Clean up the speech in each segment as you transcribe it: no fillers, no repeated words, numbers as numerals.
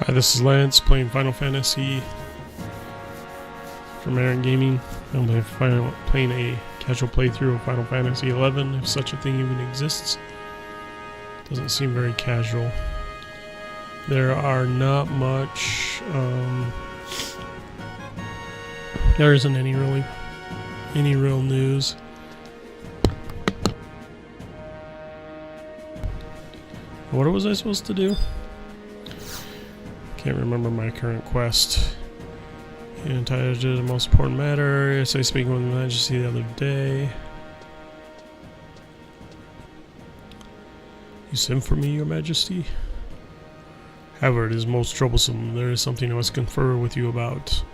Hi, this is Lance playing Final Fantasy from Aaron Gaming. I'm playing a casual playthrough of Final Fantasy XI, if such a thing even exists. Doesn't seem very casual. There are not much. There isn't any real news. What was I supposed to do? Can't remember my current quest. Entitled to the most important matter. Yes, I was speaking with Majesty the other day. You sent for me, Your Majesty? However, it is most troublesome. There is something I must confer with you about.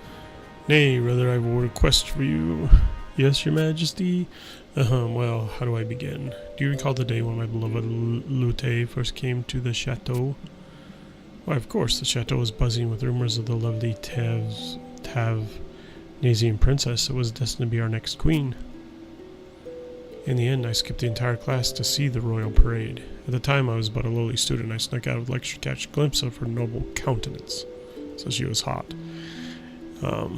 Nay, rather I have a request for you. Yes, Your Majesty? Well, how do I begin? Do you recall the day when my beloved Lute first came to the chateau? Why, of course, the chateau was buzzing with rumors of the lovely Tavnasian princess that was destined to be our next queen. In the end, I skipped the entire class to see the royal parade. At the time, I was but a lowly student. I snuck out of the lecture to catch a glimpse of her noble countenance. So she was hot. I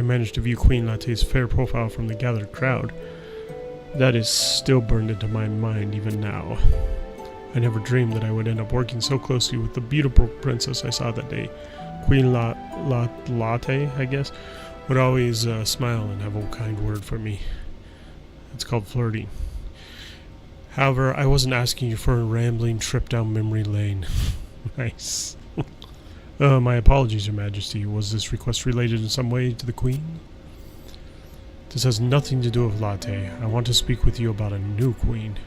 managed to view Queen Latte's fair profile from the gathered crowd. That is still burned into my mind even now. I never dreamed that I would end up working so closely with the beautiful princess I saw that day. Queen Latte, I guess, would always smile and have a kind word for me. It's called flirting. However, I wasn't asking you for a rambling trip down memory lane. Nice. My apologies, Your Majesty. Was this request related in some way to the Queen? This has nothing to do with Latte. I want to speak with you about a new Queen.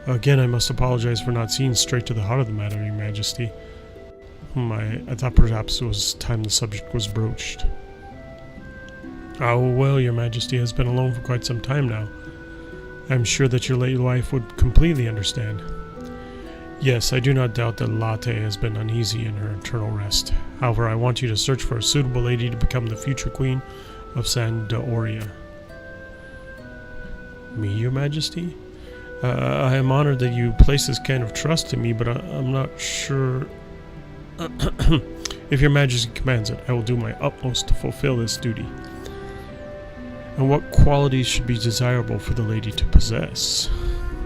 Again, I must apologize for not seeing straight to the heart of the matter, Your Majesty. I thought perhaps it was time the subject was broached. Oh, well, Your Majesty has been alone for quite some time now. I'm sure that your late wife would completely understand. Yes, I do not doubt that Latte has been uneasy in her eternal rest. However, I want you to search for a suitable lady to become the future Queen of Sandoria. Me, Your Majesty? I am honored that you place this kind of trust in me, but I'm not sure... If Your Majesty commands it, I will do my utmost to fulfill this duty. And what qualities should be desirable for the lady to possess?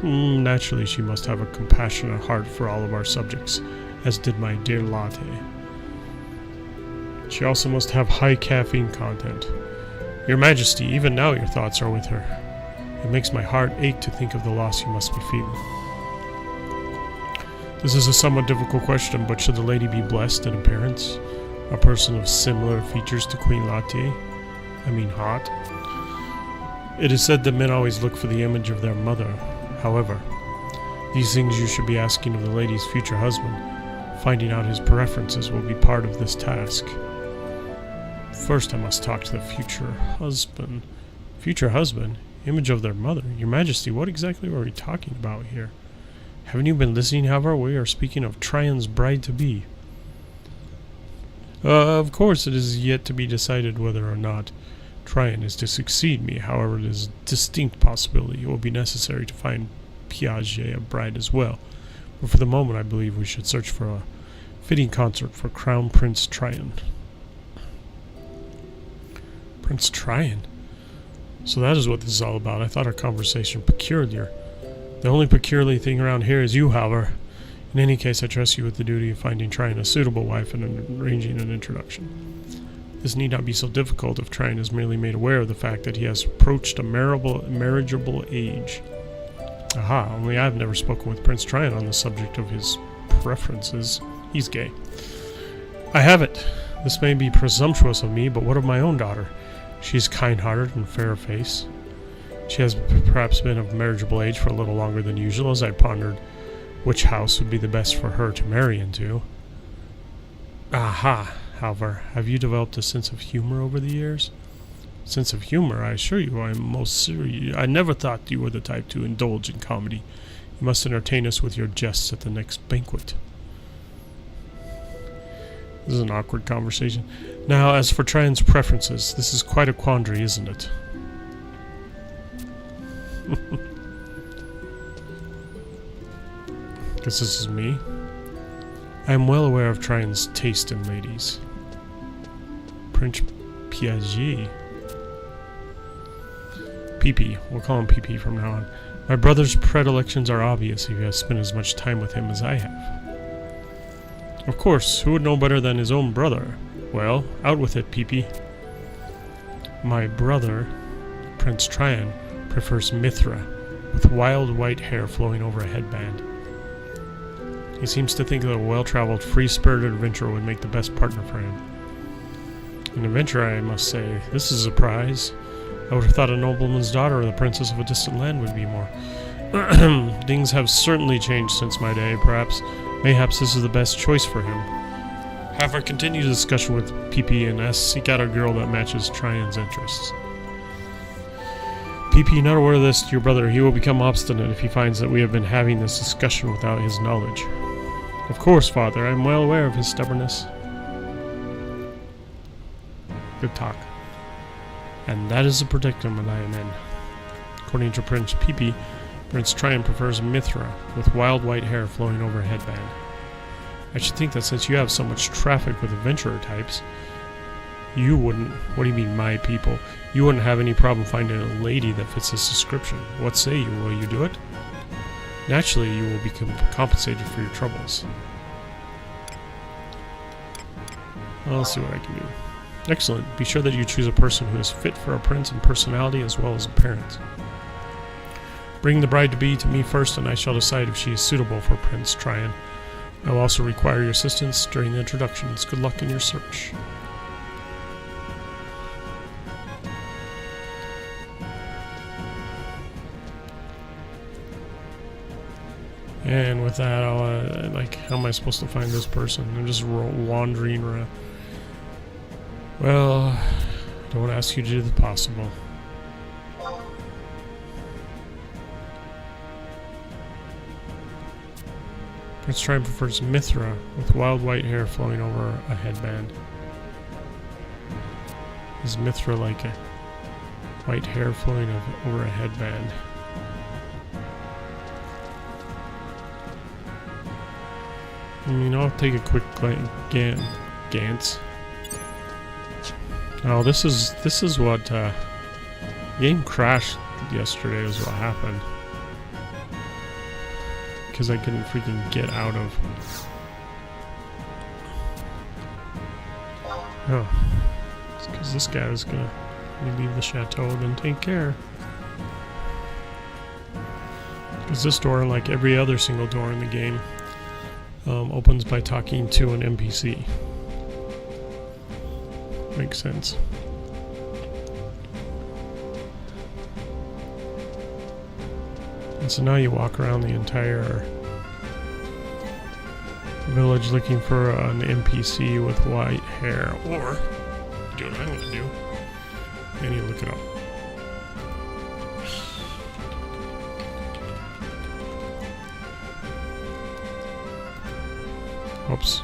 Naturally, she must have a compassionate heart for all of our subjects, as did my dear Latte. She also must have high caffeine content. Your Majesty, even now your thoughts are with her. It makes my heart ache to think of the loss you must be feeling. This is a somewhat difficult question, but should the lady be blessed in appearance? A person of similar features to Queen Latte? I mean hot? It is said that men always look for the image of their mother. However, these things you should be asking of the lady's future husband. Finding out his preferences will be part of this task. First, I must talk to the future husband. Future husband? Image of their mother? Your Majesty, what exactly are we talking about here? Haven't you been listening, however? We are speaking of Trian's bride-to-be. Of course, it is yet to be decided whether or not Trian is to succeed me. However, it is a distinct possibility it will be necessary to find Piaget a bride as well. But for the moment, I believe we should search for a fitting consort for Crown Prince Trian. Prince Trian? So that is what this is all about. I thought our conversation peculiar. The only peculiar thing around here is you, however. In any case, I trust you with the duty of finding Trian a suitable wife and arranging an introduction. This need not be so difficult if Trian is merely made aware of the fact that he has approached a marriageable age. Aha, only I have never spoken with Prince Trian on the subject of his preferences. He's gay. I have it. This may be presumptuous of me, but what of my own daughter? She is kind-hearted and fair of face. She has perhaps been of marriageable age for a little longer than usual, as I pondered which house would be the best for her to marry into. Aha! However, have you developed a sense of humor over the years? Sense of humor? I assure you I am most serious. I never thought you were the type to indulge in comedy. You must entertain us with your jests at the next banquet. This is an awkward conversation. Now, as for Trian's preferences, this is quite a quandary, isn't it? Guess this is me. I am well aware of Trian's taste in ladies. Prince Piaget. PP. We'll call him PP from now on. My brother's predilections are obvious if you have spent as much time with him as I have. Of course, who would know better than his own brother? Well, out with it, PP. My brother, Prince Trian, prefers Mithra, with wild white hair flowing over a headband. He seems to think that a well-traveled, free-spirited adventurer would make the best partner for him. An adventurer, I must say. This is a surprise. I would have thought a nobleman's daughter or the princess of a distant land would be more. Things have certainly changed since my day, mayhaps this is the best choice for him. Have a continued discussion with PP and seek out a girl that matches Trian's interests. PP, not aware of this to your brother, he will become obstinate if he finds that we have been having this discussion without his knowledge. Of course, father, I am well aware of his stubbornness. Good talk. And that is the predicament I am in. According to Prince PP, Prince Trian prefers Mithra, with wild white hair flowing over a headband. I should think that since you have so much traffic with adventurer types, you wouldn't, what do you mean, my people? You wouldn't have any problem finding a lady that fits this description. What say you? Will you do it? Naturally, you will be compensated for your troubles. I'll see what I can do. Excellent. Be sure that you choose a person who is fit for a prince in personality as well as appearance. Bring the bride-to-be to me first, and I shall decide if she is suitable for Prince Trian. I will also require your assistance during the introductions. Good luck in your search. And with that, I'll, how am I supposed to find this person? I'm just wandering around. Well, I don't ask you to do the possible. Prince Trian prefers Mithra, with wild white hair flowing over a headband. Is Mithra like a white hair flowing over a headband? I'll take a quick glance. Oh, this is what game crashed yesterday is what happened. Because I couldn't freaking get out of. Oh, it's because this guy was gonna leave the chateau and take care. Because this door, like every other single door in the game, opens by talking to an NPC. Makes sense. And so now you walk around the entire village looking for an NPC with white hair. Or, do what I'm going to do, and you look it up. Oops.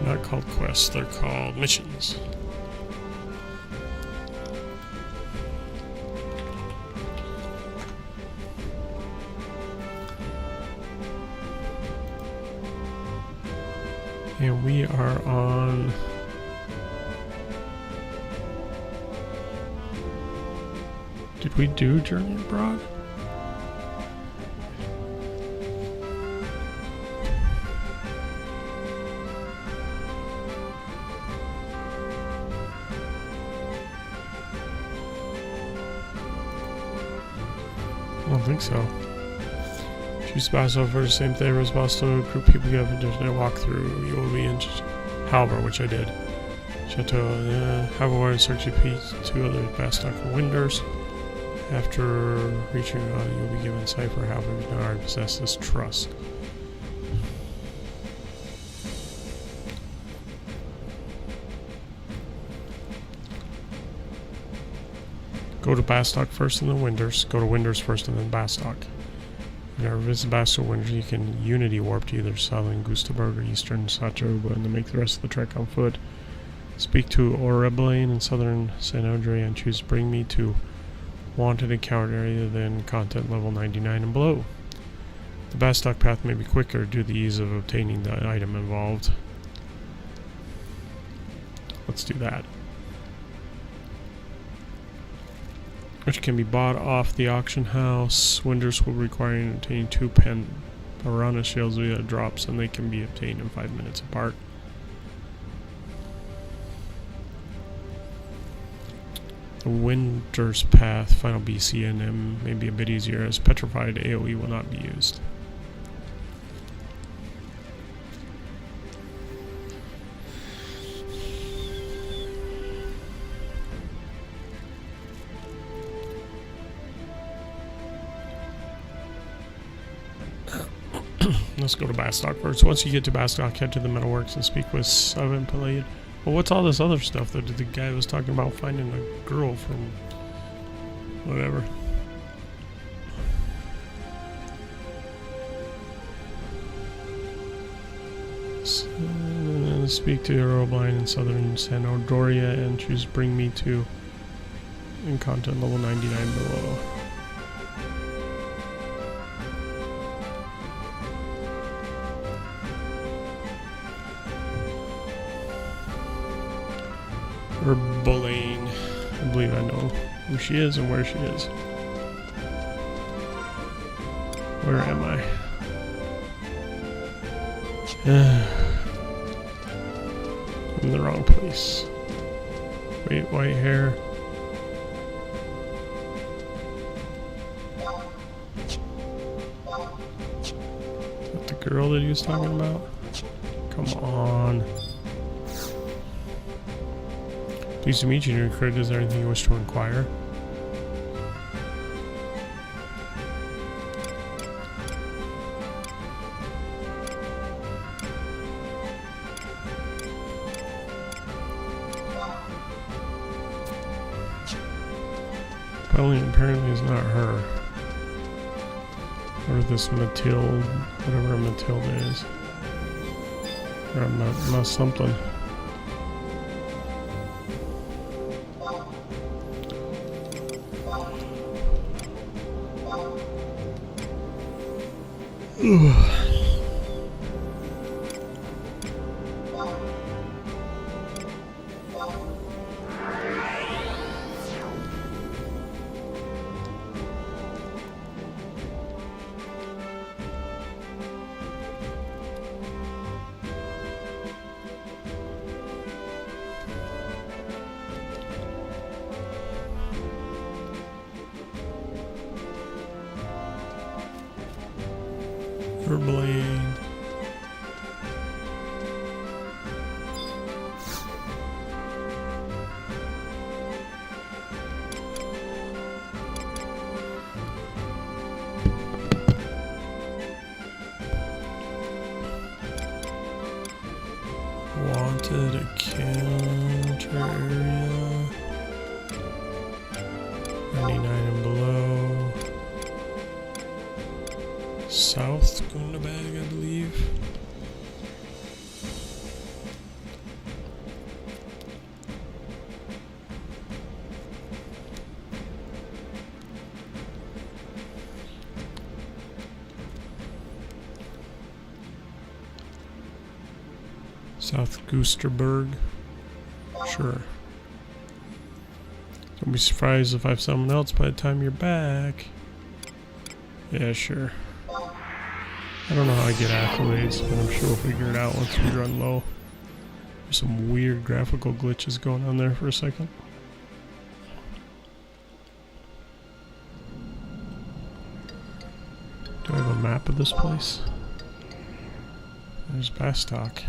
They're not called quests, they're called missions. And we are on did we do Journey Abroad? I don't think so. Choose Basso for the same thing as Basso. Group people you have to walk through. You will be in Halvor, which I did. Chateau Halvor and search two other Bastock windows. After reaching you will be given sight for Halvor. You already possess this trust. Go to Bastock first and then Winders. Go to Winders first and then Bastock. If you never visit Bastock or Winders, you can Unity Warp to either southern Gustaberg or eastern Sachoba and then make the rest of the trek on foot. Speak to Orebelane in southern San Andre and choose Bring Me to Wanted Encounter Area, then content level 99 and below. The Bastock path may be quicker due to the ease of obtaining the item involved. Let's do that. Which can be bought off the auction house. Winders will require you to obtain 2 piranha shells via drops, and they can be obtained in 5 minutes apart. The Winders path, final BCNM, may be a bit easier as petrified AoE will not be used. Let's go to Bastock first. Once you get to Bastock, head to the Metalworks and speak with Seven Pallade. Well, what's all this other stuff that the guy was talking about finding a girl from whatever? Speak to Orebelane in southern San Doria and choose Bring Me to in content level 99 below. Orebelane. I believe I know who she is and where she is. Where am I? I'm in the wrong place. Wait, white hair. Is that the girl that he was talking about? Come on. Pleased to meet you, New Recruit. Is there anything you wish to inquire? Apparently it's not her. Or this Mathilde, whatever Mathilde is. Or not something. Orebelane. Wanted encounter area 99 and below. South Gundabag, I believe. South Gusterberg. Sure. Don't be surprised if I have someone else by the time you're back. Yeah, sure. I don't know how I get accolades, but I'm sure we'll figure it out once we run low. There's some weird graphical glitches going on there for a second. Do I have a map of this place? There's Bastock.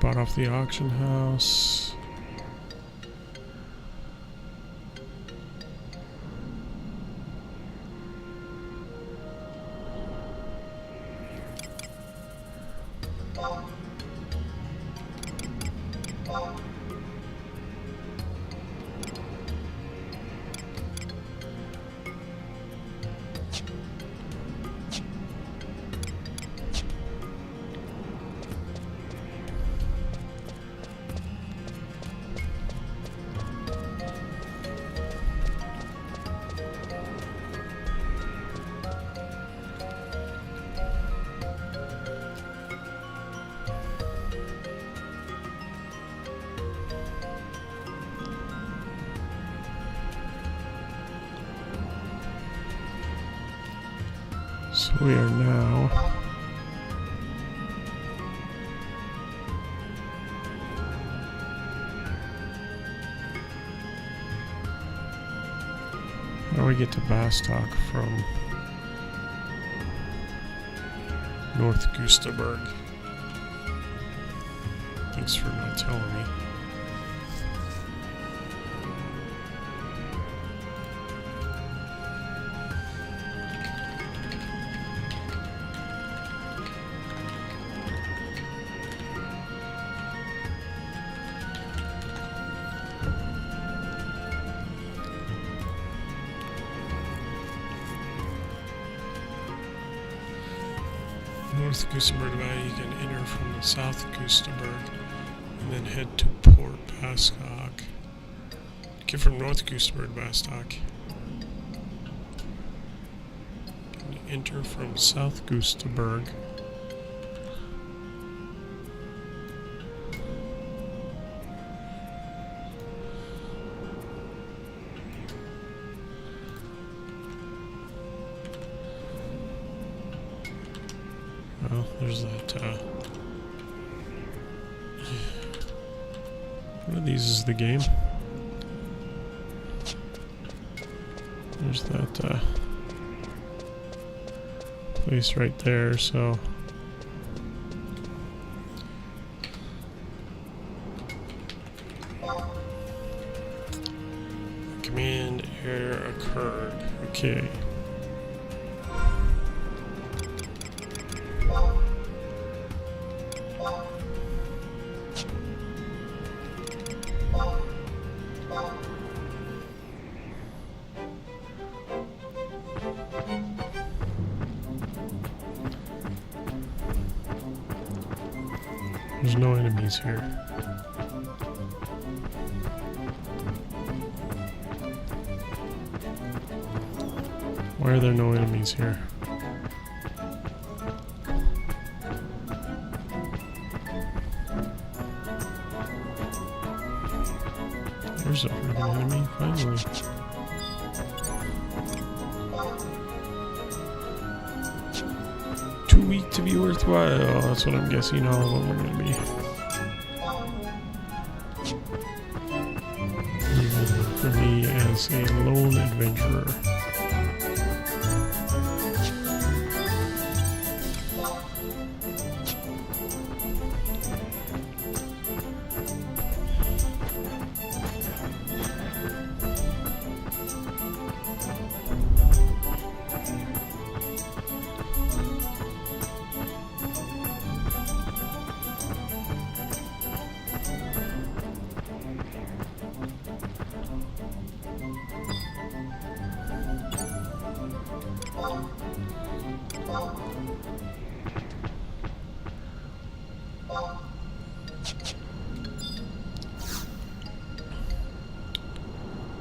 bought off the auction house. So we are now how do we get to Vostok from North Gustaberg? Thanks for not telling me. North Gustaberg Valley, you can enter from the South Gustaberg and then head to Port Vostok. Get from North Gustaberg Vostok. Enter from South Gustaberg. Well, there's that, one of these is the game. There's that, place right there, so... Command error occurred. Okay. There's no enemies here. Why are there no enemies here? There's a freaking enemy, finally. Too weak to be worthwhile. That's what I'm guessing all of them are going to be. Even for me as a lone adventurer.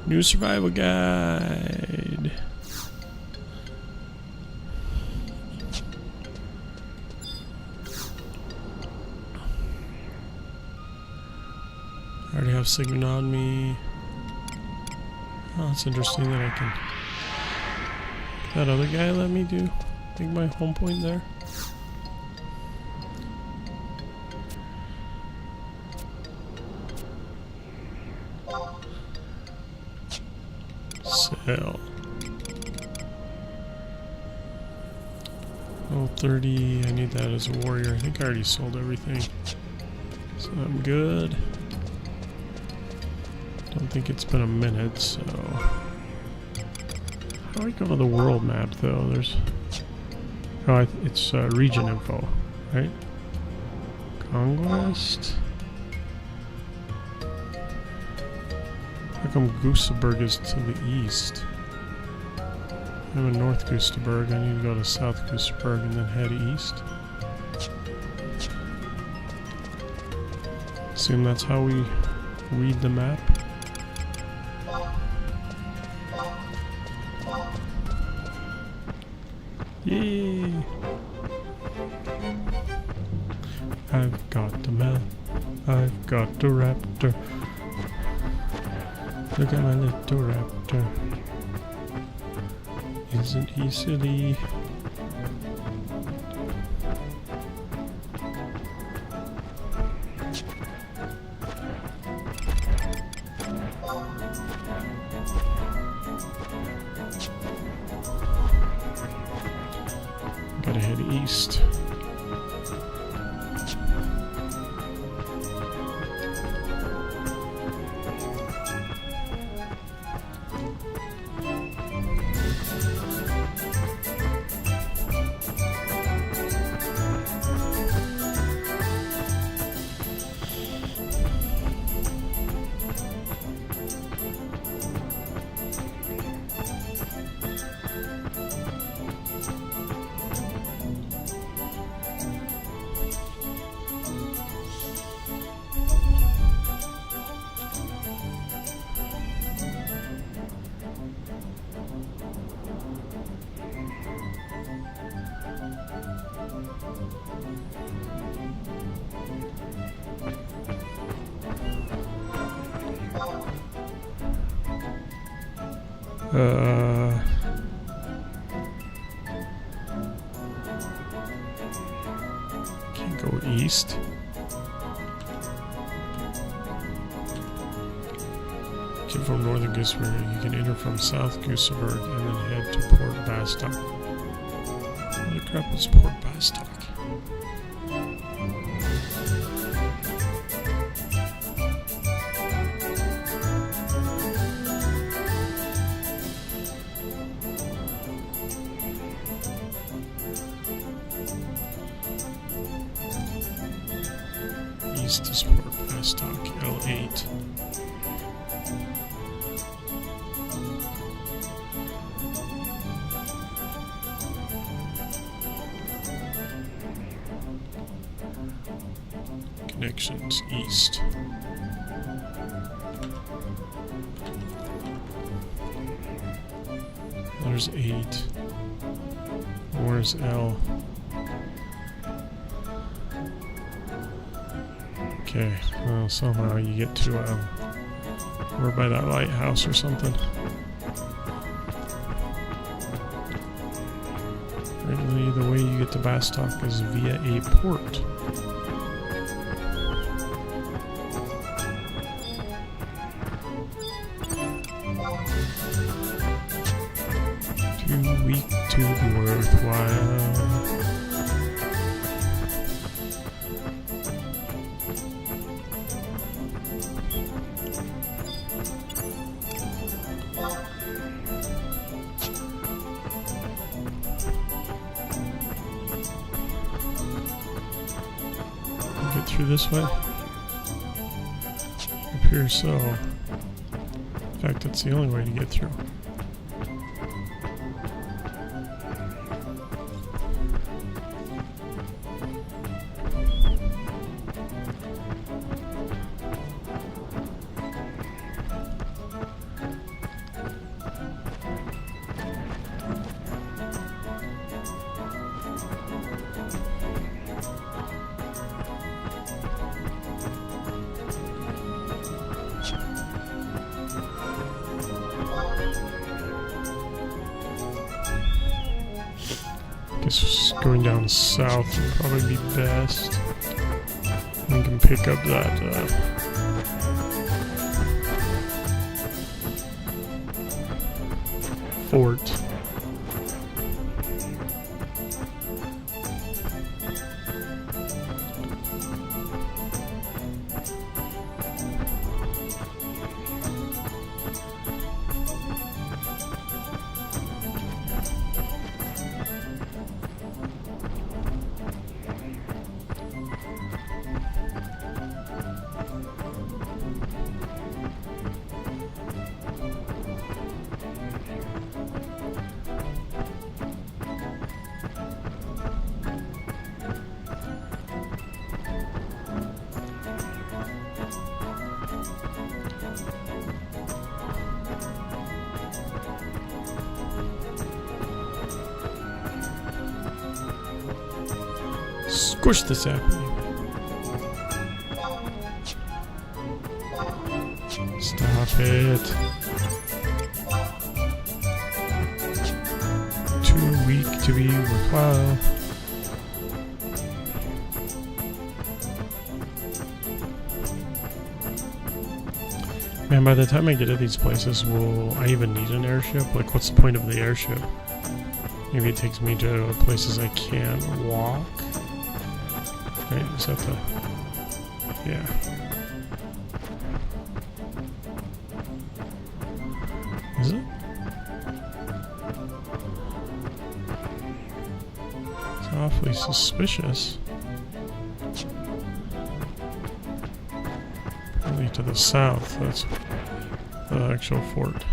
New survival guide. I already have Sigmund on me. Oh, it's interesting that I can... That other guy let me do. Make my home point there. Sell. Oh, 30. I need that as a warrior. I think I already sold everything. So I'm good. Don't think it's been a minute, so... How do I go to the world map, though? There's... Oh, it's region info, right? Conquest? How come Gustavberg is to the east? I'm in North Gustavberg. I need to go to South Gustavberg and then head east. Assume that's how we read the map. Yay! I've got the map. I've got the raptor. Look at my little raptor. Isn't he silly? Gotta head east. Can't go east. Get from Northern Gustavberg, you can enter from South Gustavberg and then head to Port Bastock. Where the crap is Port Bastock? East is Port Bastock, L8. Connections east. There's 8. Where's L? Okay, well, somehow you get to, we're by that lighthouse or something. Apparently the way you get to Bastock is via a port. Too weak to be worthwhile. Get through this way? Appears so. In fact, that's the only way to get through. Guess going down south would probably be best. We can pick up that fort. Squish the sapling. Stop it. Too weak to be worthwhile. Man, by the time I get to these places, will I even need an airship? Like, what's the point of the airship? Maybe it takes me to places I can't walk. Right, is that the... Yeah. Is it? It's awfully suspicious. Probably to the south, that's the actual fort.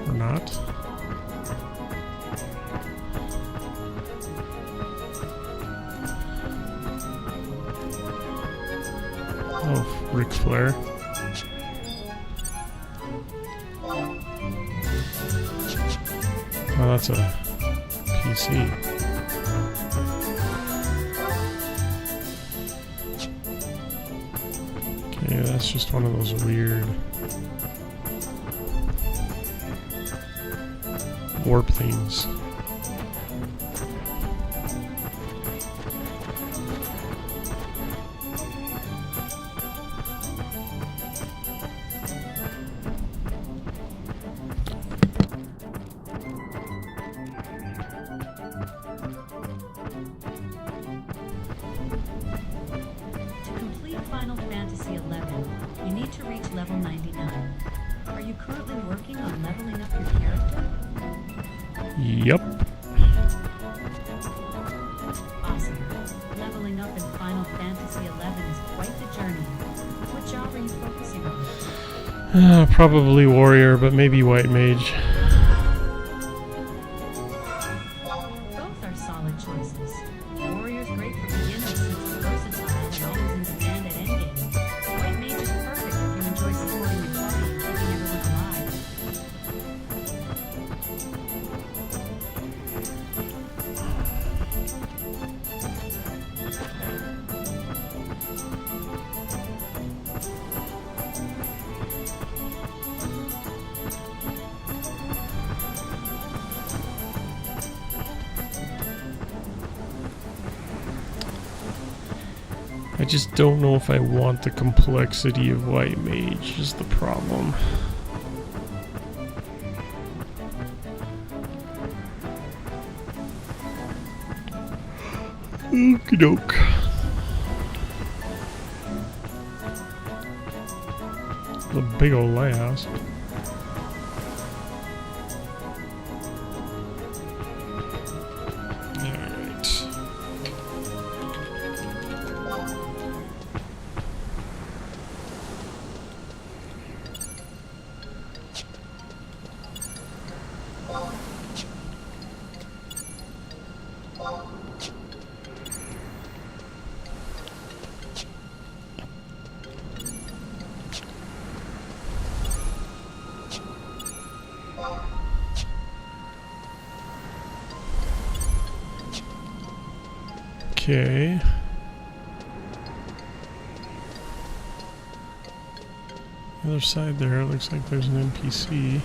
Or not? Oh, Ric Flair. Oh, that's a PC. Okay, that's just one of those weird warp things. Final Fantasy XI, you need to reach level 99. Are you currently working on leveling up your character? Yep. Awesome. Leveling up in Final Fantasy XI is quite the journey. What job are you focusing on? Probably warrior, but maybe white mage. Both are solid choices. Warrior's great for beginners since it's versatile and always in demand at endgame. White mage is perfect if you enjoy supporting your party and keeping everyone alive. I just don't know if I want the complexity of white mage is the problem. Okie doke. The big old lighthouse. Okay. The other side there, it looks like there's an NPC.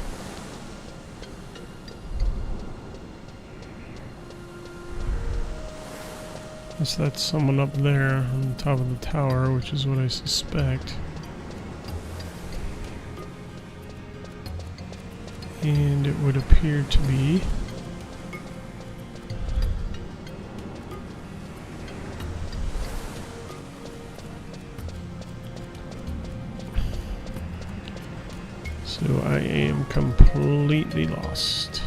Guess that's someone up there on the top of the tower, which is what I suspect. And it would appear to be so I am completely lost.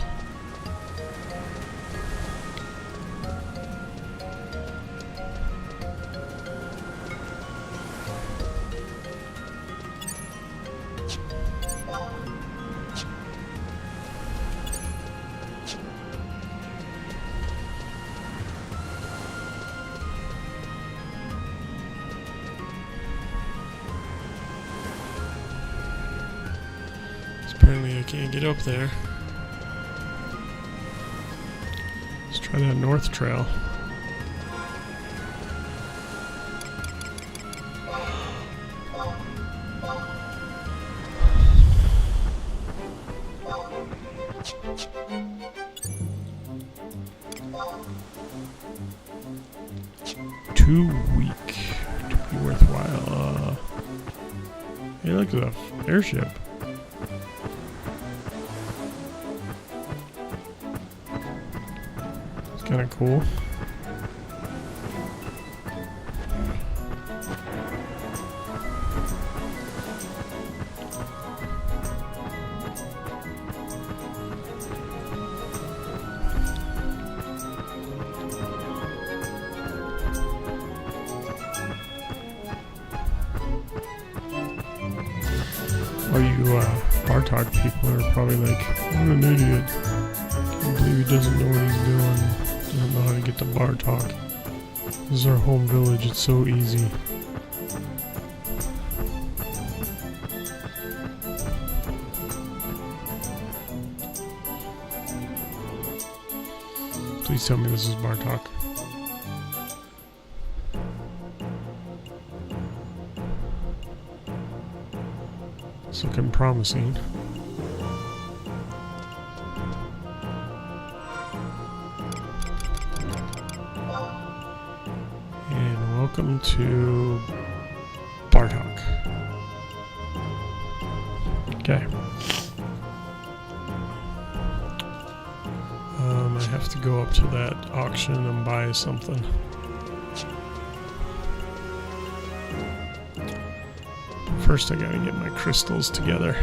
Apparently I can't get up there. Try that north trail. Too weak to be worthwhile. Hey, look at the airship. It's kind of cool. All you Bartok people are probably like, what an idiot. Can't believe he doesn't know what he's doing. Doesn't know how to get to Bartok. This is our home village, it's so easy. Please tell me this is Bartok. It's looking promising. And welcome to Bartok. Okay. I have to go up to that auction and buy something. First, I gotta get my crystals together.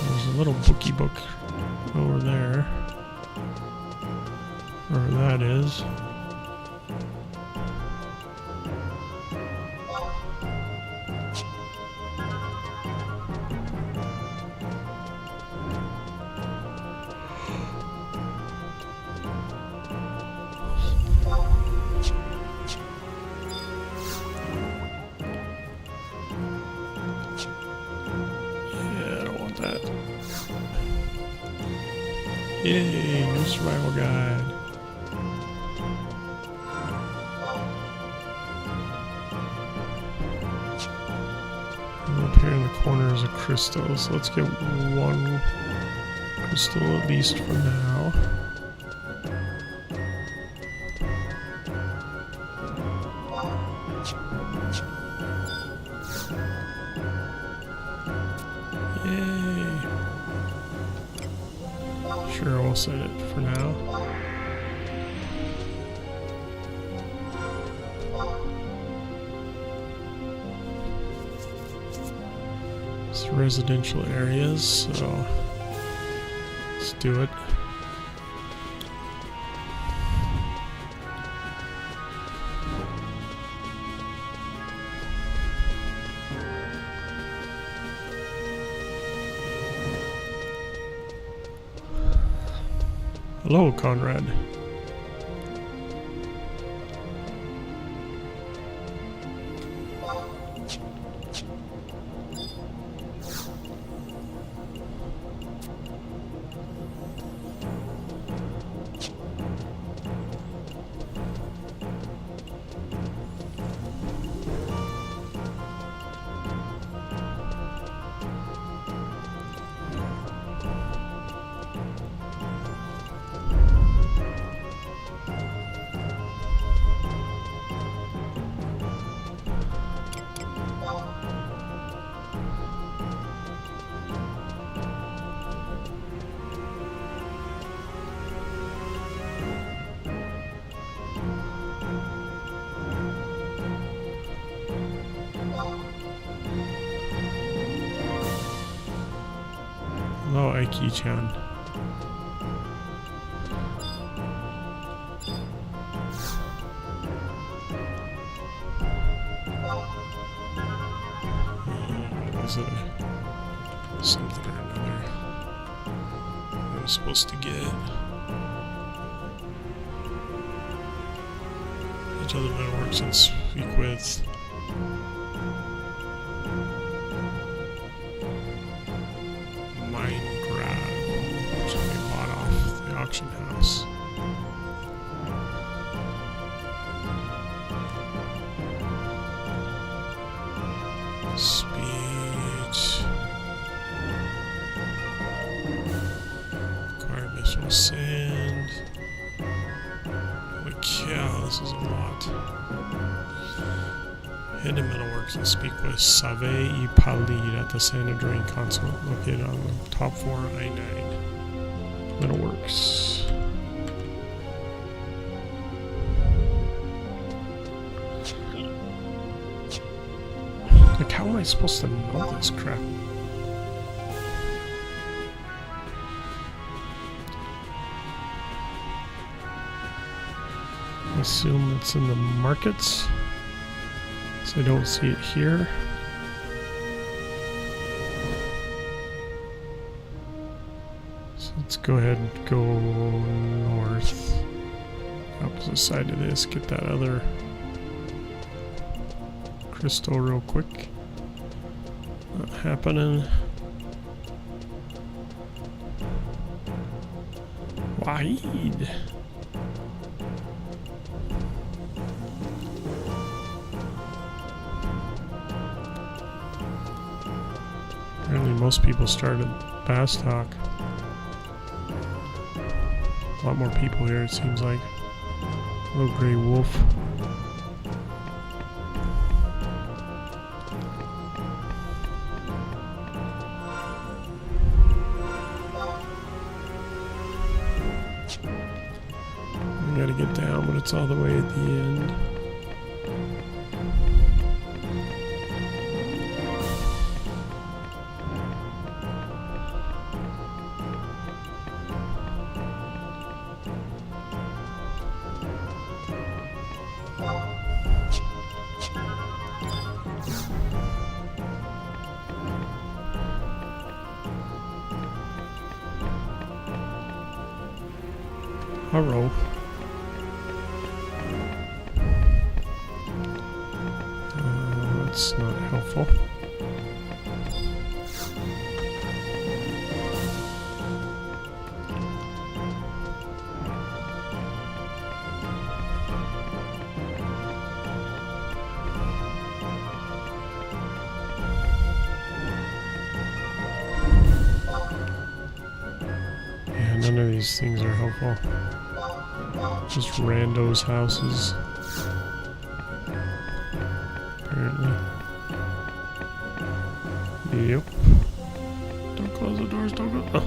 There's a little bookie book over there. Wherever that is. Yay, new survival guide. And up here in the corner is a crystal, so let's get one crystal at least for now. Yay! Sure, we'll set it for now. It's residential areas, so let's do it. Hello, Conrad. Hello, Aiki-chan. There's something or another I'm supposed to get. Each other networks and speak with. Minecraft. sand. Holy cow, this is a lot. Head in Metalworks and speak with Save Ipalid at the Santa Drain Consulate located on the top 4 I-9. Metalworks. Like, how am I supposed to know this crap? I assume it's in the markets. So I don't see it here. So let's go ahead and go north. Opposite side of this, get that other crystal real quick. Not happening. Wide. Apparently most people start at Bastok. A lot more people here, it seems like. Little gray wolf. We gotta get down, but it's all the way at the end. Hello. That's not helpful. Yeah, none of these things are helpful. Just randos' houses. Apparently. Yep. Don't close the doors, don't go. Oh.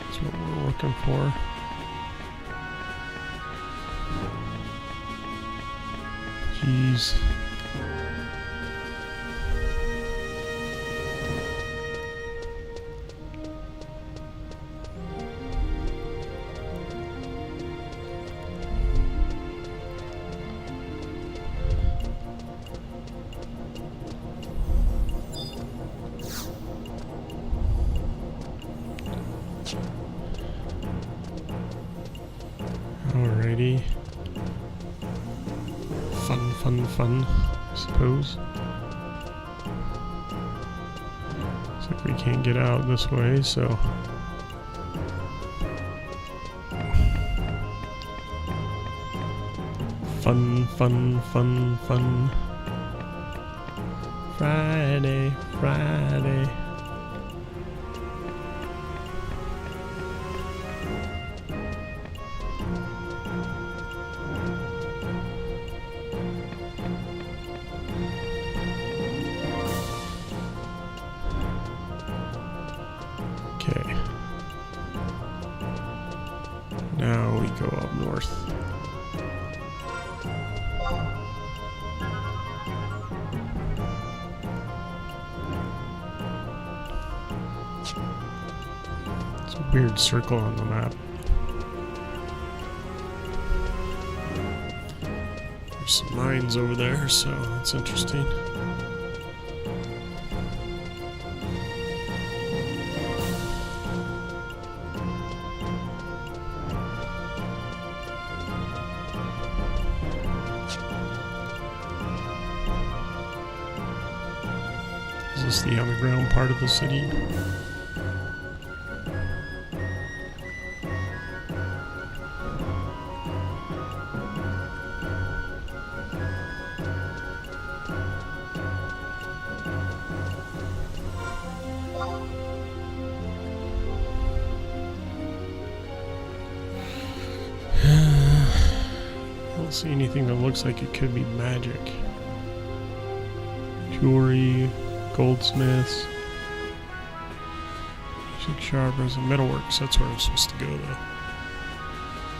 That's what we're looking for. Jeez. Alrighty. Fun, I suppose. Looks like we can't get out this way, so... Fun. Friday. Okay. Now we go up north. It's a weird circle on the map. There's some mines over there, so that's interesting. Is this the underground part of the city? see anything that looks like it could be magic. Jewelry, goldsmiths, music sharpers, and metalworks. That's where I'm supposed to go, though.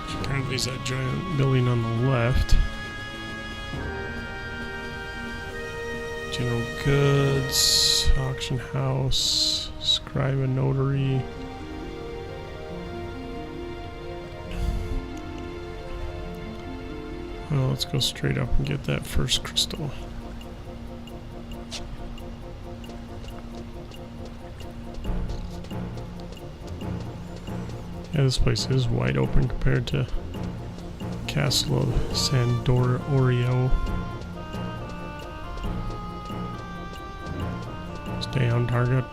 Which apparently is that giant building on the left. General goods, auction house, scribe and notary. Well, let's go straight up and get that first crystal. Yeah, this place is wide open compared to Castle of Sandorio. Stay on target.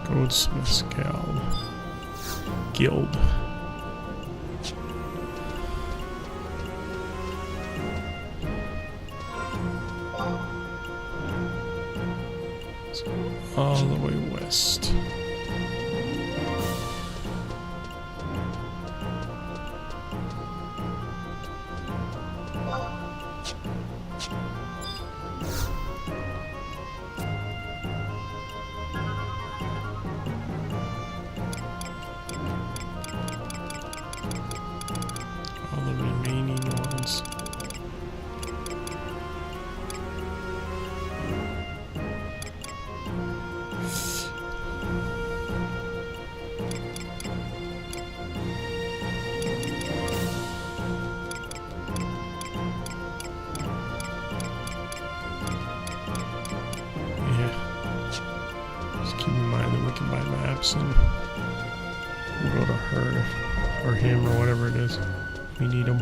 Goldsmith's Guild. All the way west. All the remaining ones. Keep in mind that we can buy maps and we'll go to her or him or whatever it is. We need them.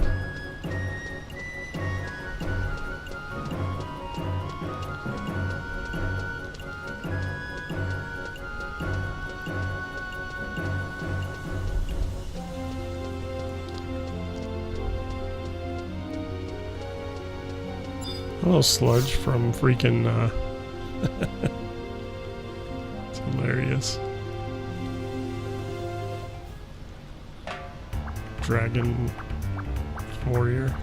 A little sludge from freaking hilarious. Dragon warrior.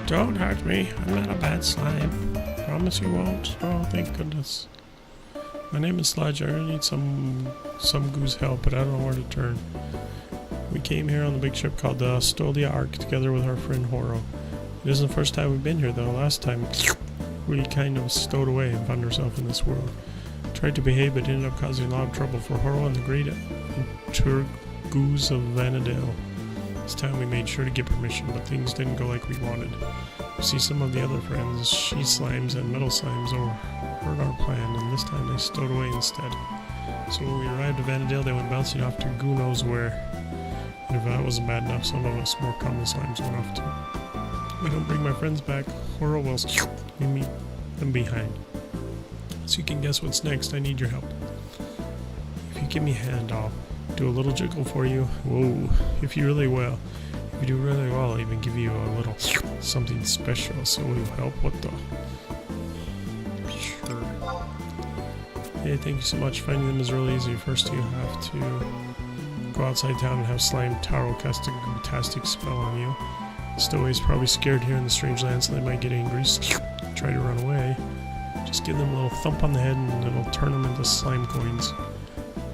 Don't hurt me. I'm not a bad slime. Promise you won't. Oh, thank goodness. My name is Sludge. I really need some goose help, but I don't know where to turn. We came here on the big ship called the Astolia Ark together with our friend Horo. It isn't the first time we've been here, though. Last time, we kind of stowed away and found ourselves in this world. Tried to behave, but ended up causing a lot of trouble for Horo and the great Turgoose of Vanadale. This time we made sure to get permission, but things didn't go like we wanted. We see some of the other friends, she slimes and metal slimes, overheard our plan, and this time they stowed away instead. So when we arrived at Vanadale, they went bouncing off to who knows where. And if that wasn't bad enough, some of us more common slimes went off too. We don't bring my friends back, Horo will leave them behind. So you can guess what's next. I need your help. If you give me a hand, I'll do a little jiggle for you. Whoa. If you do really well, I'll even give you a little something special. So will you help? What the? Sure. Hey, thank you so much. Finding them is really easy. First you have to go outside town and have Slime Taro cast a fantastic spell on you. Stowaways probably scared here in the strange land, so they might get angry. Try to run away. Just give them a little thump on the head and it'll turn them into slime coins.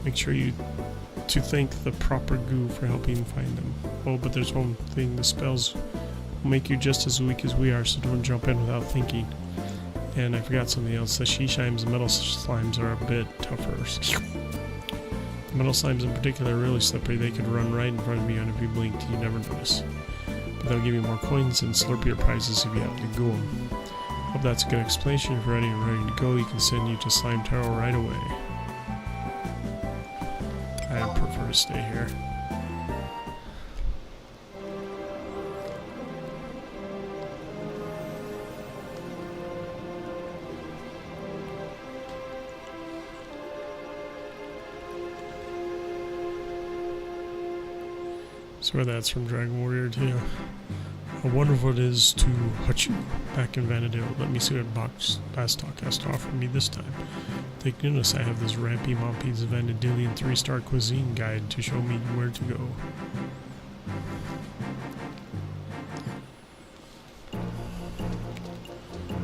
Make sure to thank the proper goo for helping find them. Oh, but there's one thing, the spells will make you just as weak as we are, so don't jump in without thinking. And I forgot something else, the she slimes and metal slimes are a bit tougher. The metal slimes in particular are really slippery, they could run right in front of you and if you blinked, you'd never notice. But they'll give you more coins and slurpier prizes if you happen to goo them. Hope that's a good explanation. If you're ready to go, you can send you to Slime Taro right away. I prefer to stay here. Swear that's from Dragon Warrior too. How wonderful it is to hut you back in Vanadale. Let me see what Bastok has to offer me this time. Thank goodness I have this Rampy Mompy's Vanadilian 3-star cuisine guide to show me where to go.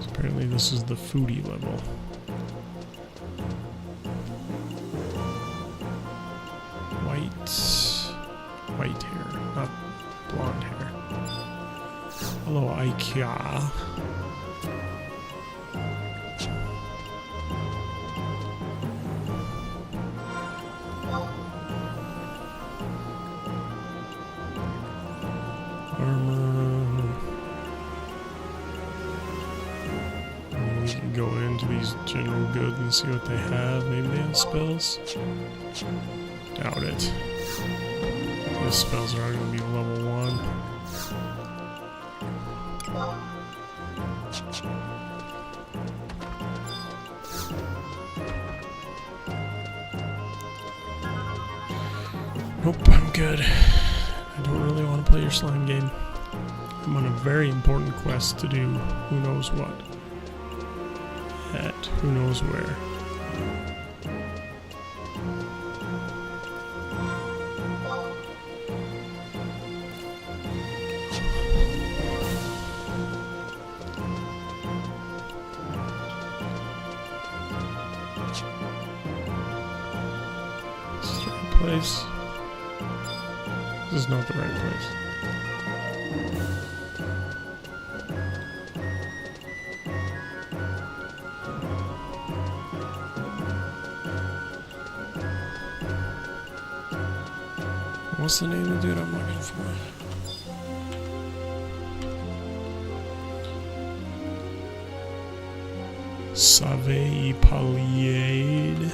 So apparently this is the foodie level. White hair, not blonde hair. Hello, IKEA. Armor. We can go into these general goods and see what they have. Maybe they have spells? Doubt it. Those spells are going to be level 1. Nope, I'm good. I don't really want to play your slime game. I'm on a very important quest to do who knows what. At who knows where. Is this the right place? This is not the right place. What's the name of the dude I'm looking for? Save Paliade.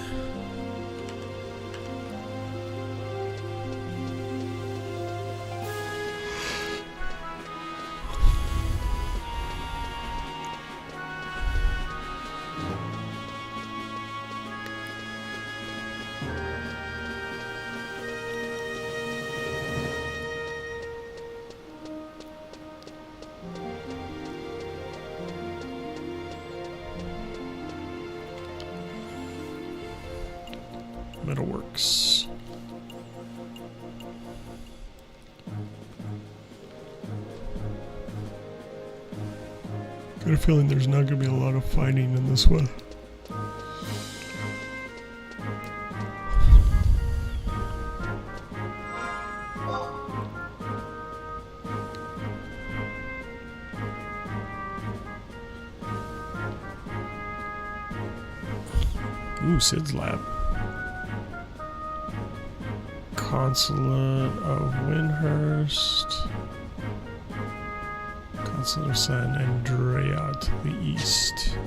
Metalworks. Got a feeling there's not going to be a lot of fighting in this one. Ooh, Sid's lab. Consulate of Windhurst. Consulate of San Andrea to the east.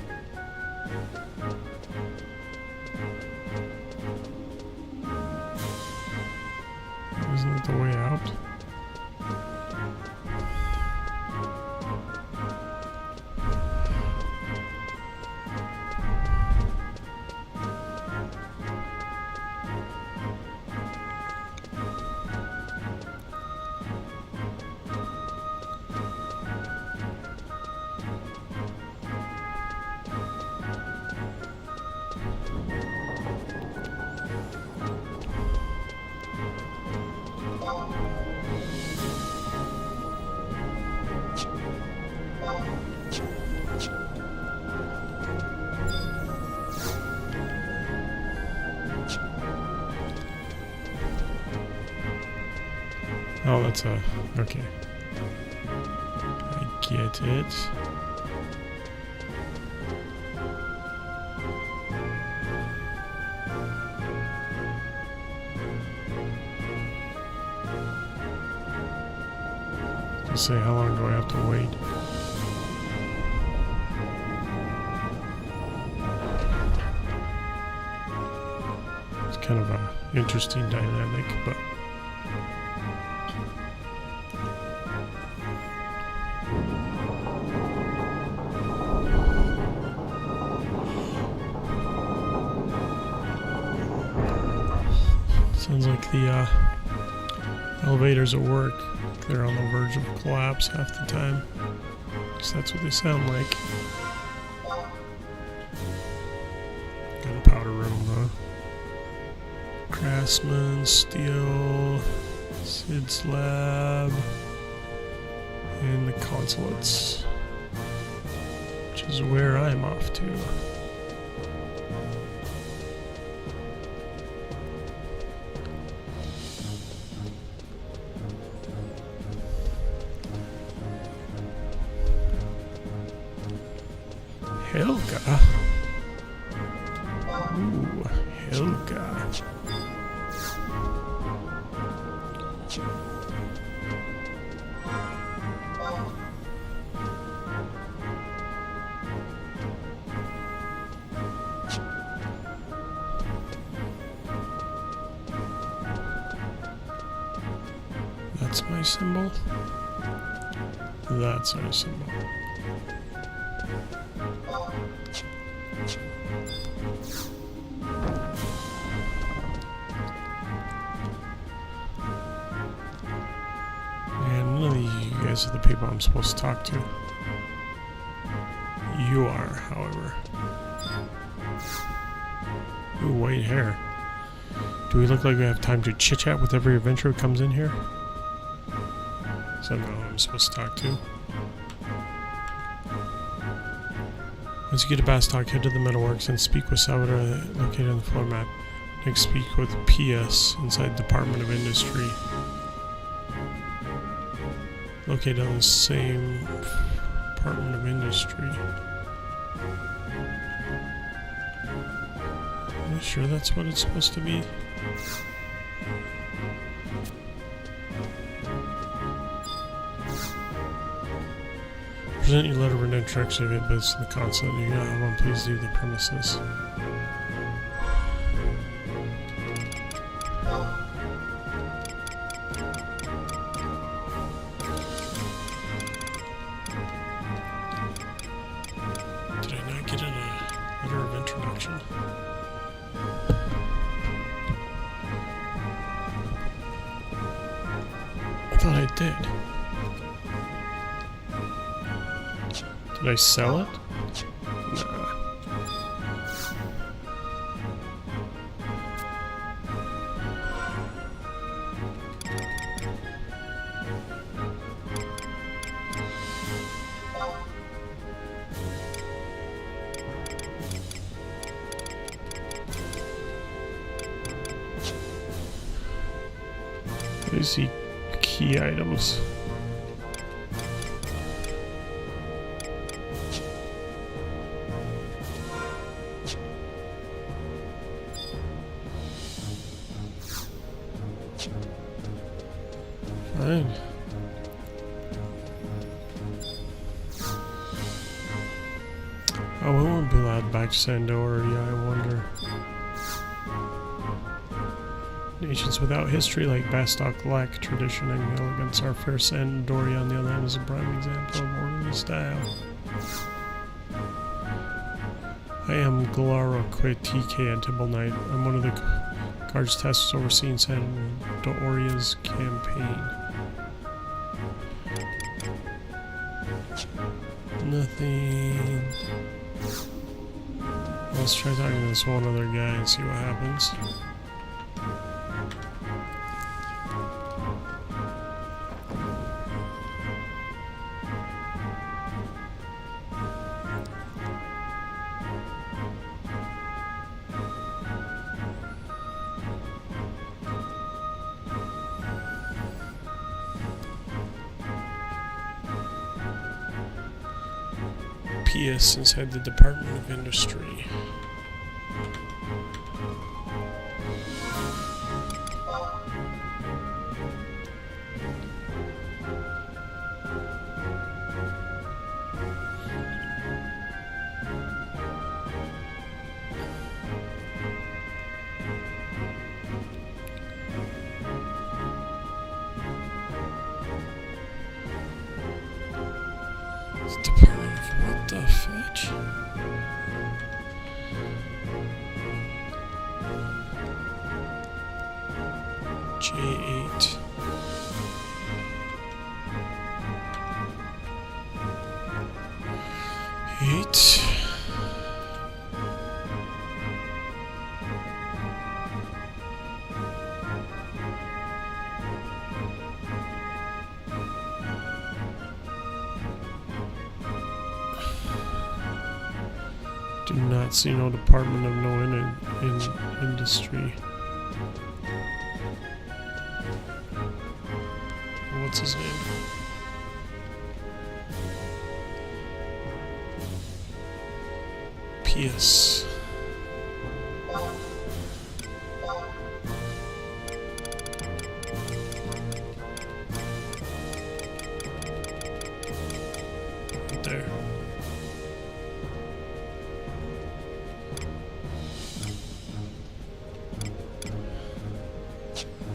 Isn't it the way out? Oh, that's a... okay. I get it. Just say, how long do I have to wait? It's kind of a interesting dynamic, but... sounds like the Elevators at work, they're on the verge of collapse half the time. At least that's what they sound like. Gunpowder room though. Craftsman, steel, Sid's lab, and the consulates, which is where I'm off to. Helga. Ooh, Helga. That's my symbol. That's our symbol. And none of you guys are the people I'm supposed to talk to. You are, however. Ooh, white hair. Do we look like we have time to chit-chat with every adventurer who comes in here? Is that not who I'm supposed to talk to? Once you get to Bastok, head to the metalworks and speak with Salvador located on the floor map. Next, speak with PS inside Department of Industry. Located on the same Department of Industry. Are you sure that's what it's supposed to be? Present your letter of introduction of inputs to the consulate. You don't have one, please leave the premises. Did I not get a letter of introduction? I thought I did. Did I sell it? Nah. I see key items. Fine. Oh, we won't be allowed back to Sandoria, I wonder. Nations without history like Bastok lack tradition and elegance. Our fair Sandoria, on the other hand, is a prime example of orderly style. I am Galaro Quetike and Temple Knight. I'm one of the guards tasked with overseeing Sandoria's campaign. Nothing. Let's try talking to this one other guy and see what happens. PS inside the Department of Industry. Department of what the fetch? J8. Right. Do not see no Department of No Industry. What's his name? P.S. Right there.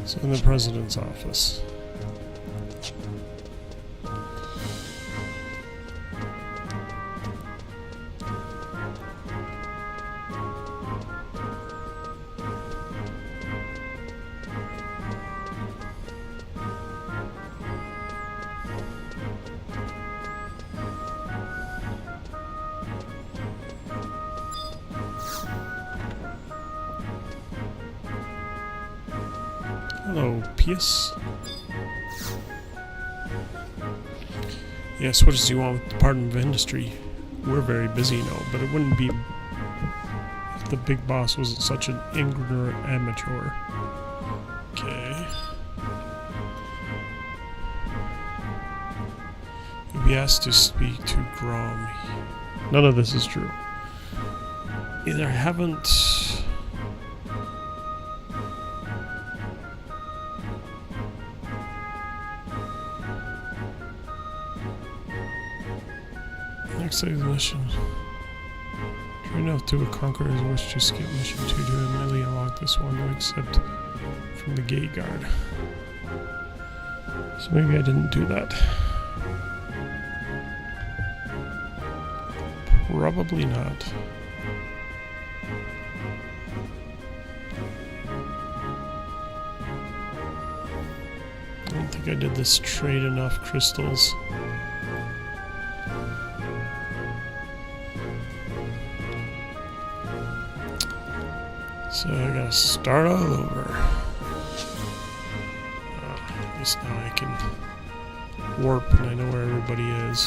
So in the president's office. Hello, P.S. Yes, what does he want with the Department of Industry? We're very busy now, but it wouldn't be if the big boss wasn't such an ignorant amateur. Okay. You'll be asked to speak to Grom. None of this is true. Either I haven't... Next day's mission. True enough to conquer his wish to skip mission 2 to immediately unlock this one to accept from the gate guard. So maybe I didn't do that. Probably not. I don't think I did this trade enough crystals. So I gotta start all over. At least now I can warp and I know where everybody is.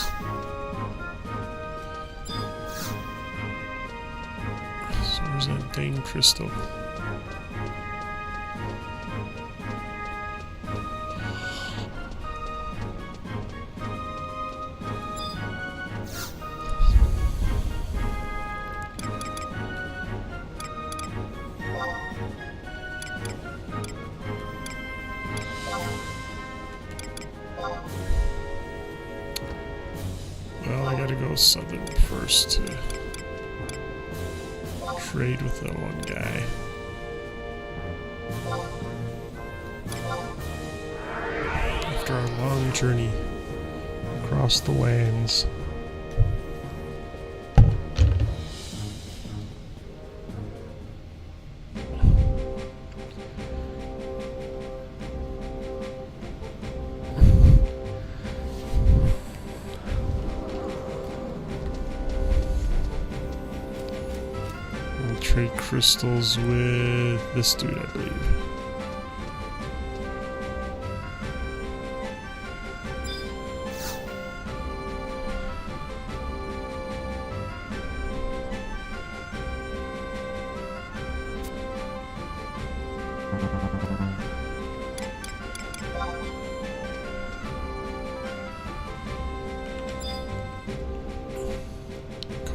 So where's that dang crystal? Well, I gotta go southern first to trade with that one guy. After our long journey across the lands. Trade crystals with this dude, I believe.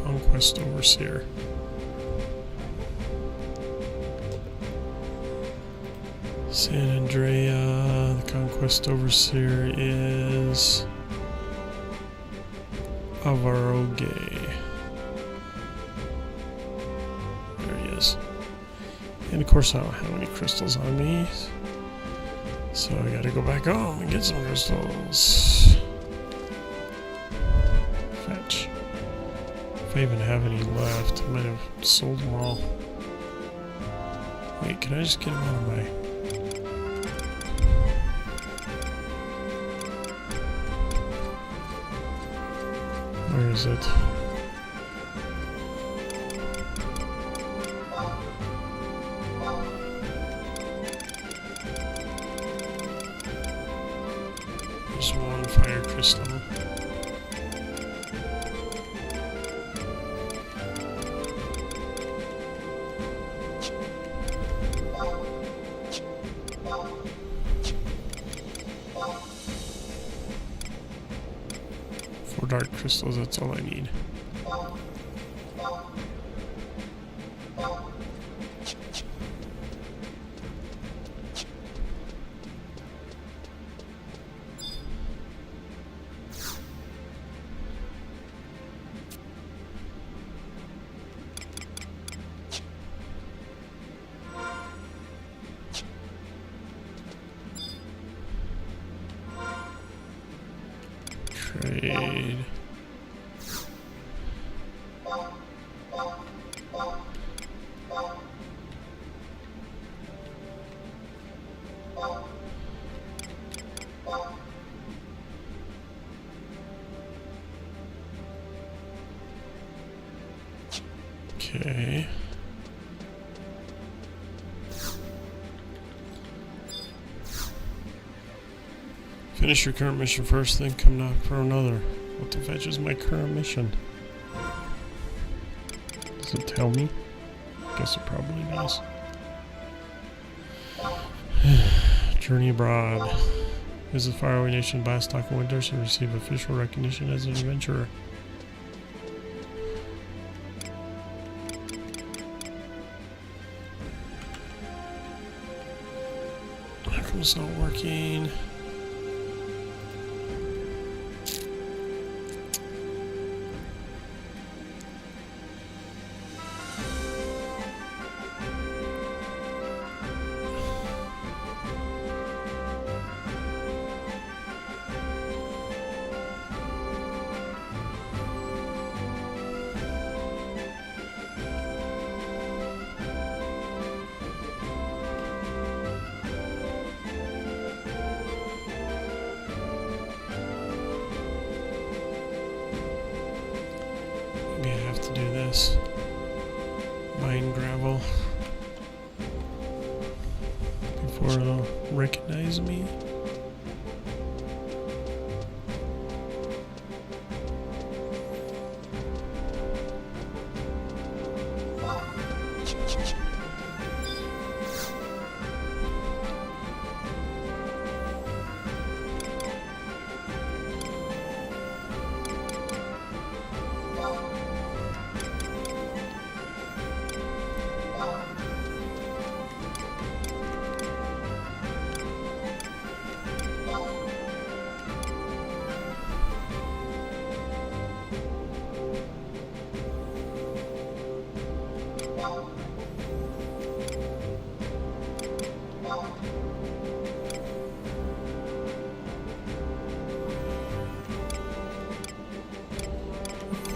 Conquest Overseer. San Andrea, the Conquest Overseer is Alvaro Gay. There he is. And of course I don't have any crystals on me. So I gotta go back home and get some crystals. Fetch. If I even have any left, I might have sold them all. Wait, can I just get them out of my... Where is it? fire crystal. Four dark crystals, that's all I need. Trade. Okay. Finish your current mission first, then come knock for another. What the fetch is my current mission? Does it tell me? Guess it probably does. Journey abroad. Visit faraway nation Blastock and Winters and receive official recognition as an adventurer. How come it's not working? Maybe I have to do this. Mine gravel. Before it'll recognize me.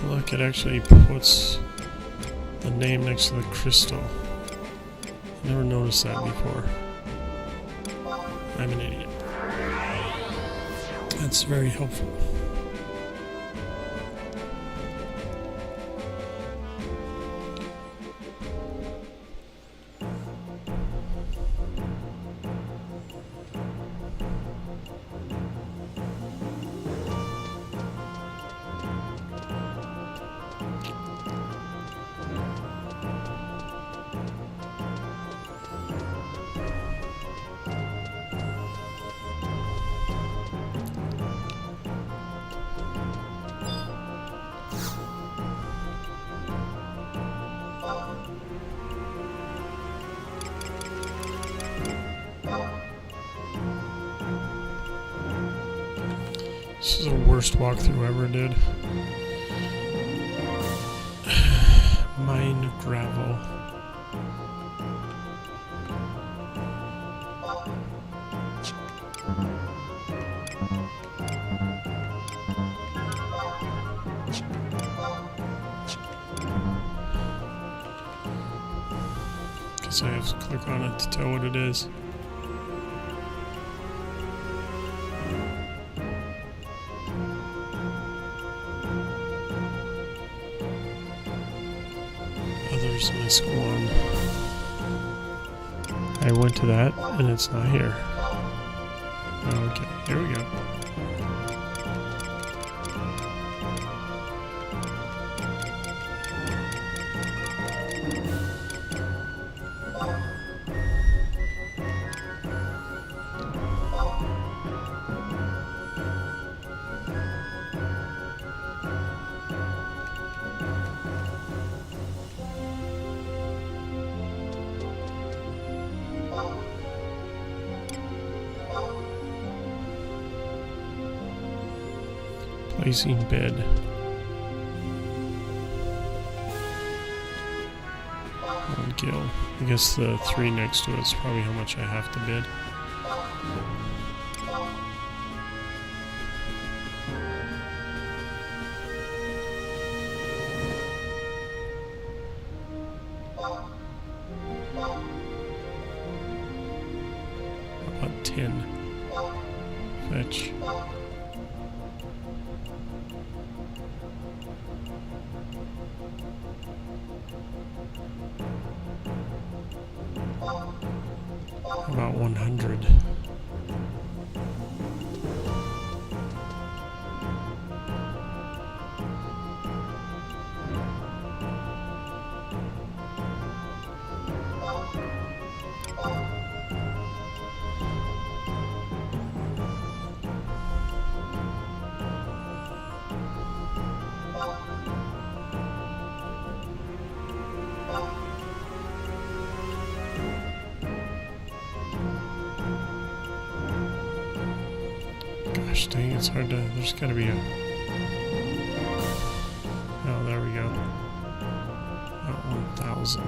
Look, it actually puts the name next to the crystal. Never noticed that before. I'm an idiot. That's very helpful. This is the worst walkthrough I ever did. Mine gravel. Guess I have to click on it to tell what it is. There's my squam. I went to that and it's not here. Okay, here we go. Placing bid. One kill. I guess the 3 next to it's probably how much I have to bid. About 10. Fetch. About 100. Gosh dang, it's hard to. There's gotta be a. Oh, there we go. About 1,000.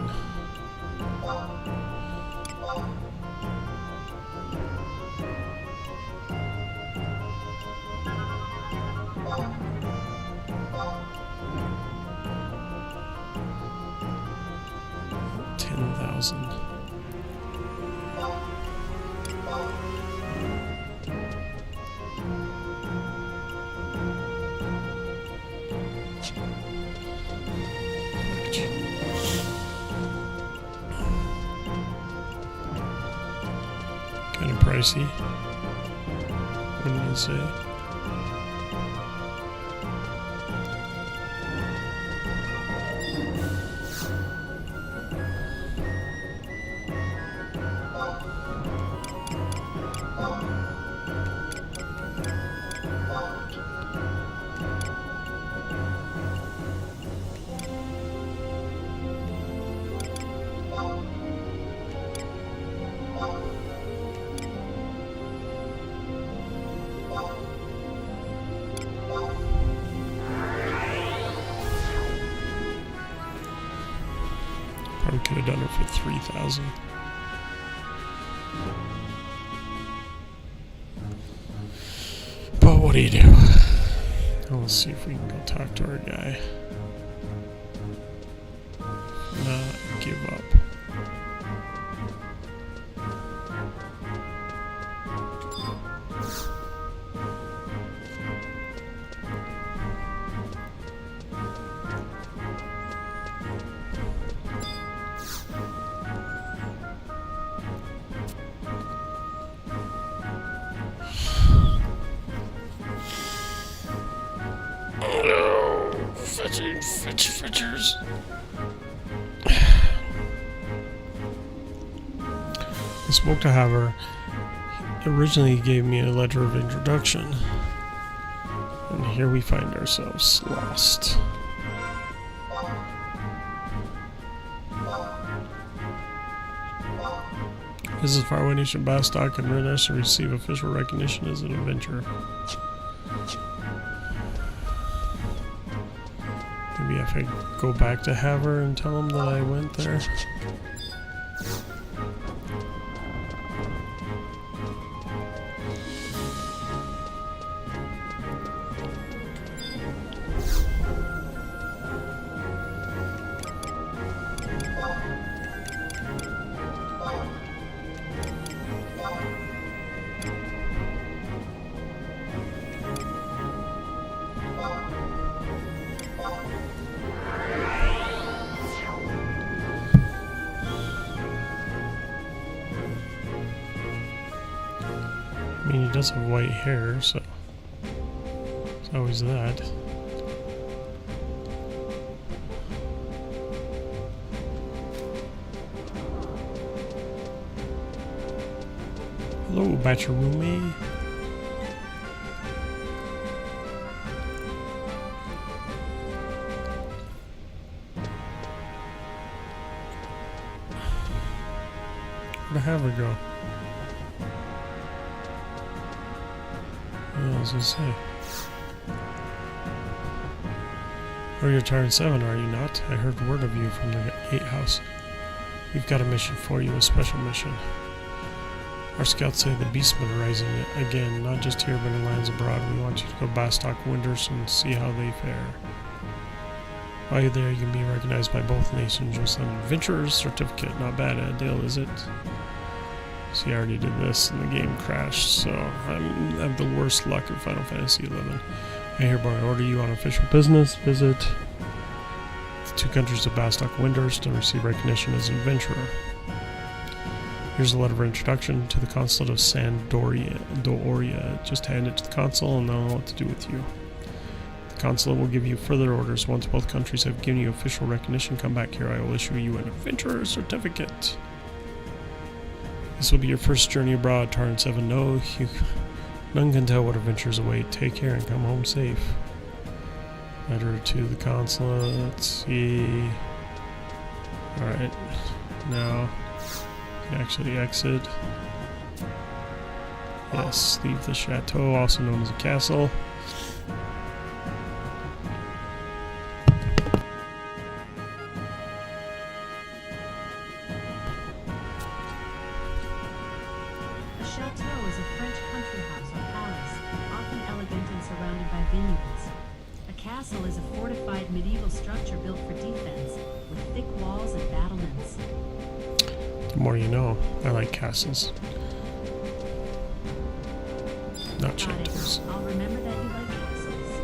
Kind of pricey, wouldn't you say? Probably could have done it for 3,000. But what do you do? Well, let's see if we can go talk to our guy. Give up. Fetchers. I spoke to Haver. Originally he gave me a letter of introduction. And here we find ourselves lost. This is Faraway Nation Bastock and Red to receive official recognition as an adventurer. Maybe if I go back to Haver and tell him that I went there. I mean, he does have white hair, so it's always that. Hello, Bacharumi. Where'd Haver go? I was gonna say. Or you're Tyrant 7, are you not? I heard word of you from the gatehouse. We've got a mission for you, a special mission. Our scouts say the beastmen are rising again, not just here but in lands abroad. We want you to go Bastok Winders and see how they fare. While you're there, you can be recognized by both nations. You'll send an adventurer's certificate. Not bad at a deal, is it? See, I already did this and the game crashed, so I have the worst luck in Final Fantasy XI. I hereby order you on official business. Visit the 2 countries of Bastok Winders to receive recognition as an adventurer. Here's a letter of introduction to the consulate of Sandoria. Just hand it to the consul and they'll know what to do with you. The consulate will give you further orders. Once both countries have given you official recognition, come back here. I will issue you an adventurer certificate. This will be your first journey abroad, Tyrant 7. No, none can tell what adventures await. Take care and come home safe. Letter to the consulate. Let's see. Alright. Now, you can actually exit. Yes, leave the chateau, also known as a castle. A chateau is a French country house or palace, often elegant and surrounded by vineyards. A castle is a fortified medieval structure built for defense, with thick walls and battlements. The more you know. I like castles. Not Got chateaus. it. I'll remember that you like castles.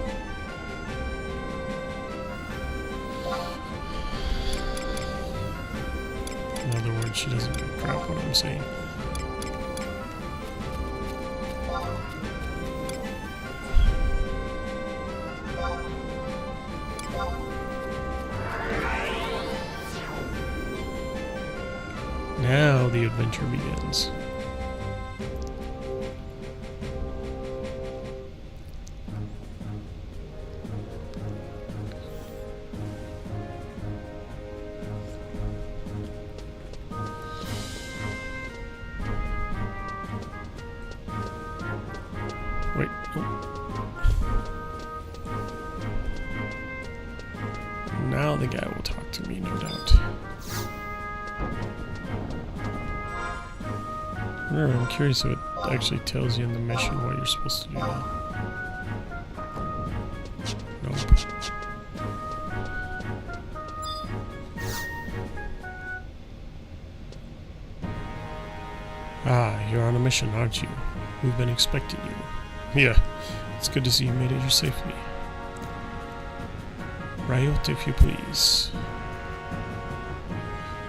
In other words, she doesn't give a crap what I'm saying. Now the adventure begins. Wait. Now the guy will talk to me, no doubt. I'm curious if it actually tells you in the mission what you're supposed to do now. Nope. Ah, you're on a mission, aren't you? We've been expecting you. Yeah, it's good to see you made it here safely. Riot, if you please.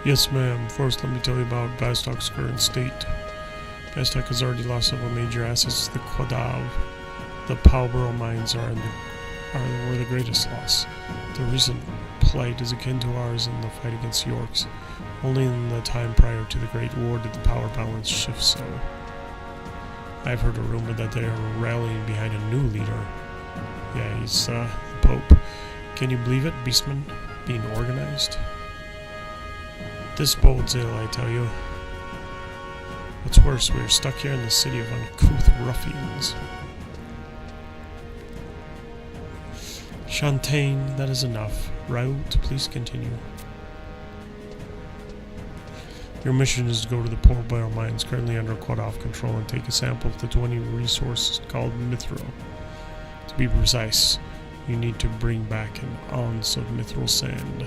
Yes, ma'am. First, let me tell you about Bastok's current state. Bastok has already lost several major assets to the Quadav. The Palborough mines were the greatest loss. The recent plight is akin to ours in the fight against the Yorks. Only in the time prior to the Great War did the power balance shift so. I've heard a rumor that they are rallying behind a new leader. Yeah, he's the Pope. Can you believe it, Beastmen? Being organized? This bodes ill, I tell you. What's worse, we are stuck here in the city of uncouth ruffians. Shantaine, that is enough. Raoult, please continue. Your mission is to go to the Palborough mines currently under Quadav control and take a sample of the 20 resource called Mithril. To be precise, you need to bring back an ounce of Mithril sand.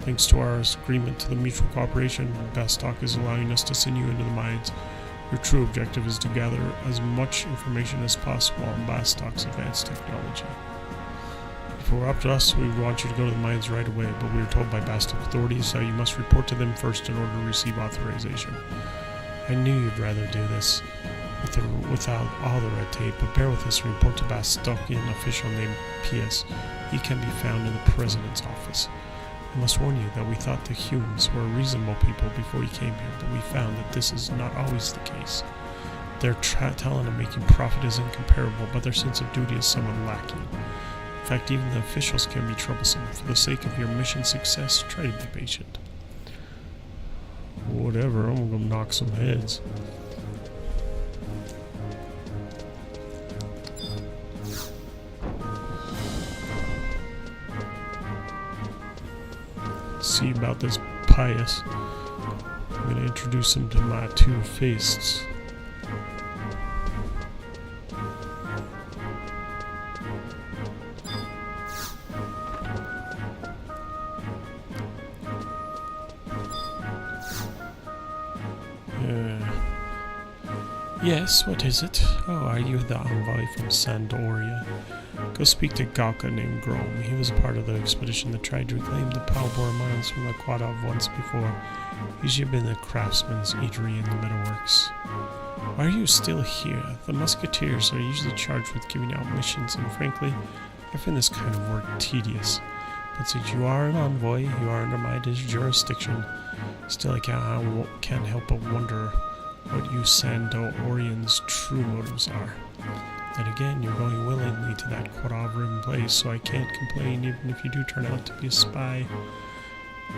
Thanks to our agreement to the mutual cooperation, Bastok is allowing us to send you into the mines. Your true objective is to gather as much information as possible on Bastok's advanced technology. If it were up to us, we would want you to go to the mines right away, but we are told by Bastok authorities that you must report to them first in order to receive authorization. I knew you'd rather do this without all the red tape, but bear with us and report to Bastokian official named P.S. He can be found in the President's office. I must warn you that we thought the Humes were reasonable people before we came here, but we found that this is not always the case. Their talent of making profit is incomparable, but their sense of duty is somewhat lacking. In fact, even the officials can be troublesome. For the sake of your mission success, try to be patient. Whatever, I'm gonna knock some heads. see about this Pious. I'm gonna introduce him to my two fists. Yes, what is it? Oh, are you the envoy from Sandoria? Go speak to Galka named Grom. He was a part of the expedition that tried to reclaim the Palbor mines from the Quadov once before. He should have been the craftsman's eatery in the metalworks. Why are you still here? The musketeers are usually charged with giving out missions, and frankly, I find this kind of work tedious. But since you are an envoy, you are under my jurisdiction. Still, I can't help but wonder what you Sandorians' true motives are. Then again, you're going willingly to that Quadov-ridden place, so I can't complain even if you do turn out to be a spy.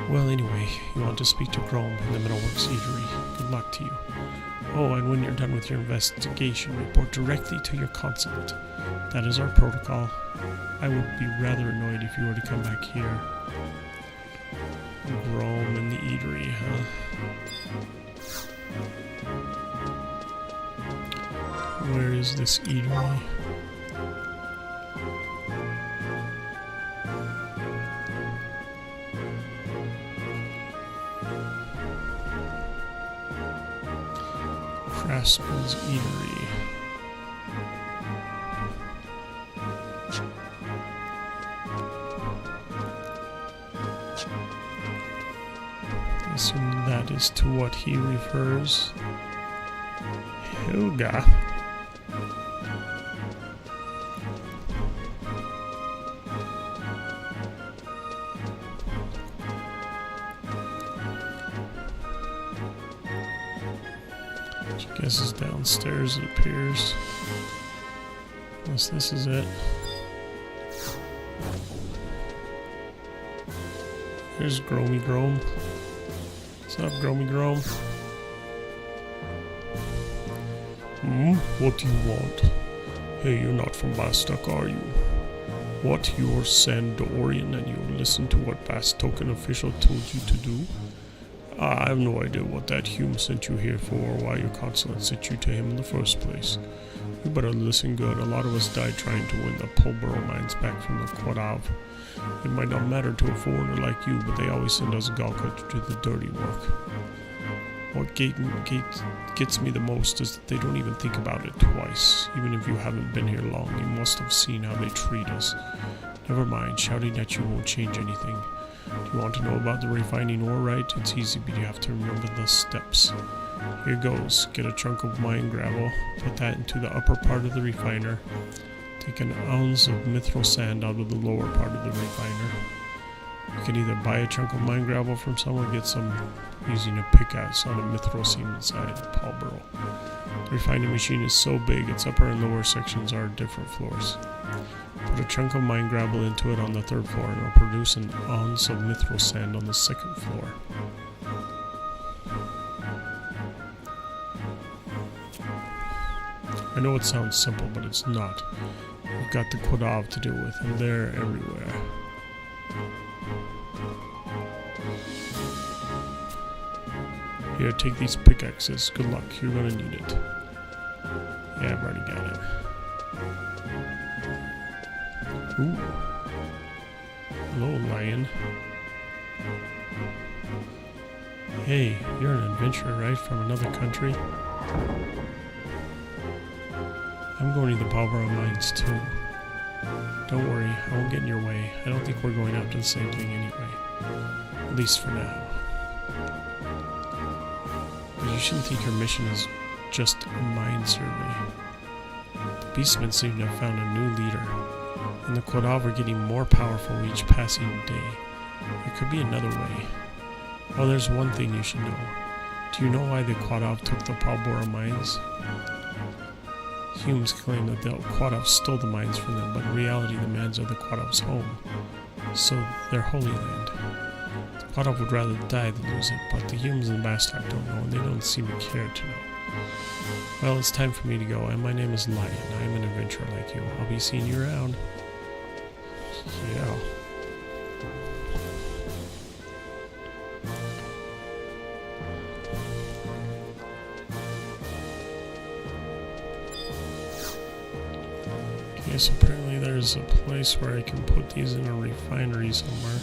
Well, anyway, you want to speak to Grom in the Metalworks Eatery. Good luck to you. Oh, and when you're done with your investigation, report directly to your consulate. That is our protocol. I would be rather annoyed if you were to come back here. Grom in the Eatery, huh? Where is this eatery? Craftsman's Eatery. I assume that is to what he refers. Helga. I guess is downstairs, it appears. Unless this is it. There's Gromy Grom. What's up, Gromy Grom? What do you want? Hey, you're not from Bastok, are you? What, you're Sandorian and you listen to what Bastokan official told you to do? I have no idea what that Hume sent you here for or why your consulate sent you to him in the first place. You better listen good. A lot of us died trying to win the Pulboro mines back from the Quadav. It might not matter to a foreigner like you, but they always send us Galka to do the dirty work. What gets me the most is that they don't even think about it twice. Even if you haven't been here long, you must have seen how they treat us. Never mind, shouting at you won't change anything. Do you want to know about the refining ore right? It's easy, but you have to remember the steps. Here goes. Get a chunk of mine gravel, put that into the upper part of the refiner. Take an ounce of mithril sand out of the lower part of the refiner. You can either buy a chunk of mine gravel from someone or get some using a pickaxe on a mithril seam inside the Palboro. The refining machine is so big, its upper and lower sections are different floors. Put a chunk of mine gravel into it on the third floor and it will produce an ounce of mithril sand on the second floor. I know it sounds simple, but it's not. We've got the Quadav to deal with, and they're everywhere. Here, take these pickaxes. Good luck, you're gonna need it. Yeah, I've already got it. Ooh. Hello, lion. Hey, you're an adventurer, right? From another country? I'm going to the Palboro mines, too. Don't worry, I won't get in your way. I don't think we're going after the same thing anyway. At least for now. But you shouldn't think your mission is just a mine survey. The Beastmen seem to have found a new leader, and the Quadav are getting more powerful each passing day. There could be another way. Oh, there's one thing you should know. Do you know why the Quadav took the Palboro mines? Humes claim that the Quadav stole the mines from them, but in reality the mines are the Quadav's home. So they're Holy Land. The Quadav would rather die than lose it, but the Humes and Bastok don't know, and they don't seem to care to know. Well, it's time for me to go, and my name is Lion. I am an adventurer like you. I'll be seeing you around. Yeah. Okay, so apparently there's a place where I can put these in a refinery somewhere.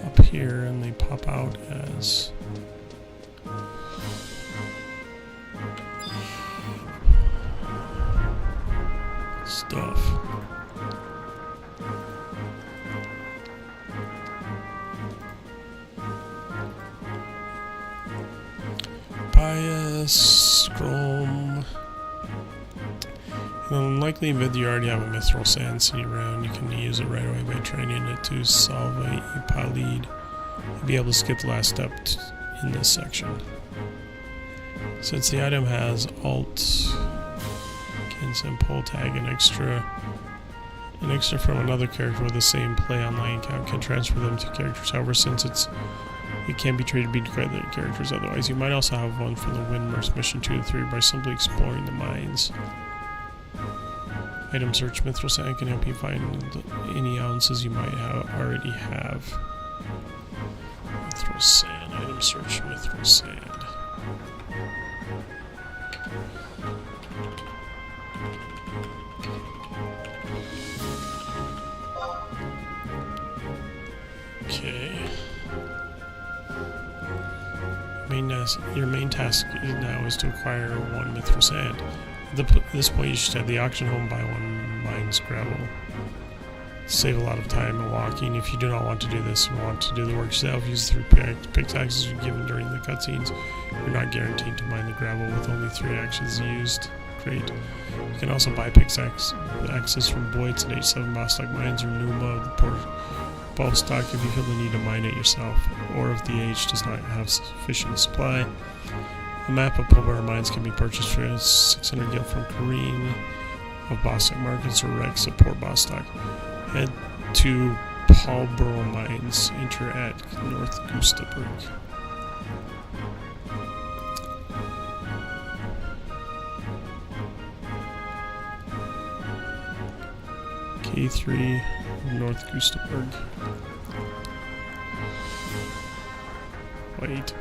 Up here, and they pop out as stuff. Bias, chrome. In an unlikely event you already have a mithril sand sitting around, you can use it right away by training it to solve a Epalid. You'll be able to skip the last step in this section. Since the item has alt, can send pull tag an extra from another character with the same play online count can transfer them to characters. However, since it can be traded between other characters otherwise. You might also have one from the Windmer's Mission 2 and 3 by simply exploring the mines. Item search mithril sand can help you find any ounces you might already have. Mithril sand. Item search mithril sand. Okay. Your main task now is to acquire one mithril sand. At this point, you should head the auction home, buy one mine's gravel. Save a lot of time in walking. If you do not want to do this and want to do the work yourself, use the 3 pickaxes you're given during the cutscenes. You're not guaranteed to mine the gravel with only 3 actions used. Great. You can also buy pickaxes from Boyd's at H7 Bostock Mines or Numa of the Port Bostock if you feel the need to mine it yourself, or if the H does not have sufficient supply. A map of Pulbar Mines can be purchased for 600 gil from Kareen of Bostock Markets or Rex of Port Bostock. Head to Paulborough Mines. Enter at North Gustaberg. K3 North Gustaberg. Wait.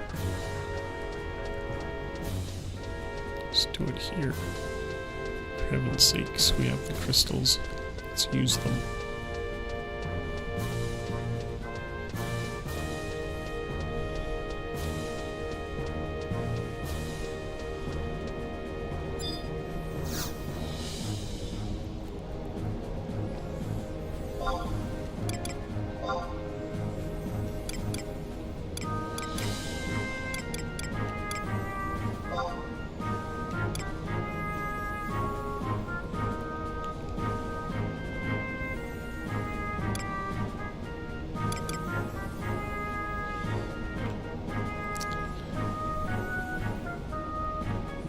Let's do it here. For heaven's sakes, we have the crystals. Let's use them.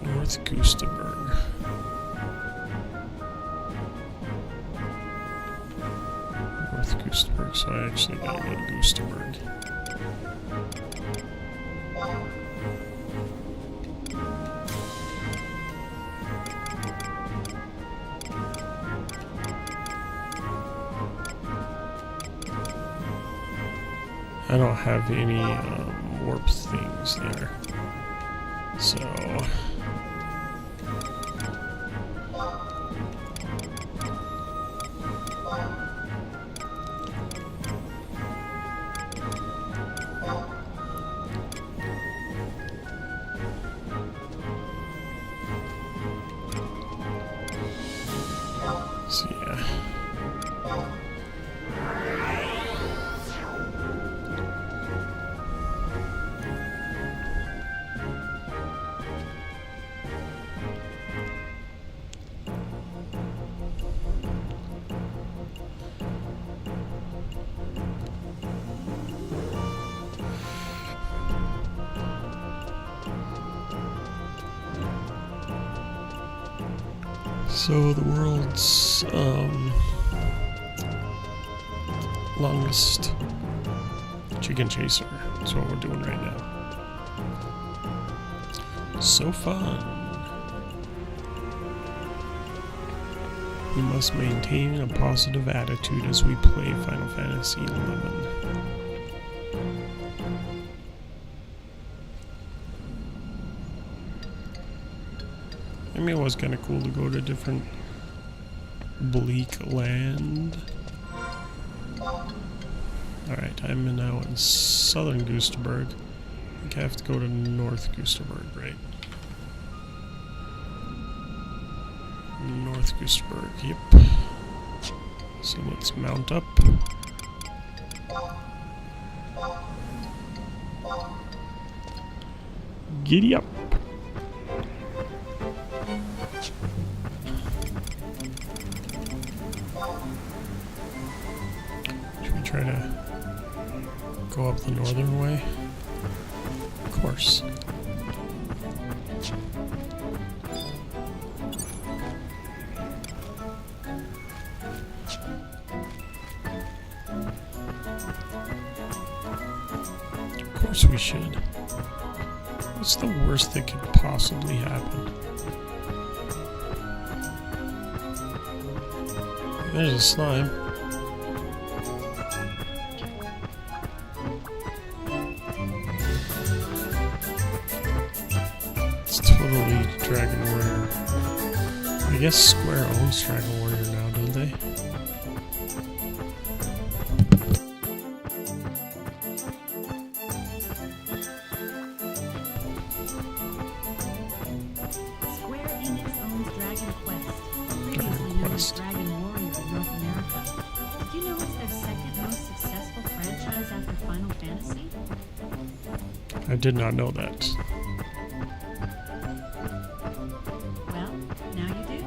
North Gustaberg. North Gustaberg, so I actually gotta go to Gustaberg. I don't have any warp things there, so yeah. So the world's longest chicken chaser is what we're doing right now. So fun. We must maintain a positive attitude as we play Final Fantasy XI. mean, it was kind of cool to go to different bleak land. Alright, I'm now in southern Goosterberg. I think I have to go to North Goosterberg, right? North Goosterberg, yep. So let's mount up. Giddy up! Should we try to go up the northern way? Of course. Of course we should. What's the worst that could possibly happen? There's a slime. It's totally Dragon Warrior. I guess Square owns Dragon Warrior now, don't they? Square Enix owns Dragon Quest, previously known as Dragon Warrior in North America. Did you know it's their second most successful franchise after Final Fantasy? I did not know that. Well, now you do.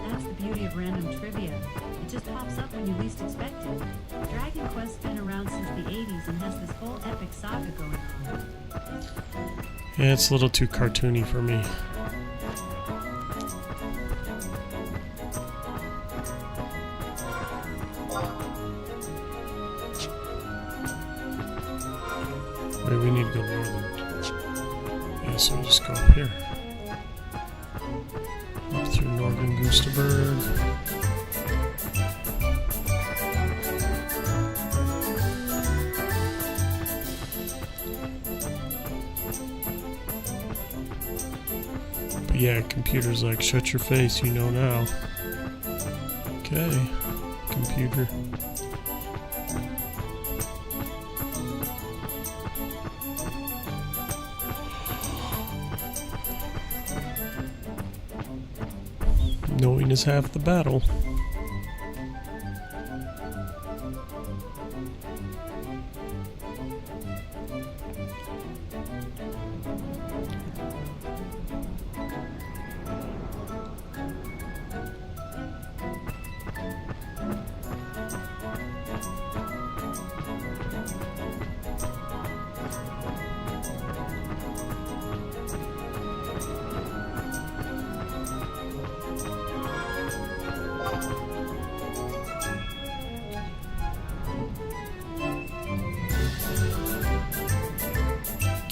That's the beauty of random trivia. It just pops up when you least expect it. Dragon Quest's been around since the 80s and has this whole epic saga going on. Yeah, it's a little too cartoony for me. Wait, we need to go northern. Yeah, so we'll just go up here. Up through northern Goosterberg. But yeah, computer's like, shut your face, you know now. Okay, computer. Knowing is half the battle.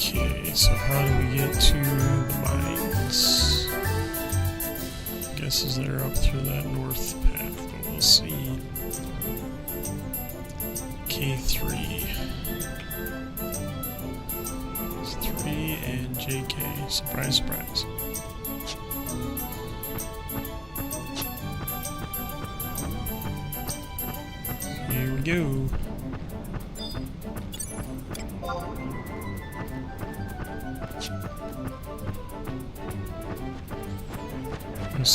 Okay, so how do we get to the mines? Guesses they're up through that north path, but we'll see. K3. It's 3 and JK. Surprise, surprise. Here we go.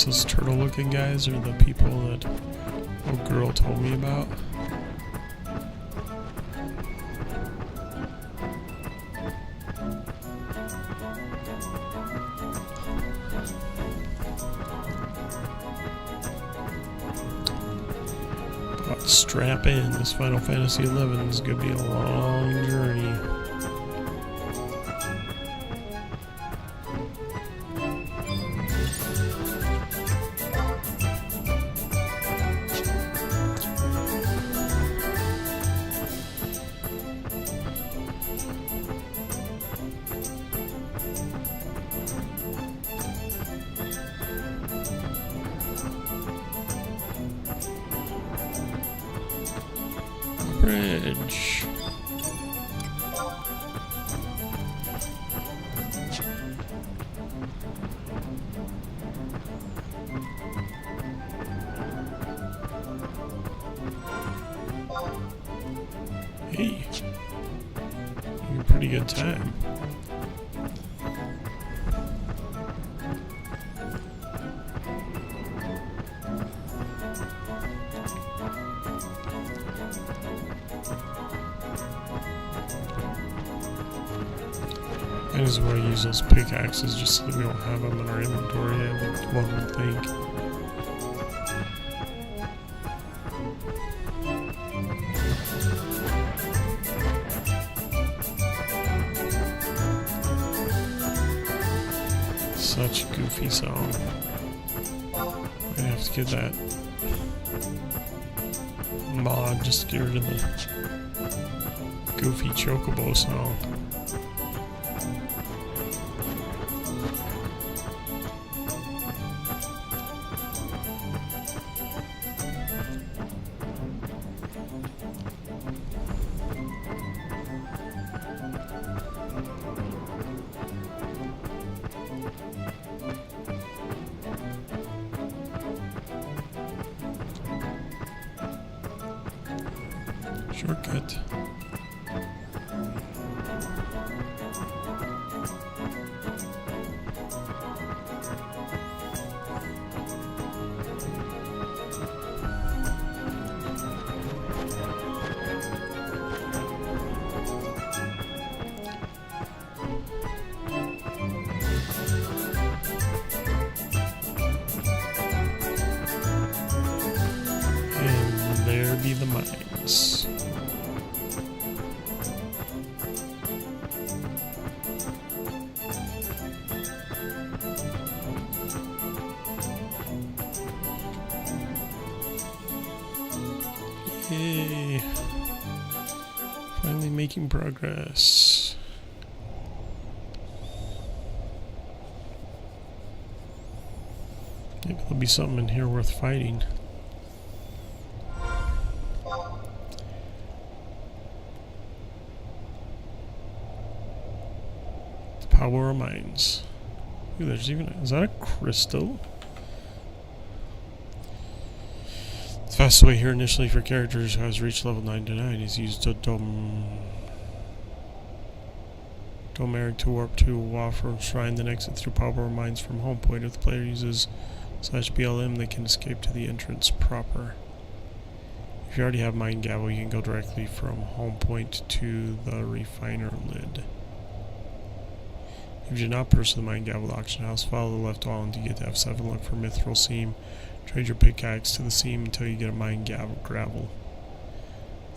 Those turtle looking guys are the people that a girl told me about. But strap in, this Final Fantasy XI is going to be a long journey. Bridge. Hey, having a pretty good time. That is why I use those pickaxes, just so that we don't have them in our inventory, one would think. Such a goofy song. I have to get that mod just to get rid of the goofy chocobo song. Shortcut. And there be the mines. Yay! Finally making progress. Maybe there'll be something in here worth fighting. The power of mines. Ooh, there's even is that a crystal? The fastest way here initially for characters who has reached level 99 is use the Domeric to warp to Wafra Shrine, then exit through power mines from home point. If the player uses /BLM, they can escape to the entrance proper. If you already have Mine Gavel, you can go directly from home point to the refiner lid. If you do not purchase the Mine Gavel auction house, follow the left wall until you get to F7, look for Mithril Seam. Trade your pickaxe to the seam until you get a Mine Gravel.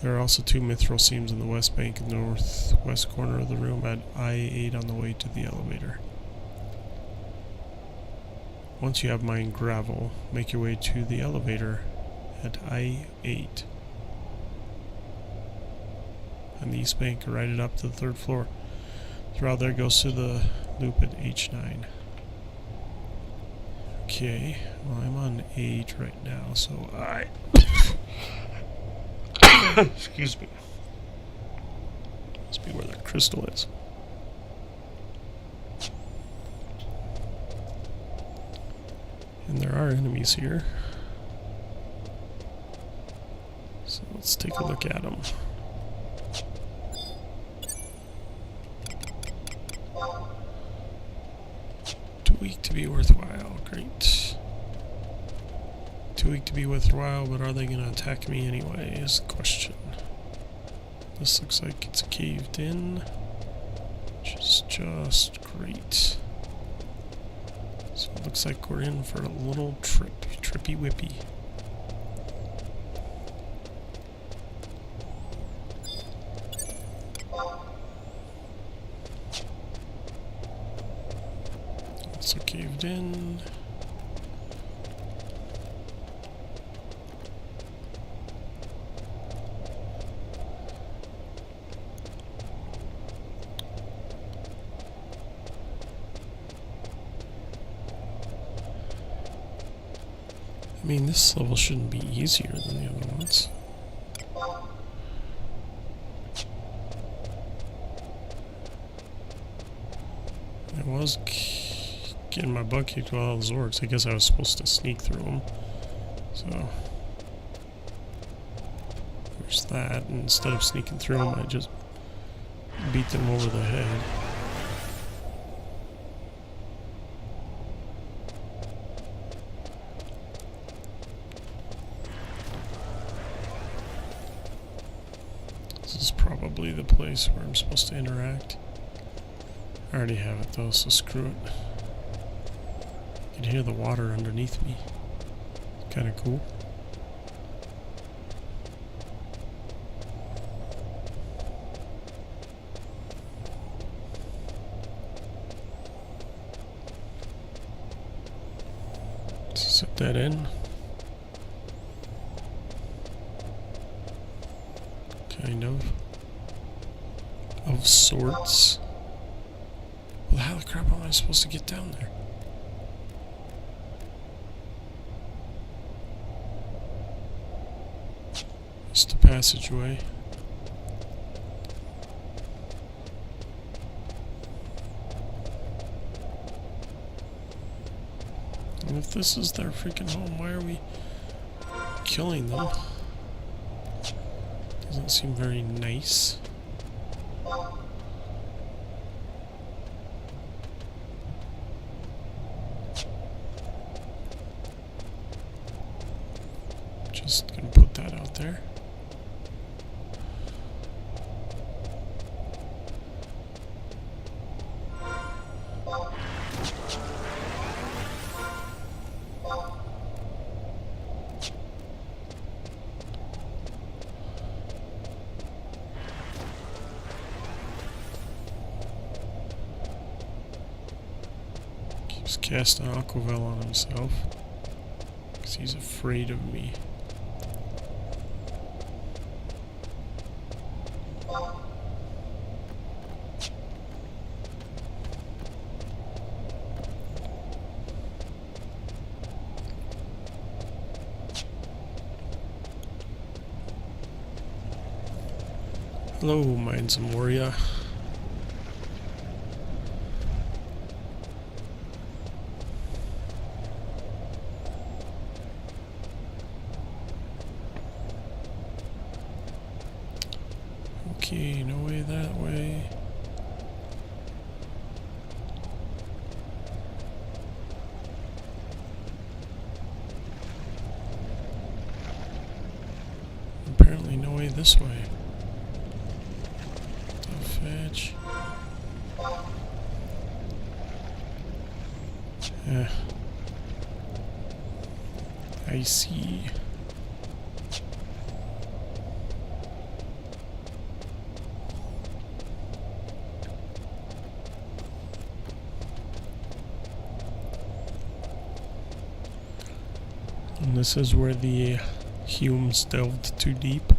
There are also 2 Mithril Seams in the west bank and northwest corner of the room at I-8 on the way to the elevator. Once you have Mine Gravel, make your way to the elevator at I-8 on the east bank, ride it up to the 3rd floor. The route there goes to the loop at H9. Okay, well I'm on 8 right now, so I... Excuse me. Must be where that crystal is. And there are enemies here. So let's take a look at them. Too weak to be worthwhile. Great. Too weak to be worthwhile, but are they going to attack me anyway is the question. This looks like it's caved in, which is just great. So it looks like we're in for a little trippy whippy. Also caved in. I mean, this level shouldn't be easier than the other ones. I was getting my butt kicked with all those orcs. I guess I was supposed to sneak through them. So, There's that. And instead of sneaking through them, I just beat them over the head. This is probably the place where I'm supposed to interact. I already have it though, so screw it. You can hear the water underneath me. Kinda cool. Set that in. Kind of. Of sorts. Well, how the crap am I supposed to get down there? It's the passageway. And if this is their freaking home, why are we killing them? Doesn't seem very nice. Just gonna put that out there. Keeps casting Aquavel on himself because he's afraid of me. Hello, Mines and Moria. Okay, no way that way. Apparently no way this way. Fetch. I see. And this is where the Humes delved too deep.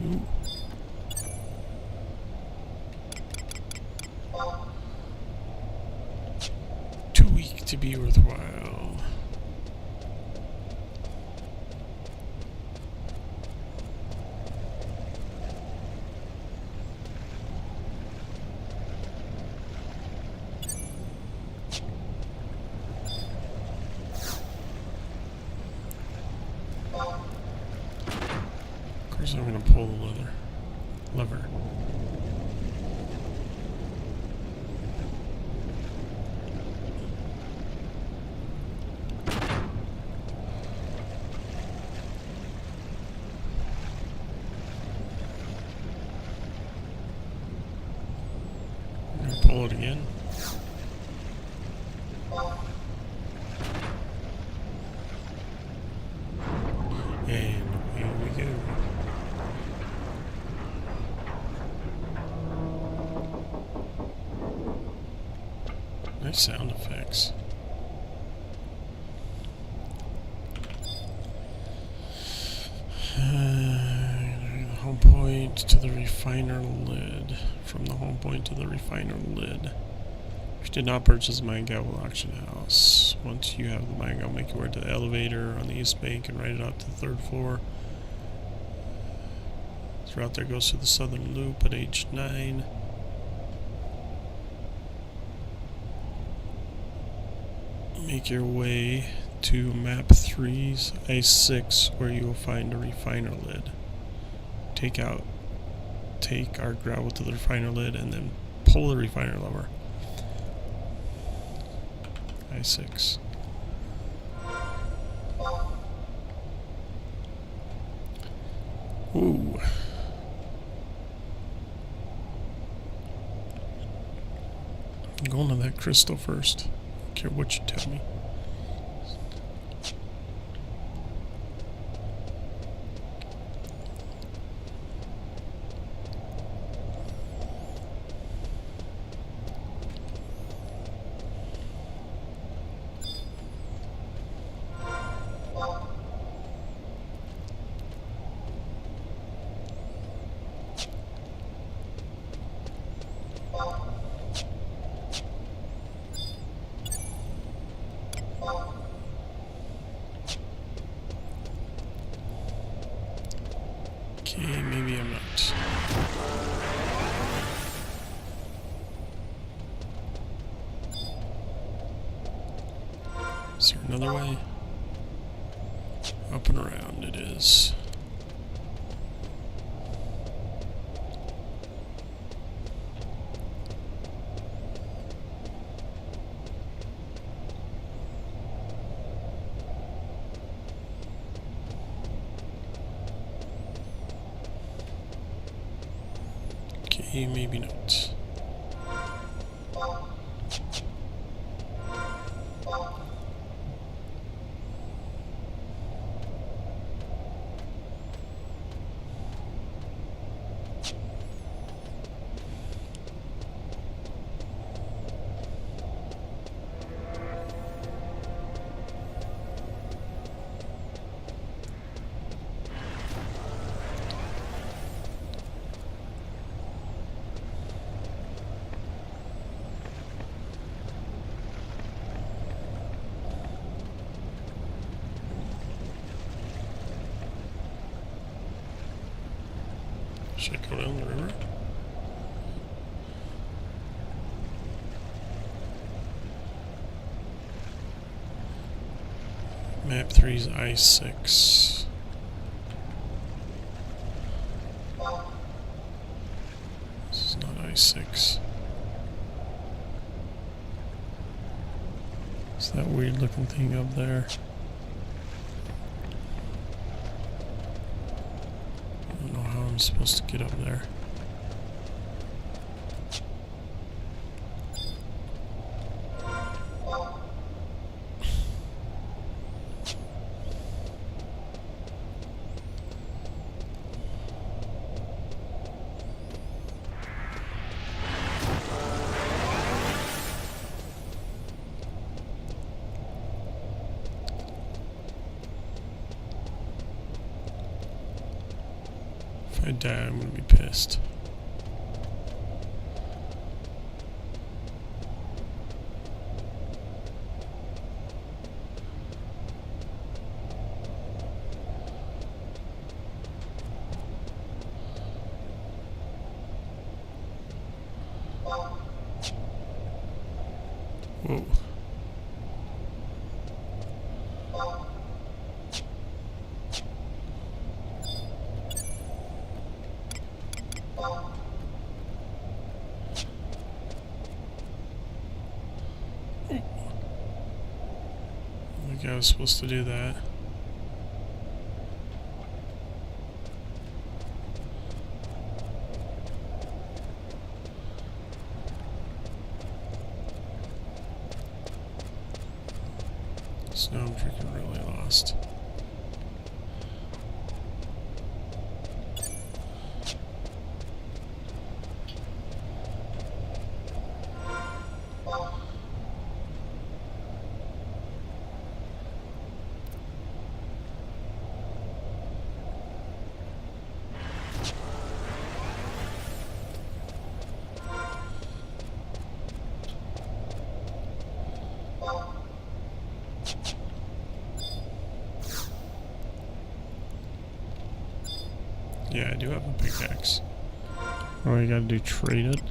Ooh. Too weak to be worthwhile. Of course I'm gonna pull the lever. I'm gonna pull it again. And here we go. sound effects. The home point to the refiner lid. From the home point to the refiner lid. If you did not purchase the mine gal will auction house. Once you have the mine gal, make your way to the elevator on the east bank and ride it out to the 3rd floor. The route there goes to the southern loop at age 9. Make your way to map 3's I6 where you will find a refiner lid. Take our gravel to the refiner lid and then pull the refiner lever. I6. Ooh. I'm going to that crystal first. I don't care what you tell me. Okay, maybe I'm not. Is there another way? Up and around it is. Okay, maybe not. Should I go down the river? Map 3's I6. This is not I6. It's that weird looking thing up there. I don't know how I'm supposed to get up there. If I die, I'm gonna be pissed. Whoa. I think I was supposed to do that. So now I'm freaking really lost. I do have a pickaxe. Oh, I gotta do trade it.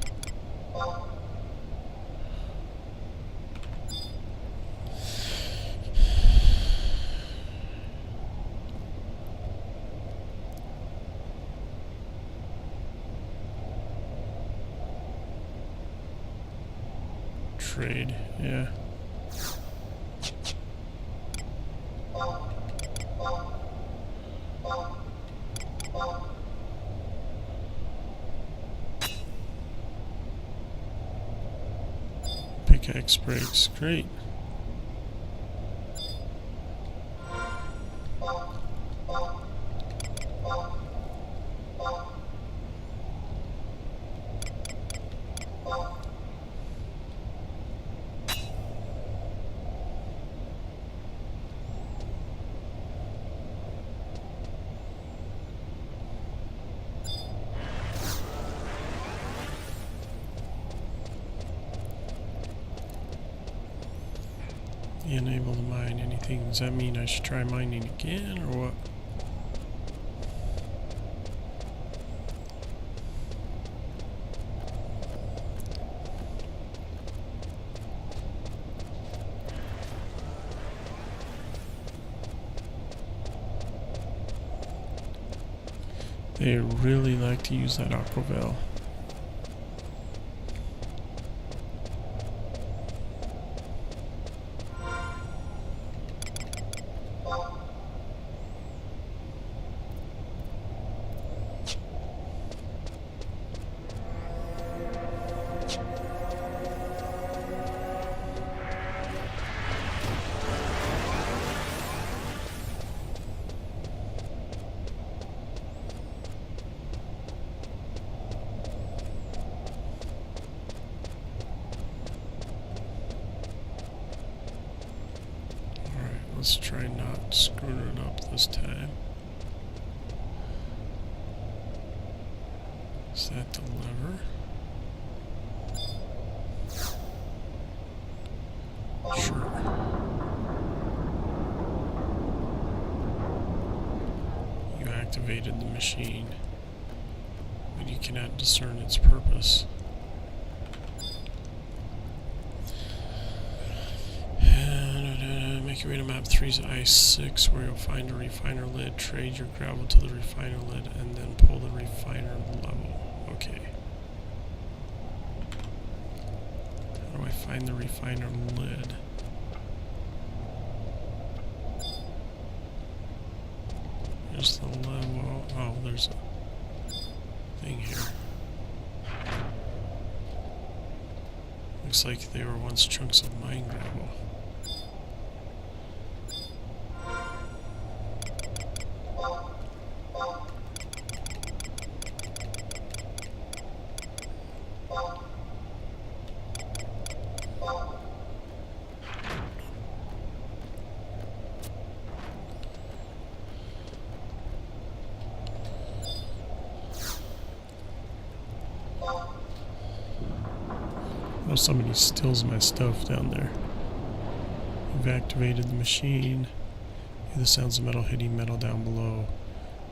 Trade, yeah. Pickaxe breaks, great. Unable to mine anything. Does that mean I should try mining again or what? They really like to use that Aquavel. Let's try not screwing it up this time. Is that the lever? Sure. You activated the machine, but you cannot discern its purpose. Make your way to map 3's ice 6, where you'll find a refiner lid. Trade your gravel to the refiner lid, and then pull the refiner level. Okay. How do I find the refiner lid? There's the level. Oh, there's a thing here. Looks like they were once chunks of mine gravel. Oh, somebody steals my stuff down there. You've activated the machine. Hear the sounds of metal hitting metal down below.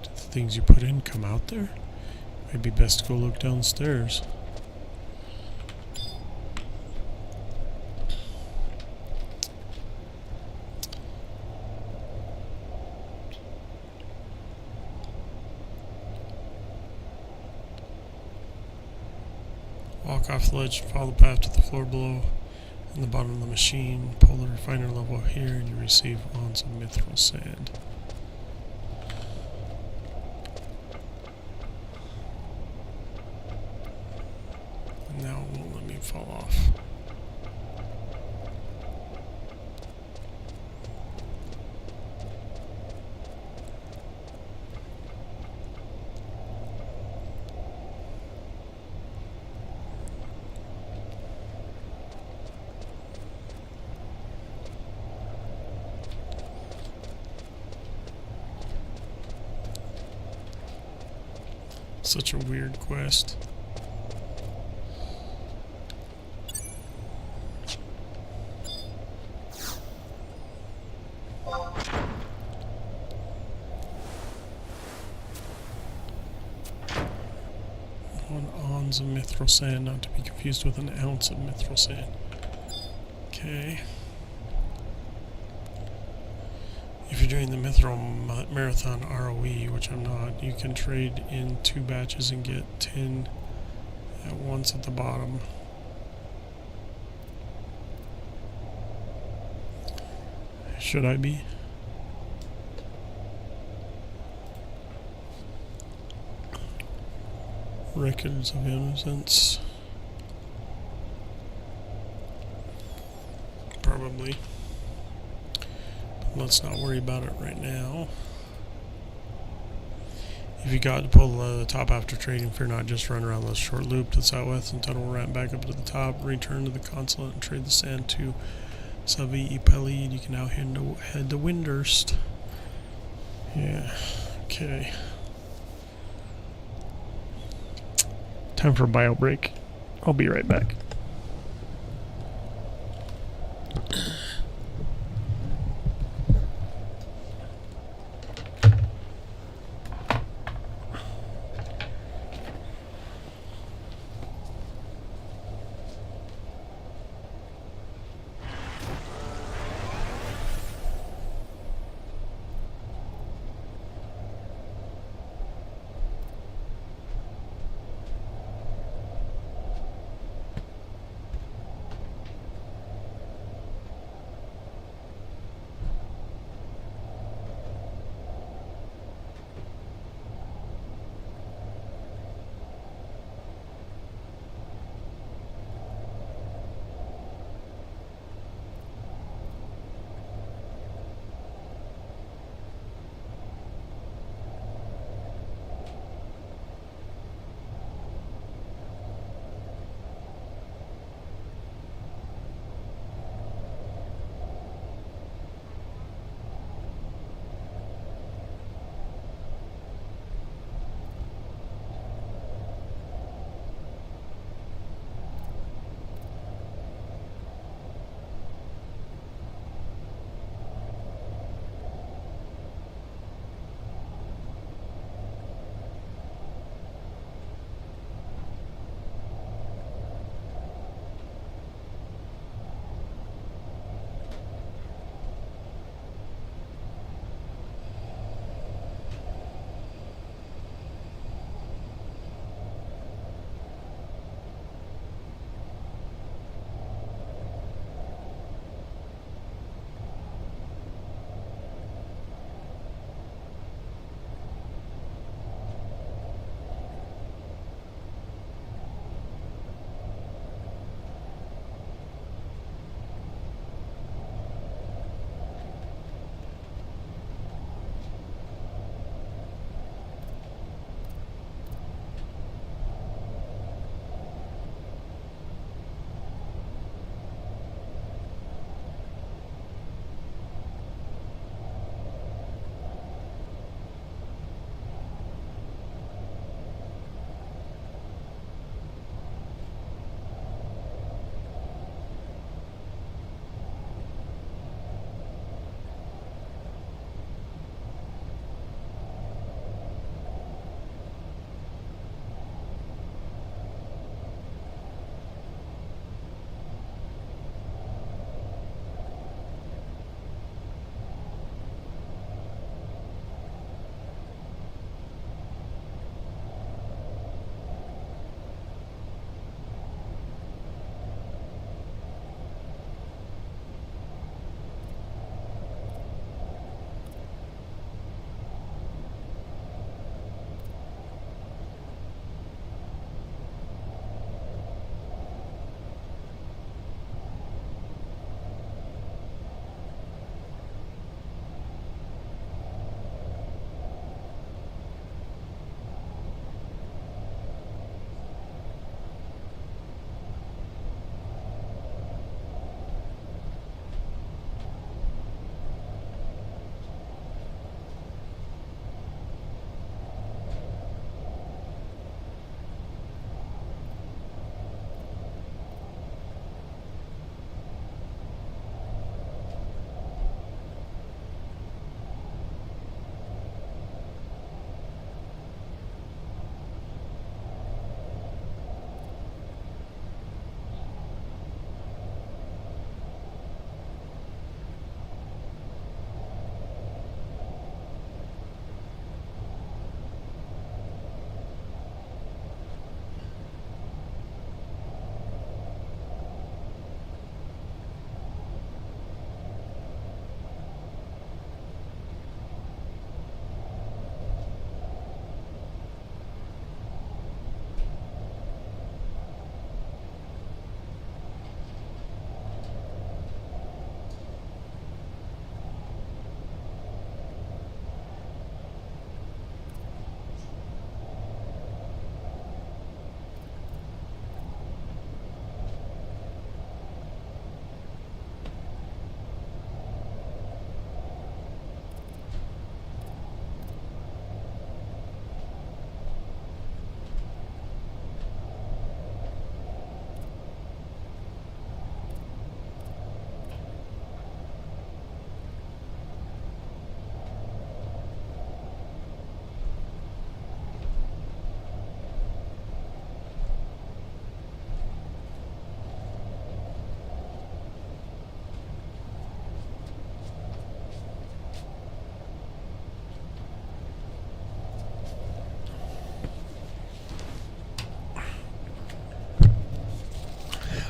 Did the things you put in come out there? Might be best to go look downstairs. Walk off the ledge, follow the path to the floor below and the bottom of the machine. Pull the refiner level here and you receive ounce of mithril sand. And now it won't let me fall off. Such a weird quest. pounds of mithril sand, not to be confused with an ounce of mithril sand. Okay. If you're doing the mithril marathon ROE, which I'm not, you can trade in 2 batches and get 10 at once at the bottom. Should I be? Records of innocence. Probably. But let's not worry about it right now. If you got to pull the top after trading, fear not, just run around the short loop to the southwest until we'll ramp back up to the top, return to the consulate and trade the sand to Savi Pelid. You can now head to Windurst. Yeah, okay. Time for a bio break. I'll be right back.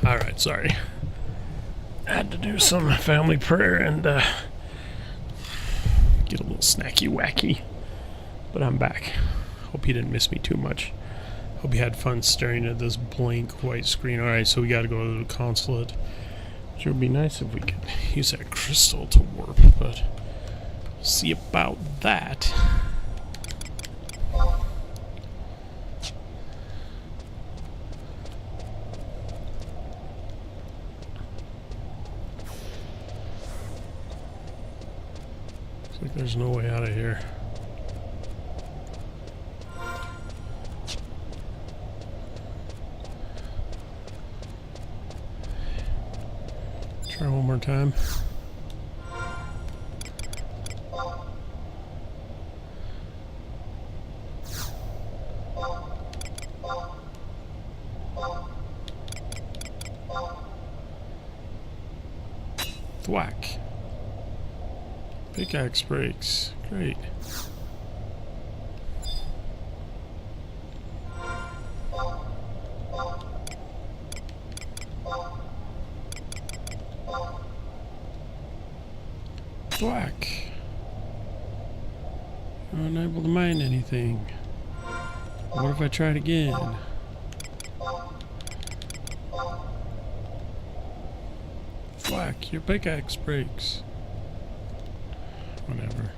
Alright, sorry. I had to do some family prayer and get a little snacky wacky. But I'm back. Hope you didn't miss me too much. Hope you had fun staring at this blank white screen. Alright, so we gotta go to the consulate. Which would be nice if we could use that crystal to warp, but we'll see about that. Looks like there's no way out of here. Try one more time. Thwack. Pickaxe breaks. Great. Thwack. I'm unable to mine anything. What if I tried again? Thwack, your pickaxe breaks. Whatever.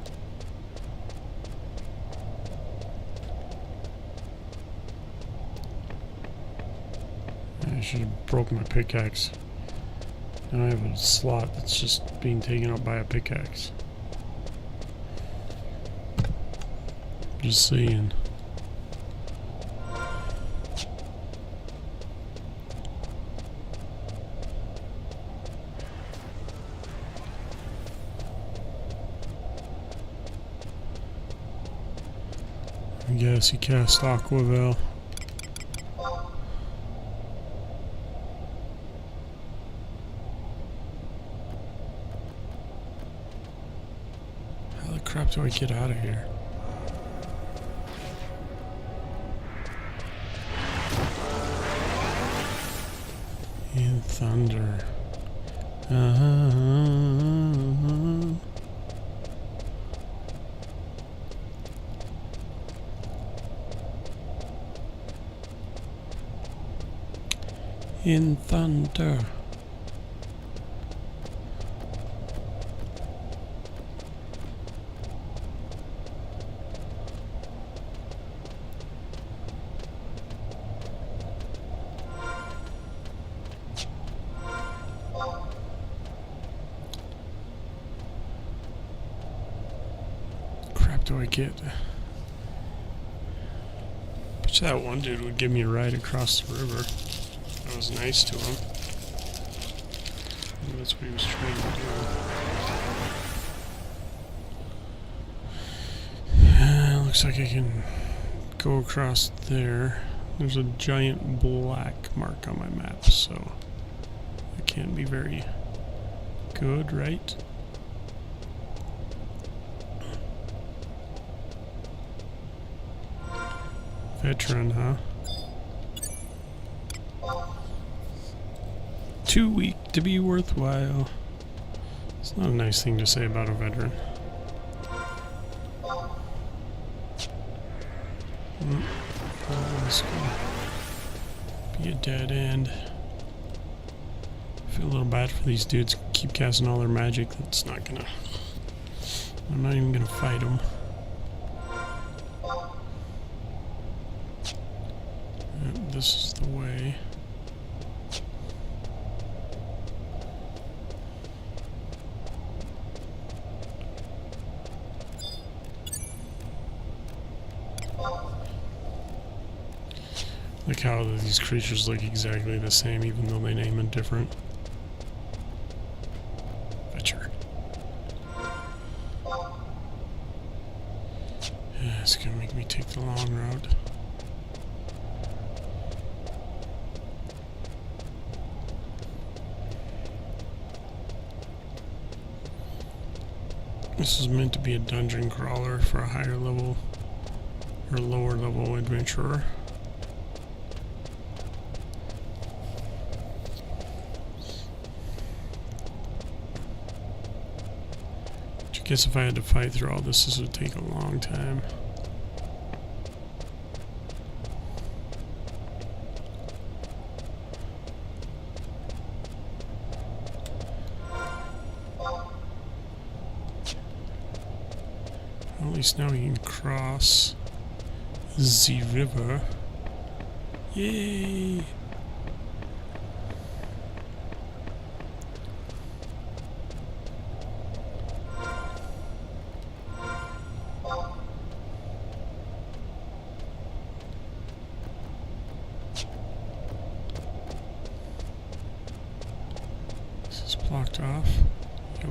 I should have broken my pickaxe. Now I have a slot that's just being taken up by a pickaxe. Just saying. I guess he cast Aquavel. How the crap do I get out of here? In thunder. In thunder. Crap do I get? Which that one dude would give me a ride across the river. That was nice to him. Maybe that's what he was trying to do. Looks like I can go across there. There's a giant black mark on my map, so it can't be very good, right? Veteran, huh? Too weak to be worthwhile. It's not a nice thing to say about a veteran. This could be a dead end. I feel a little bad for these dudes. Keep casting all their magic. That's not gonna... I'm not even gonna fight them. This is the way. Like how these creatures look exactly the same even though they name them different. Fetcher. Yeah, it's gonna make me take the long route. This is meant to be a dungeon crawler for a higher level or lower level adventurer. Guess if I had to fight through all this would take a long time. At least now we can cross the river. Yay! This is blocked off. Yep.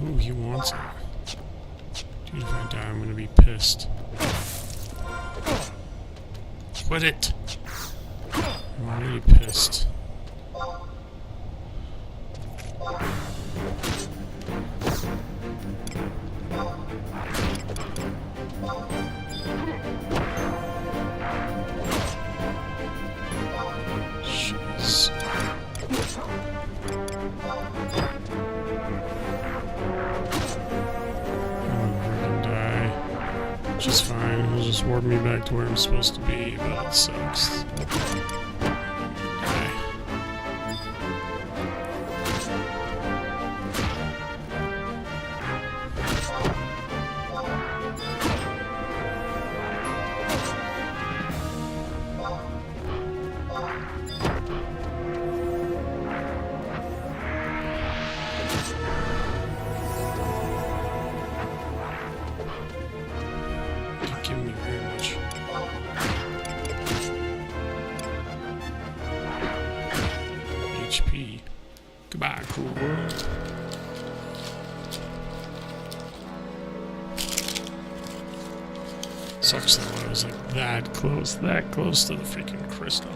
Ooh, he wants it. Dude, if I die, I'm gonna be pissed. Quit it! I'm really pissed. Jeez. Which is fine, he'll just warp me back to where I'm supposed to be, but it sucks. Okay. Give me very much. HP. Goodbye, cool world. Sucks though, I was like that close to the freaking crystal.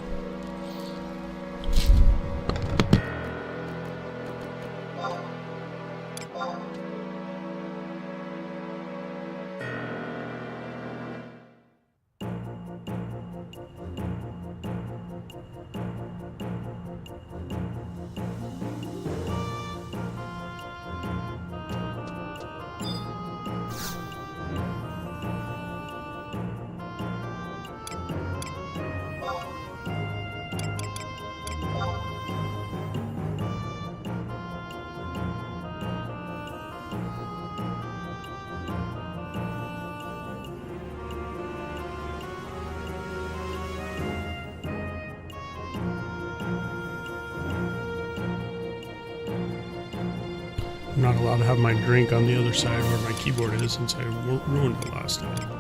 I'm not allowed to have my drink on the other side where my keyboard is since I ruined it last time.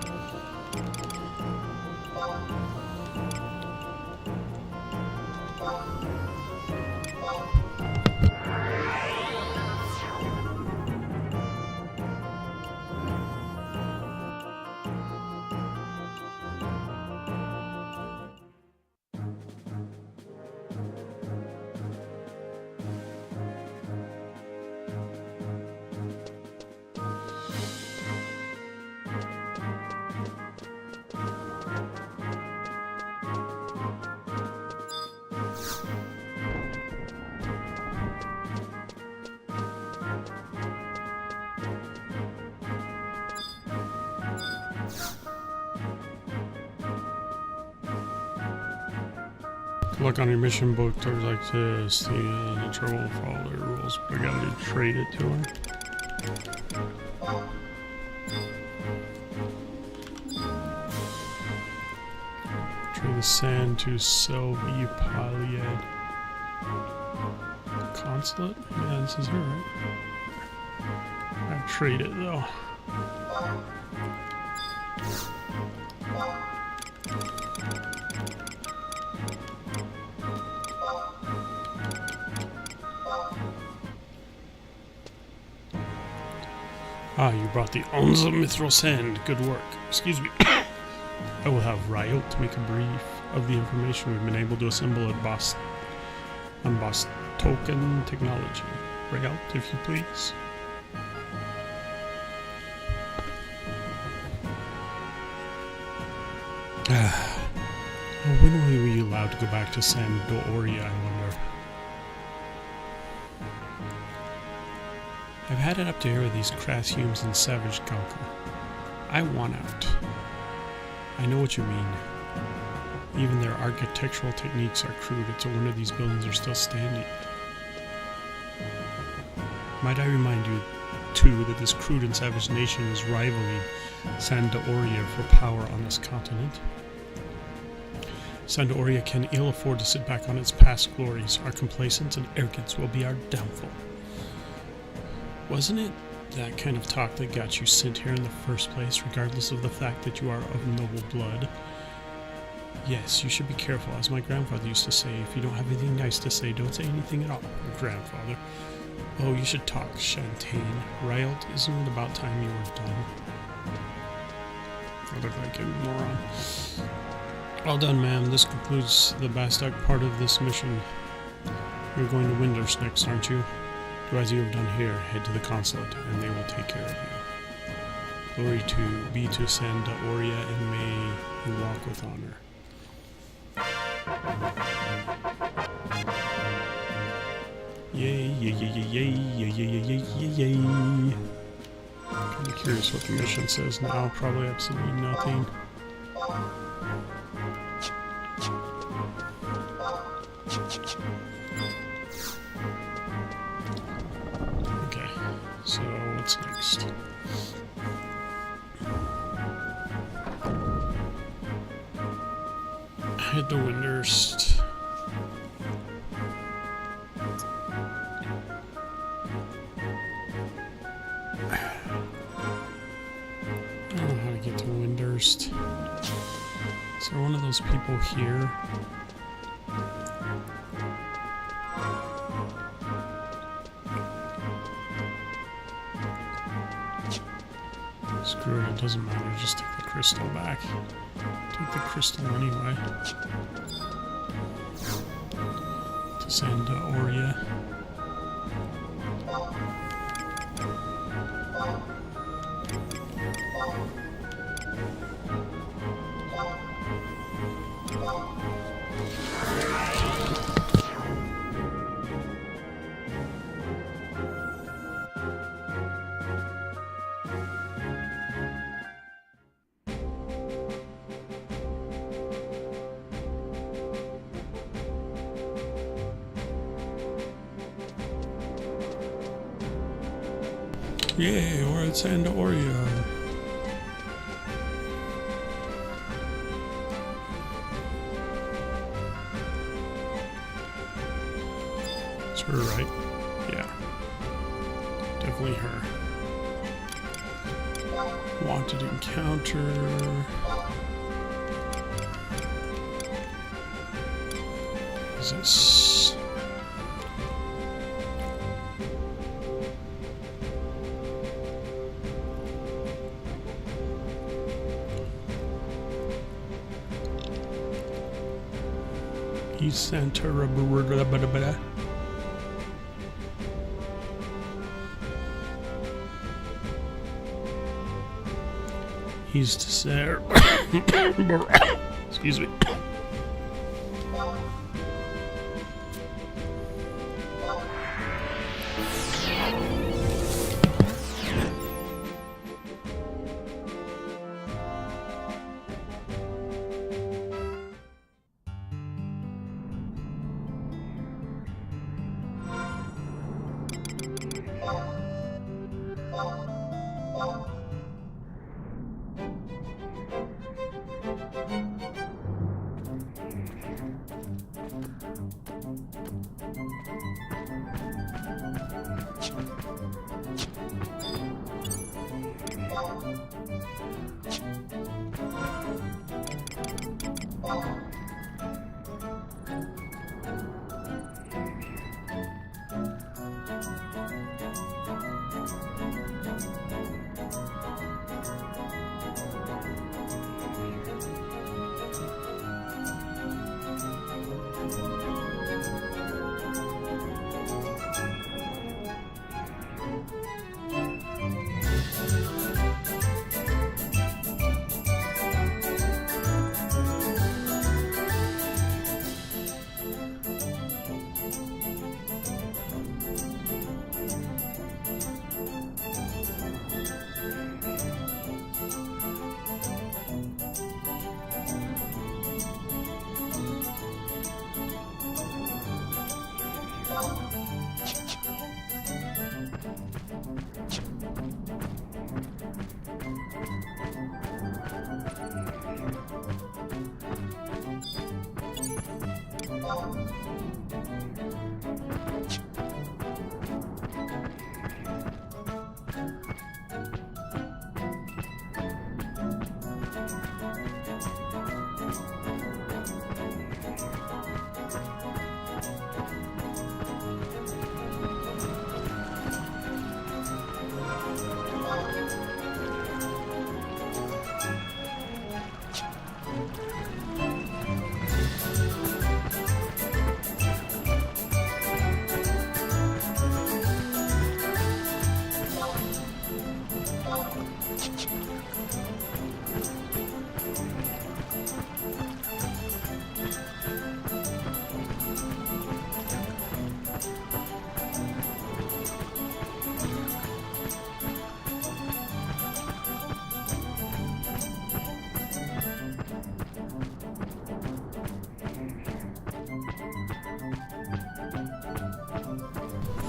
Look on your mission book towards like this. The trouble will follow their rules, but I gotta trade it to him. Trade the sand to Selvi Paliad. Consulate? Yeah, this is her, right? I trade it though. Ah, you brought the Onza Mithril Sand. Good work. Excuse me. I will have Ryot to make a brief of the information we've been able to assemble at Boss Token Technology. Ryot, if you please. When will we be allowed to go back to Sandoria, I wonder? I've had it up to here with these crass humans and savage Gonka. I want out. I know what you mean. Even their architectural techniques are crude. It's a wonder these buildings are still standing. Might I remind you, too, that this crude and savage nation is rivaling Sandoria for power on this continent? Sandoria can ill afford to sit back on its past glories. Our complacence and arrogance will be our downfall. Wasn't it that kind of talk that got you sent here in the first place, regardless of the fact that you are of noble blood? Yes, you should be careful. As my grandfather used to say, if you don't have anything nice to say, don't say anything at all. Grandfather. Oh, you should talk, Shantaine. Rylt, isn't it about time you were done? I look like a moron. All done, ma'am. This concludes the Bastok part of this mission. You're going to Windurst next, aren't you? Do as you have done here, head to the consulate, and they will take care of you. Glory be to Sandoria, and may you walk with honor. Yay, yay, yay, yay, yay, yay, yay, yay, yay. Kind of curious what the mission says now. Probably absolutely nothing. Okay, so what's next? Head to Windurst. I don't know how to get to Windurst. Is there one of those people here? Screw it, it doesn't matter, just take the crystal back. Take the crystal anyway. To Sandoria. Yay, we're at Sandoria. It's her, right? Yeah. Definitely her. Wanted encounter. Is this? East Santoria. East Sar. Excuse me.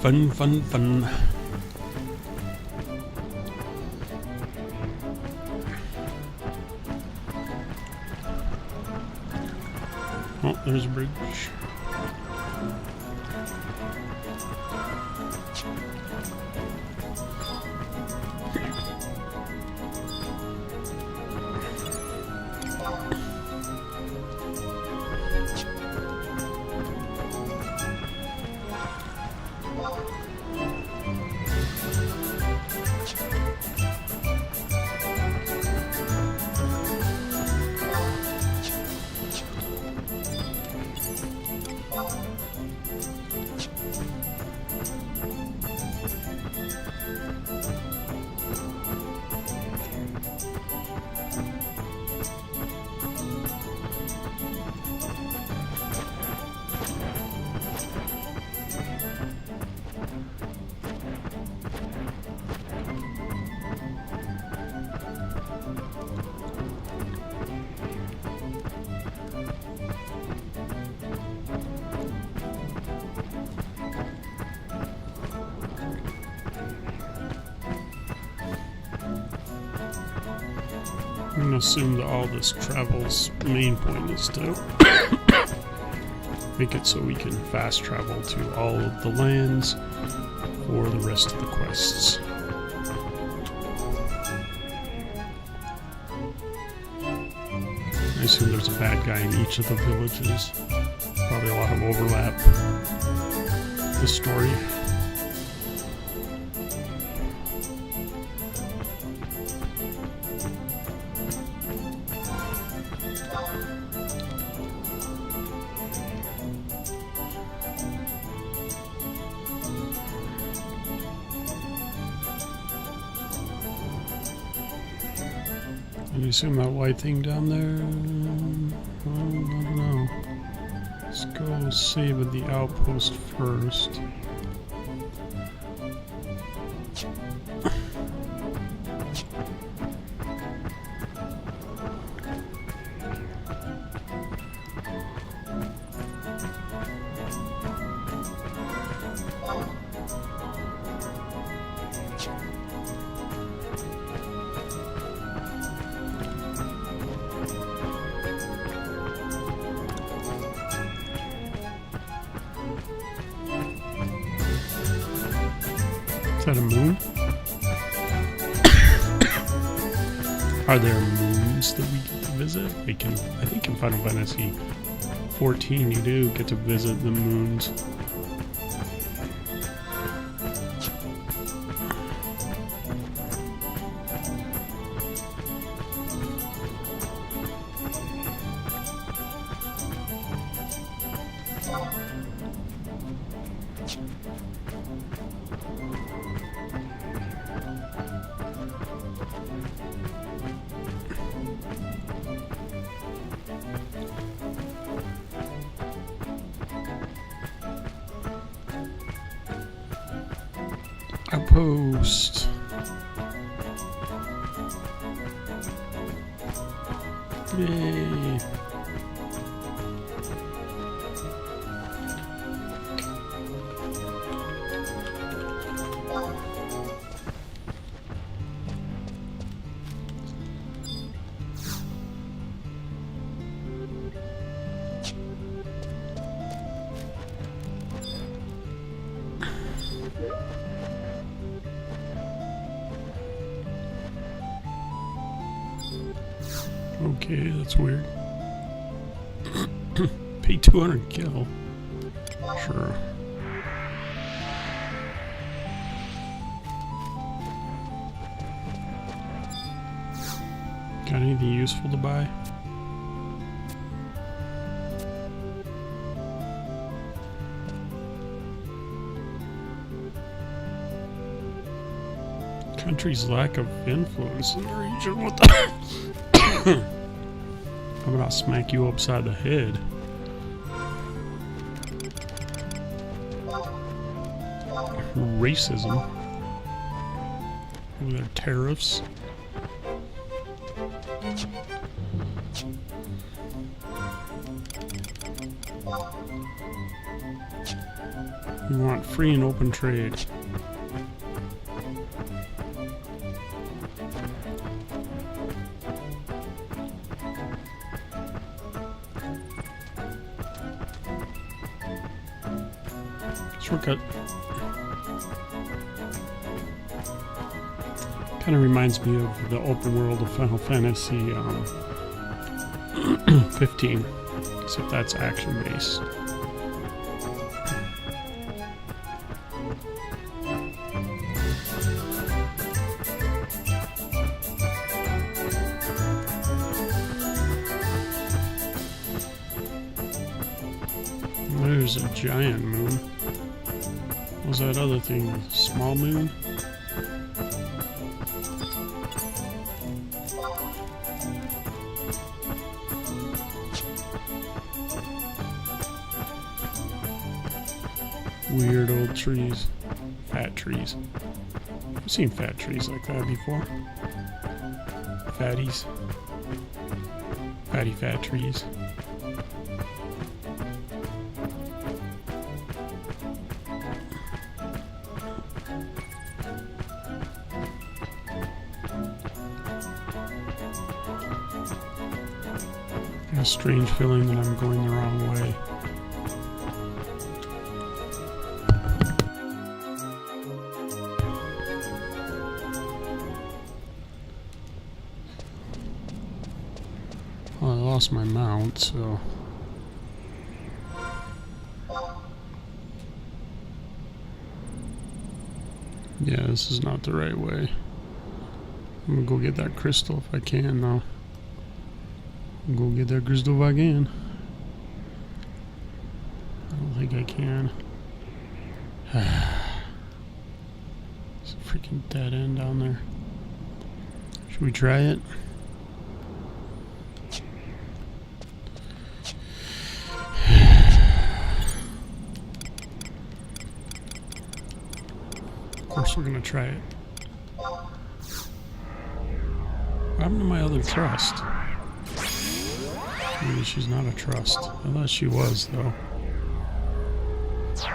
Fun, fun, fun. Oh, there's a bridge. I'm gonna assume that all this travel's main point is to make it so we can fast travel to all of the lands for the rest of the quests. I assume there's a bad guy in each of the villages. Probably a lot of overlap in the story. I assume that white thing down there. Well, I don't know. Let's go save at the outpost first. Is that a moon? Are there moons that we get to visit? I think in Final Fantasy 14 you do get to visit the moons. Outpost. Yay. Okay, that's weird. Pay 200 kill. Sure. Got anything useful to buy? Country's lack of influence in the region. What the? How about I smack you upside the head? Racism. Over their tariffs. We want free and open trade. Shortcut. Kind of reminds me of the open world of Final Fantasy 15, except that's action based. There's a giant moon. What was that other thing? Small moon? Weird old trees. Fat trees. I've seen fat trees like that before. Fatties. Fatty fat trees. A strange feeling that I'm going the wrong way. Well, I lost my mount, so... Yeah, this is not the right way. I'm gonna go get that crystal if I can, though. Go get that crystal if I can. I don't think I can. It's a freaking dead end down there. Should we try it? Of course we're gonna try it. What happened to my other trust? Maybe she's not a trust. I thought she was, though. It's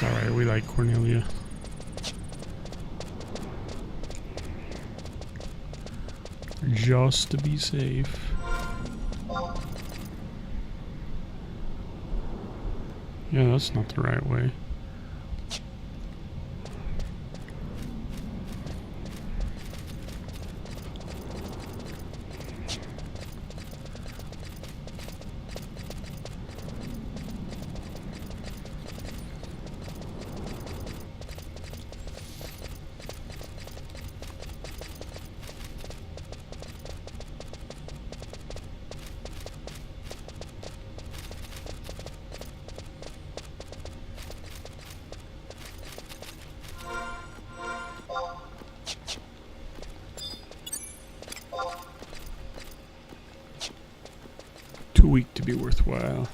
alright, we like Cornelia. Just to be safe. Yeah, that's not the right way. Too weak to be worthwhile.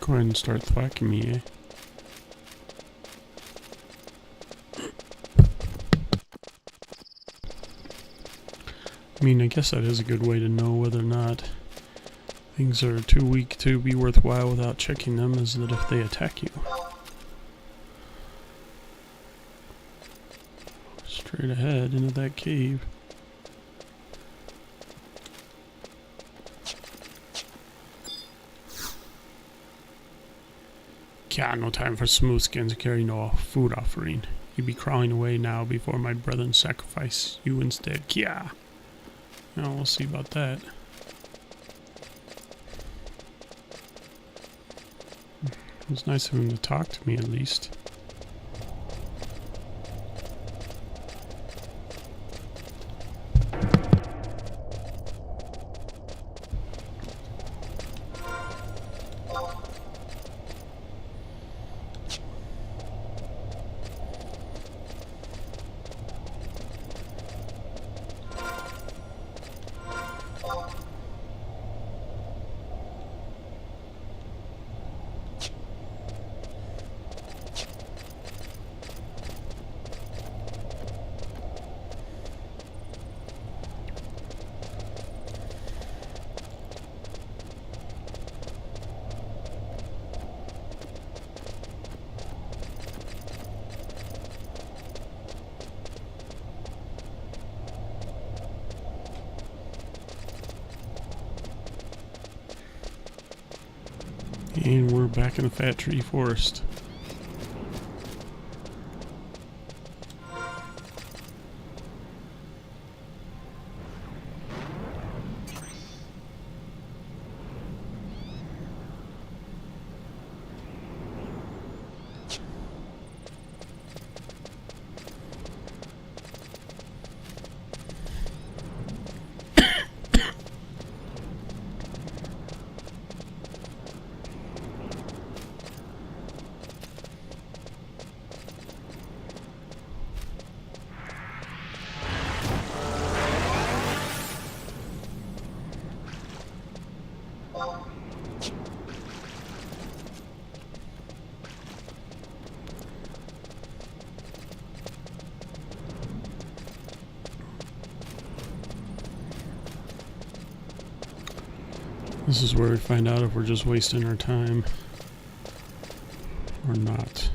Go ahead and start thwacking me, eh? mean, I guess that is a good way to know whether or not things are too weak to be worthwhile without checking them, is that if they attack you. Straight ahead into that cave. Yeah, no time for smooth skins to carry no food offering. You be crawling away now before my brethren sacrifice you instead. Kia. Now we'll see about that. It was nice of him to talk to me at least. And we're back in the Fat Tree Forest. This is where we find out if we're just wasting our time or not.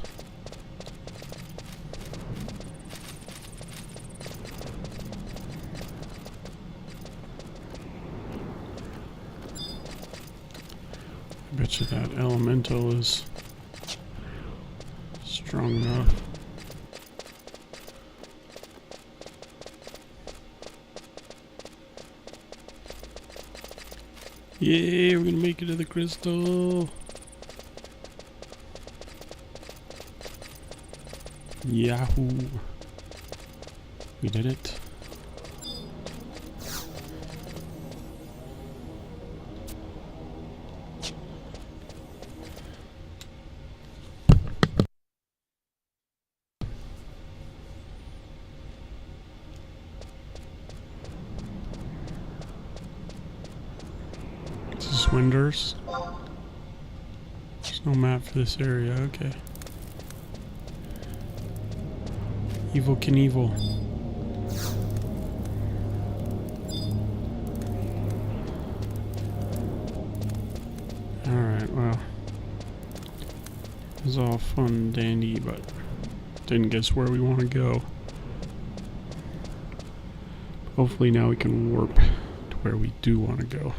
I bet you that elemental is strong enough. Yeah, we're gonna make it to the crystal. Yahoo! We did it. Winders. There's no map for this area, okay. Evil Knievel. Alright, well. It was all fun and dandy, but didn't get us where we want to go. Hopefully now we can warp to where we do want to go.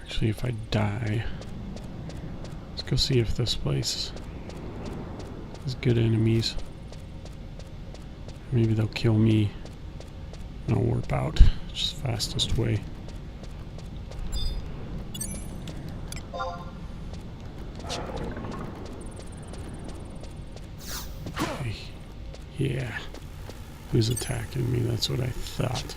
Actually, if I die, let's go see if this place has good enemies. Maybe they'll kill me and I'll warp out. It's the fastest way. Okay. Yeah. Who's attacking me? That's what I thought.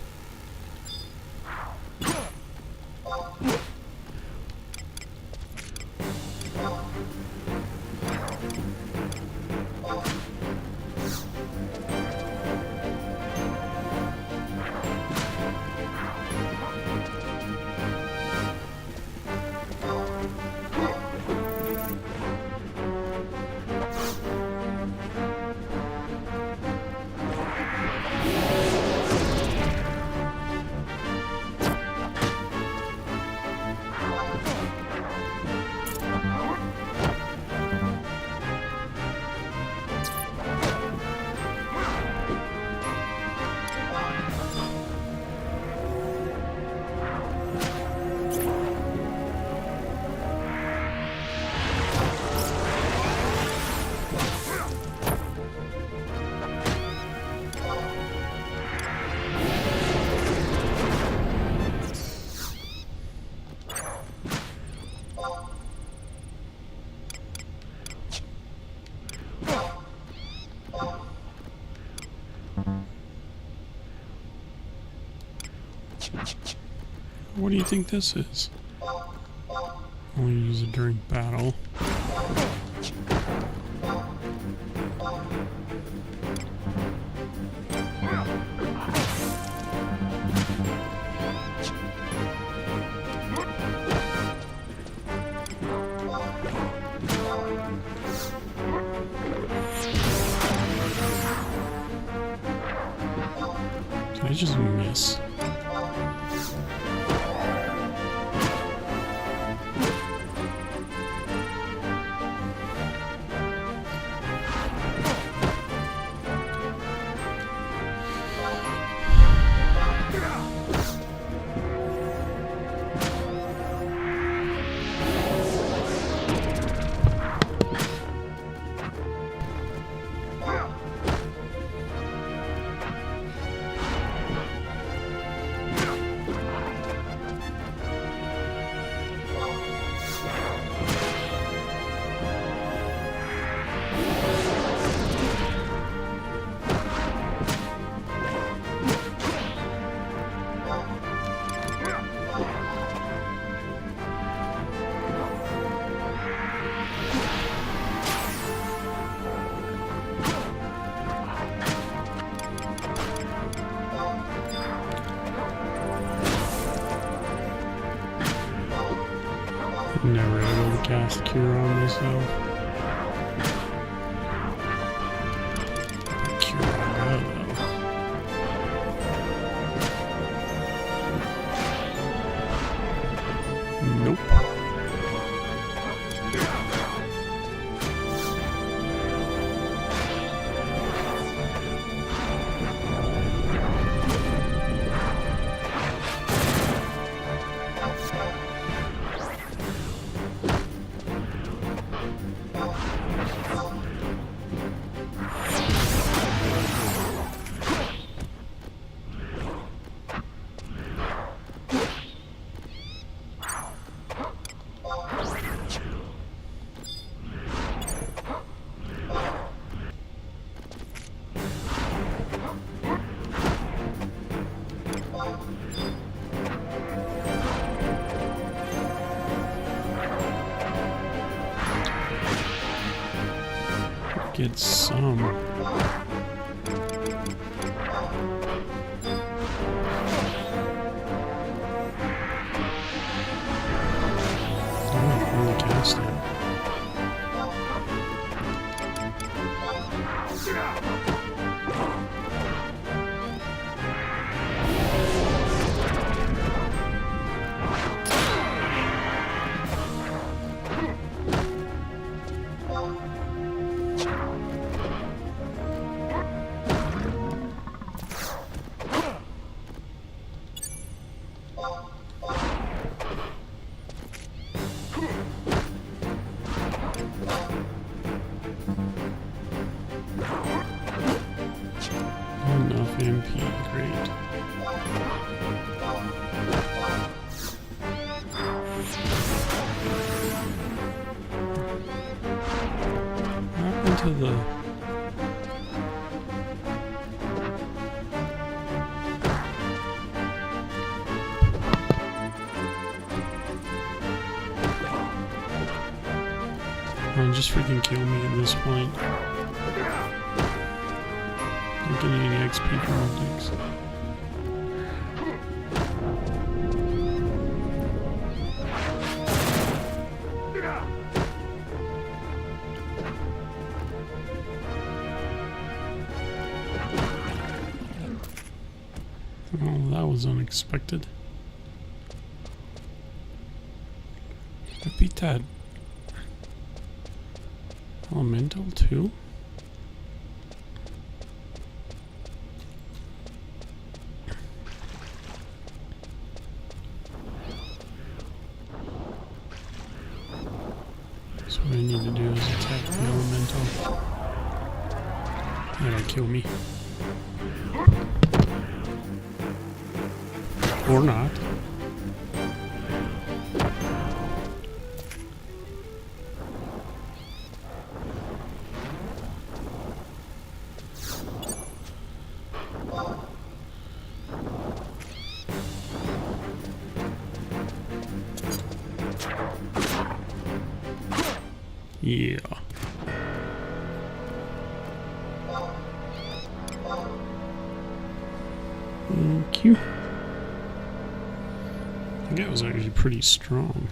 What do you think this is? Only use it during battle. Did I just miss? Never able to cast Cure on myself. Cure on that though. Nope. Get some. Oh, really cast it. Enough MP, great. What happened to the... Oh, just freaking kill me at this point. Not getting any XP from optics. Oh, that was unexpected. I beat that elemental too? So what I need to do is attack the elemental. That'll kill me. Or not. Yeah. Thank you. I think that was actually pretty strong.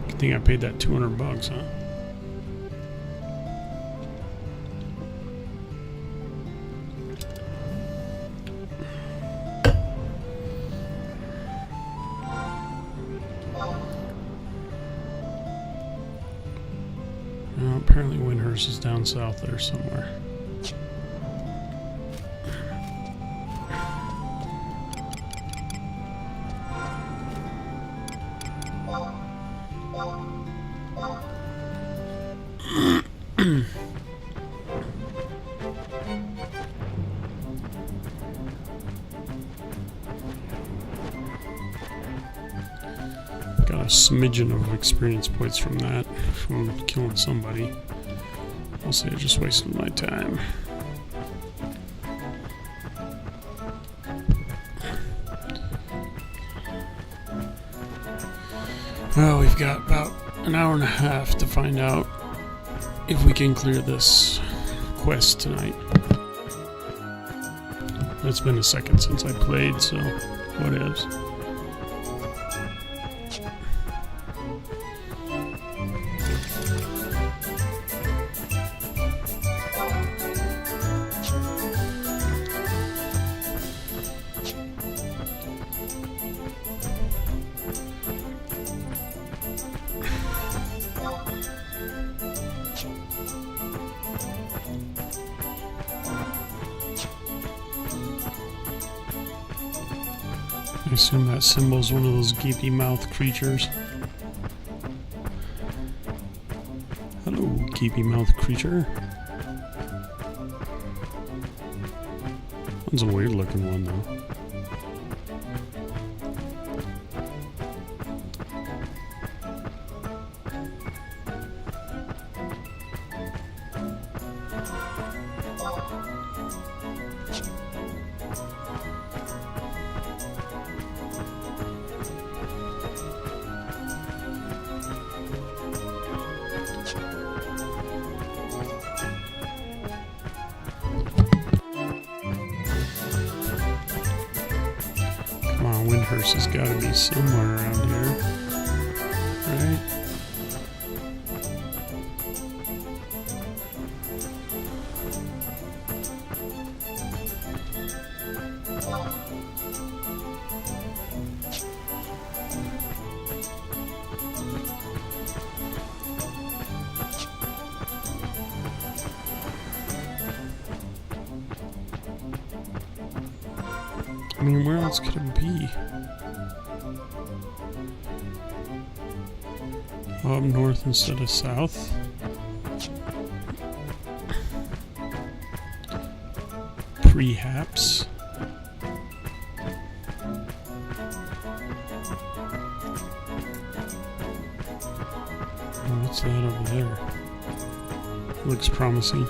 Good thing I paid that $200, huh? Well, apparently Windhurst is down south there somewhere. Got a smidgen of experience points from that, from killing somebody. I'll say I just wasted my time. Well, we've got about an hour and a half to find out if we can clear this quest tonight. It's been a second since I played, so what is? I assume that symbol's one of those gapy mouth creatures. Hello, gapy mouth creature. One's a weird looking one though. Come on, Windhurst has got to be somewhere around here, right? I mean, where else could it be? Up north instead of south? Perhaps. Oh, what's that over there? Looks promising.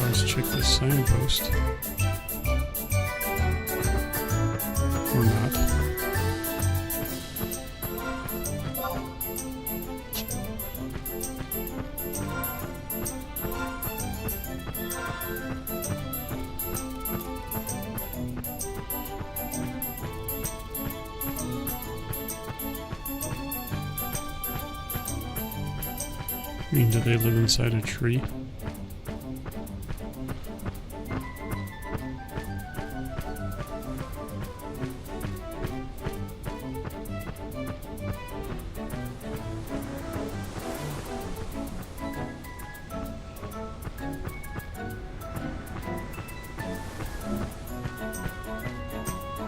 Let's check this signpost. Or not. I mean, do they live inside a tree?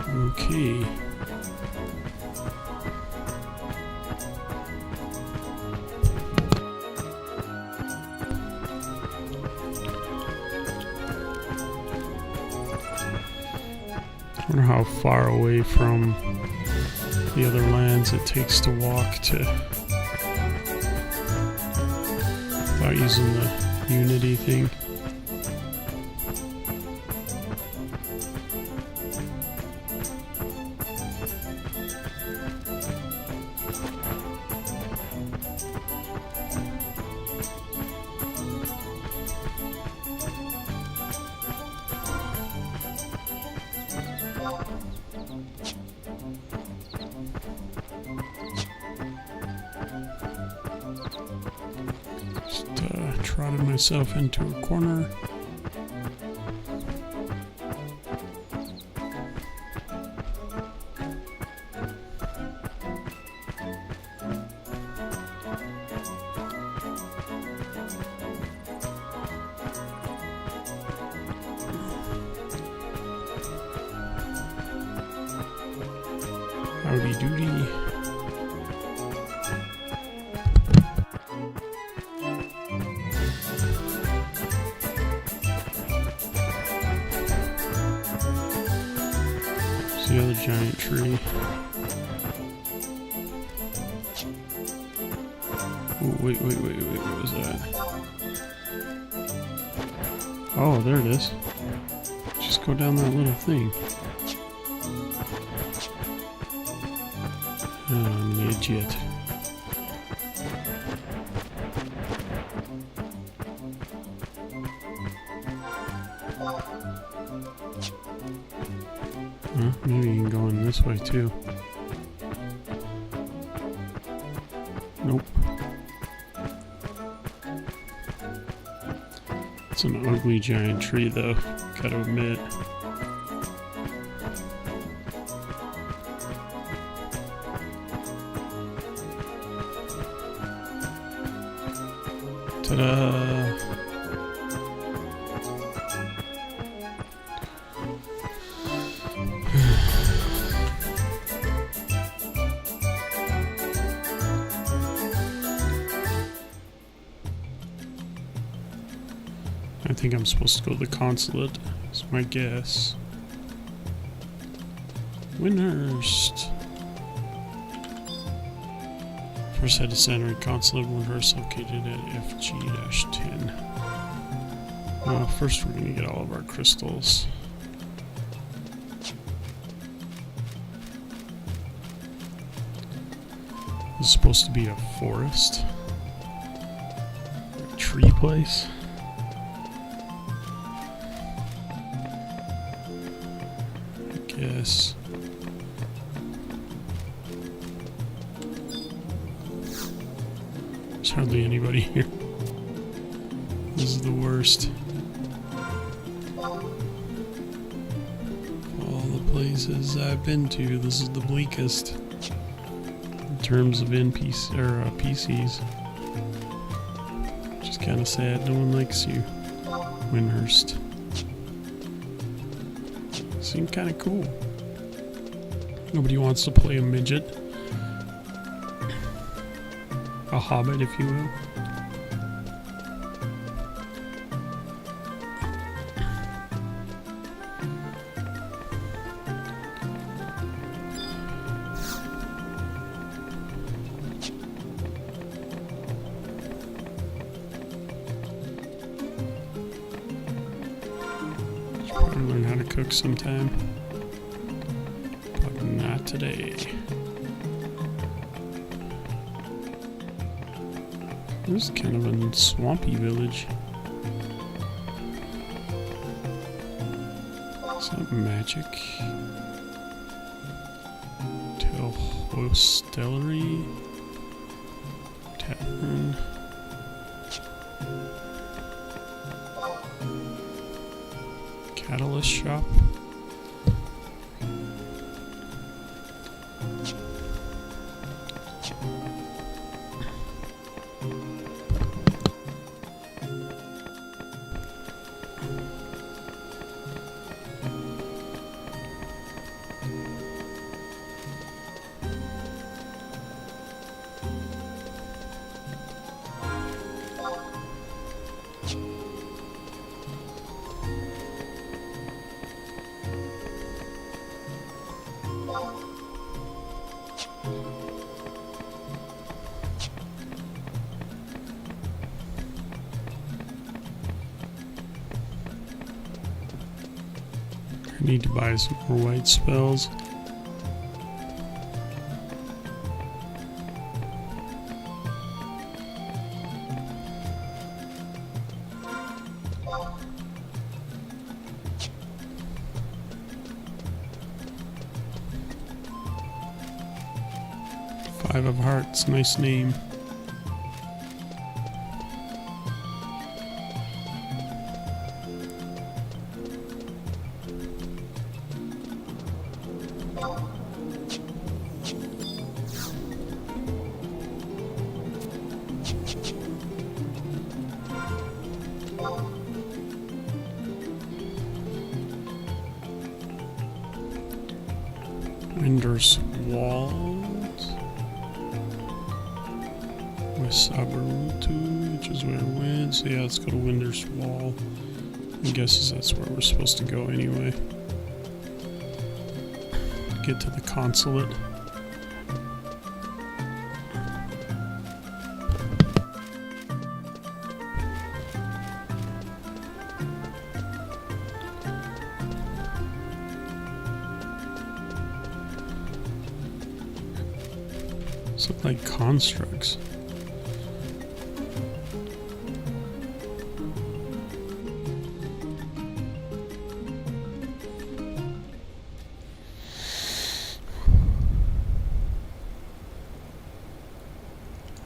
Okay. I wonder how far away from the other lands it takes to walk to without using the Unity thing. Trotted myself into a corner. Howdy doody. The other giant tree. Oh, wait, what was that? Oh, there it is. Just go down that little thing. Oh, I'm an idiot. Maybe you can go in this way too. Nope. It's an ugly giant tree though, gotta admit. Ta-da! I think I'm supposed to go to the consulate, is my guess. Windhurst. First head to center consulate Windhurst located at FG-10. Well, first we're gonna get all of our crystals. This is supposed to be a forest. A tree place. Yes. There's hardly anybody here. This is the worst. All the places I've been to, this is the bleakest in terms of PCs. Just kind of sad. No one likes you, Windhurst. Seemed kind of cool. Nobody wants to play a midget. A hobbit, if you will. Should probably learn how to cook sometime. But not today. This is kind of a swampy village. Is that magic? Hostelry? Tavern? Catalyst shop? Need to buy some more white spells. Five of Hearts, nice name. Winder's Walls. West Sabarutu, which is where it went. So yeah, let's go to Winder's Wall. I guess that's where we're supposed to go anyway. Get to the consulate. These look like constructs.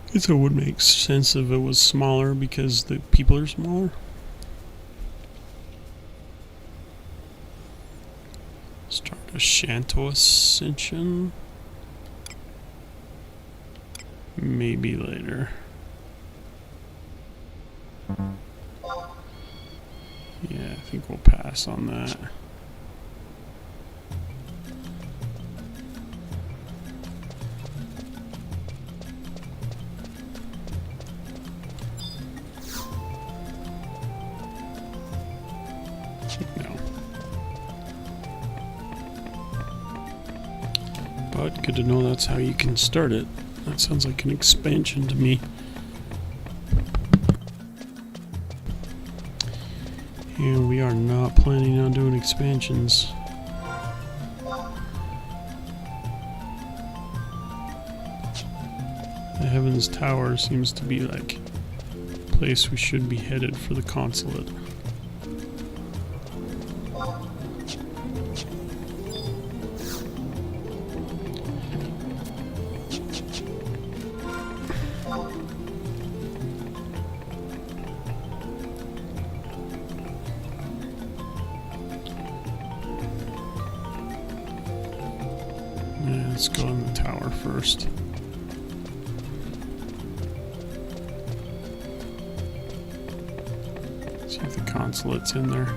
I guess it would make sense if it was smaller because the people are smaller. Start a Shanto Ascension. Maybe later. Yeah, I think we'll pass on that. No. But good to know that's how you can start it. That sounds like an expansion to me. And we are not planning on doing expansions. The Heavens Tower seems to be like a place we should be headed for the consulate. Yeah, let's go in the tower first. See if the consulate's in there.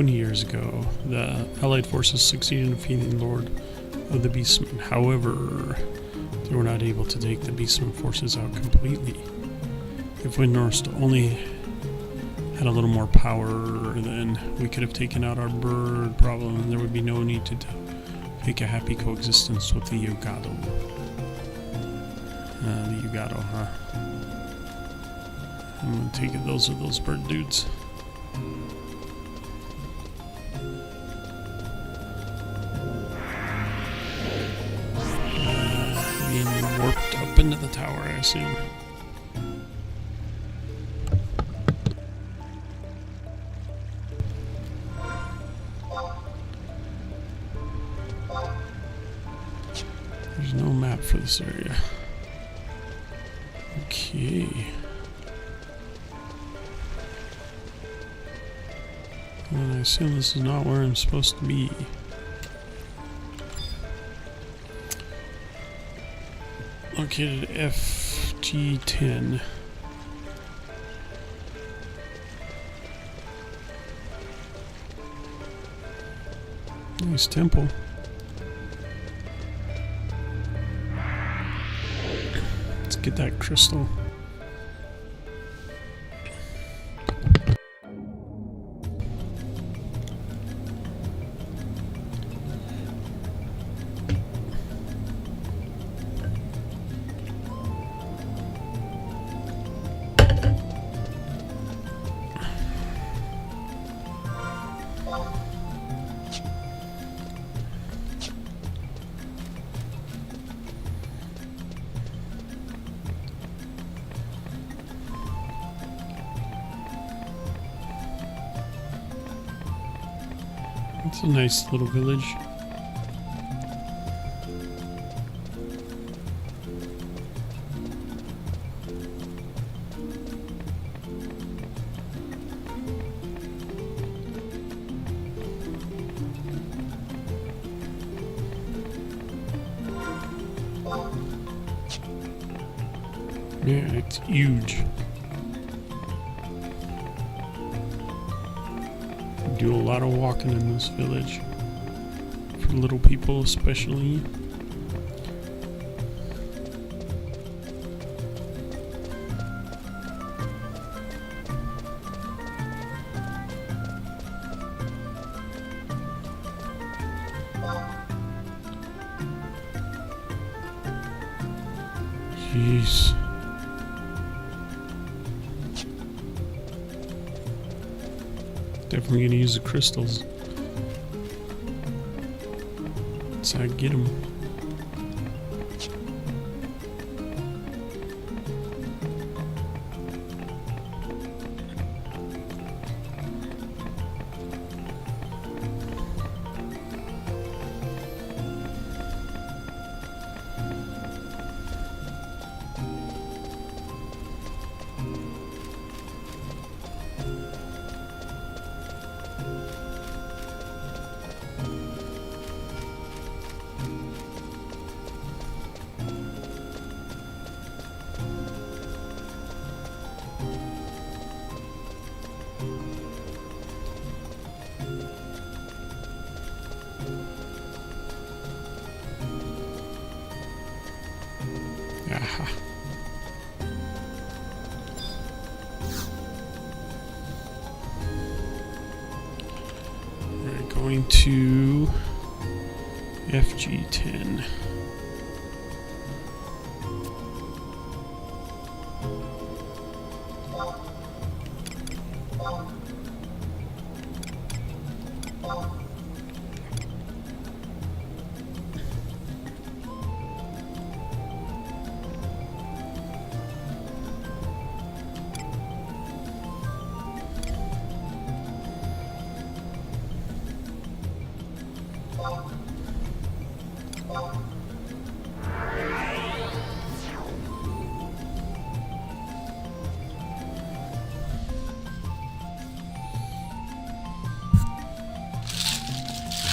Years ago, the Allied forces succeeded in defeating the Lord of the Beastmen. However, they were not able to take the Beastmen forces out completely. If Windnorst only had a little more power, then we could have taken out our bird problem, and there would be no need to take a happy coexistence with the Yugado. The Yugado, huh? I'm gonna take it. Those are those bird dudes. Warped up into the tower, I assume. There's no map for this area. Okay. Well, I assume this is not where I'm supposed to be. Located FG10. Nice temple. Let's get that crystal. It's a nice little village. Yeah, it's huge. Do a lot of walking in this village. For little people especially. Jeez. Definitely gonna use the crystals. That's how I get them. Aha. Alright, going to FG10.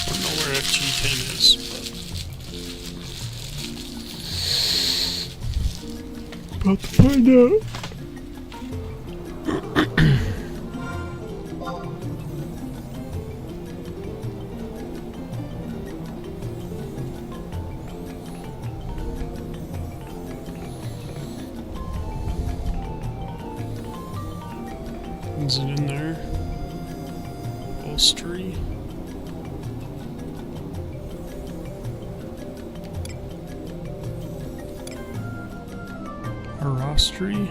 Don't know where FG10 is, but about to find out. Is it in there? Bolstery. Arostry.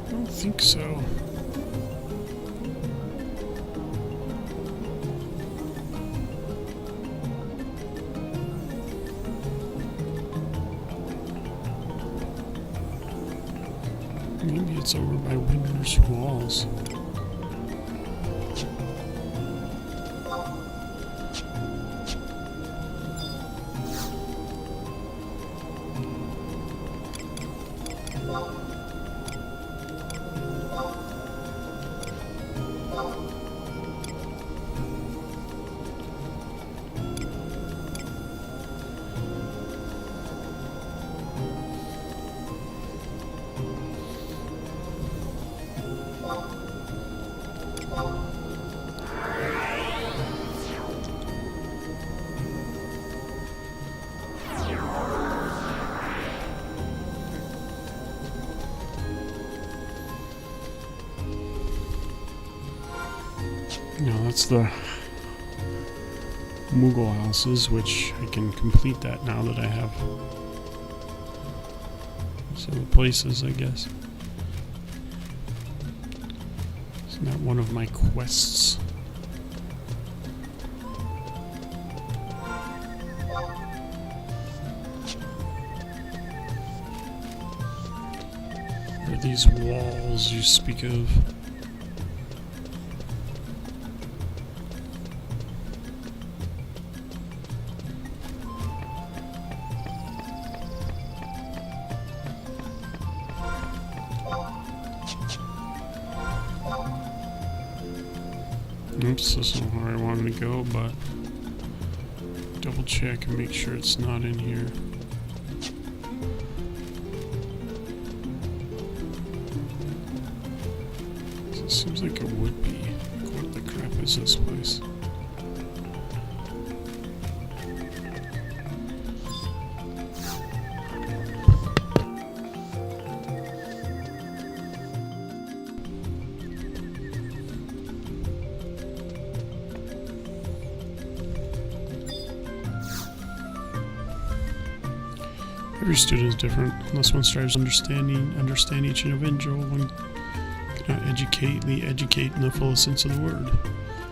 I don't think so. Maybe it's over by Winter's Walls. No, that's the Mughal houses, which I can complete that now that I have some places, I guess. Isn't that one of my quests? these walls you speak of? Oops, this isn't where I wanted to go, but double check and make sure it's not in here. It seems like it would be. What the crap is this place? Every student is different. Unless one strives to understand each individual, one cannot educate in the fullest sense of the word.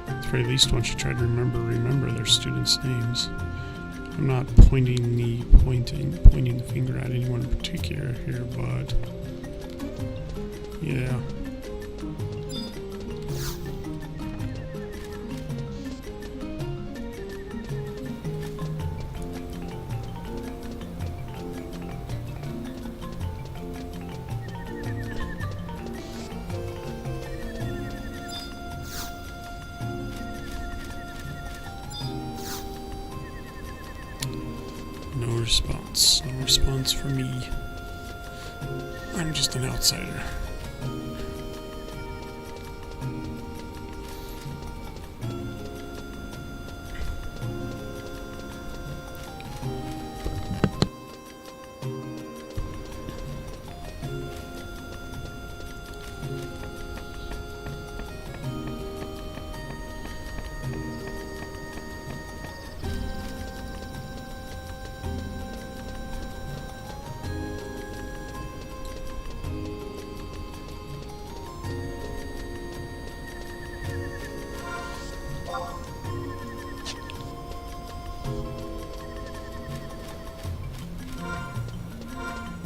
At the very least, one should try to remember their students' names. I'm not pointing the finger at anyone in particular here, but yeah. No response for me. I'm just an outsider.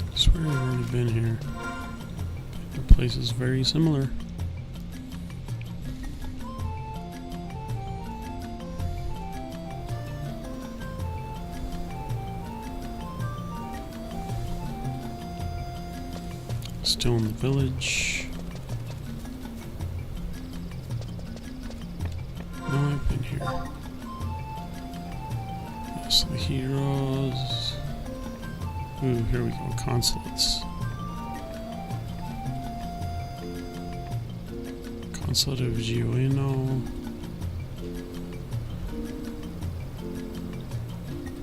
I swear I've already been here. The place is very similar. Still in the village. No, I've been here. Yes, the heroes. Ooh, here we go. Consulates. Consulate of Gioino.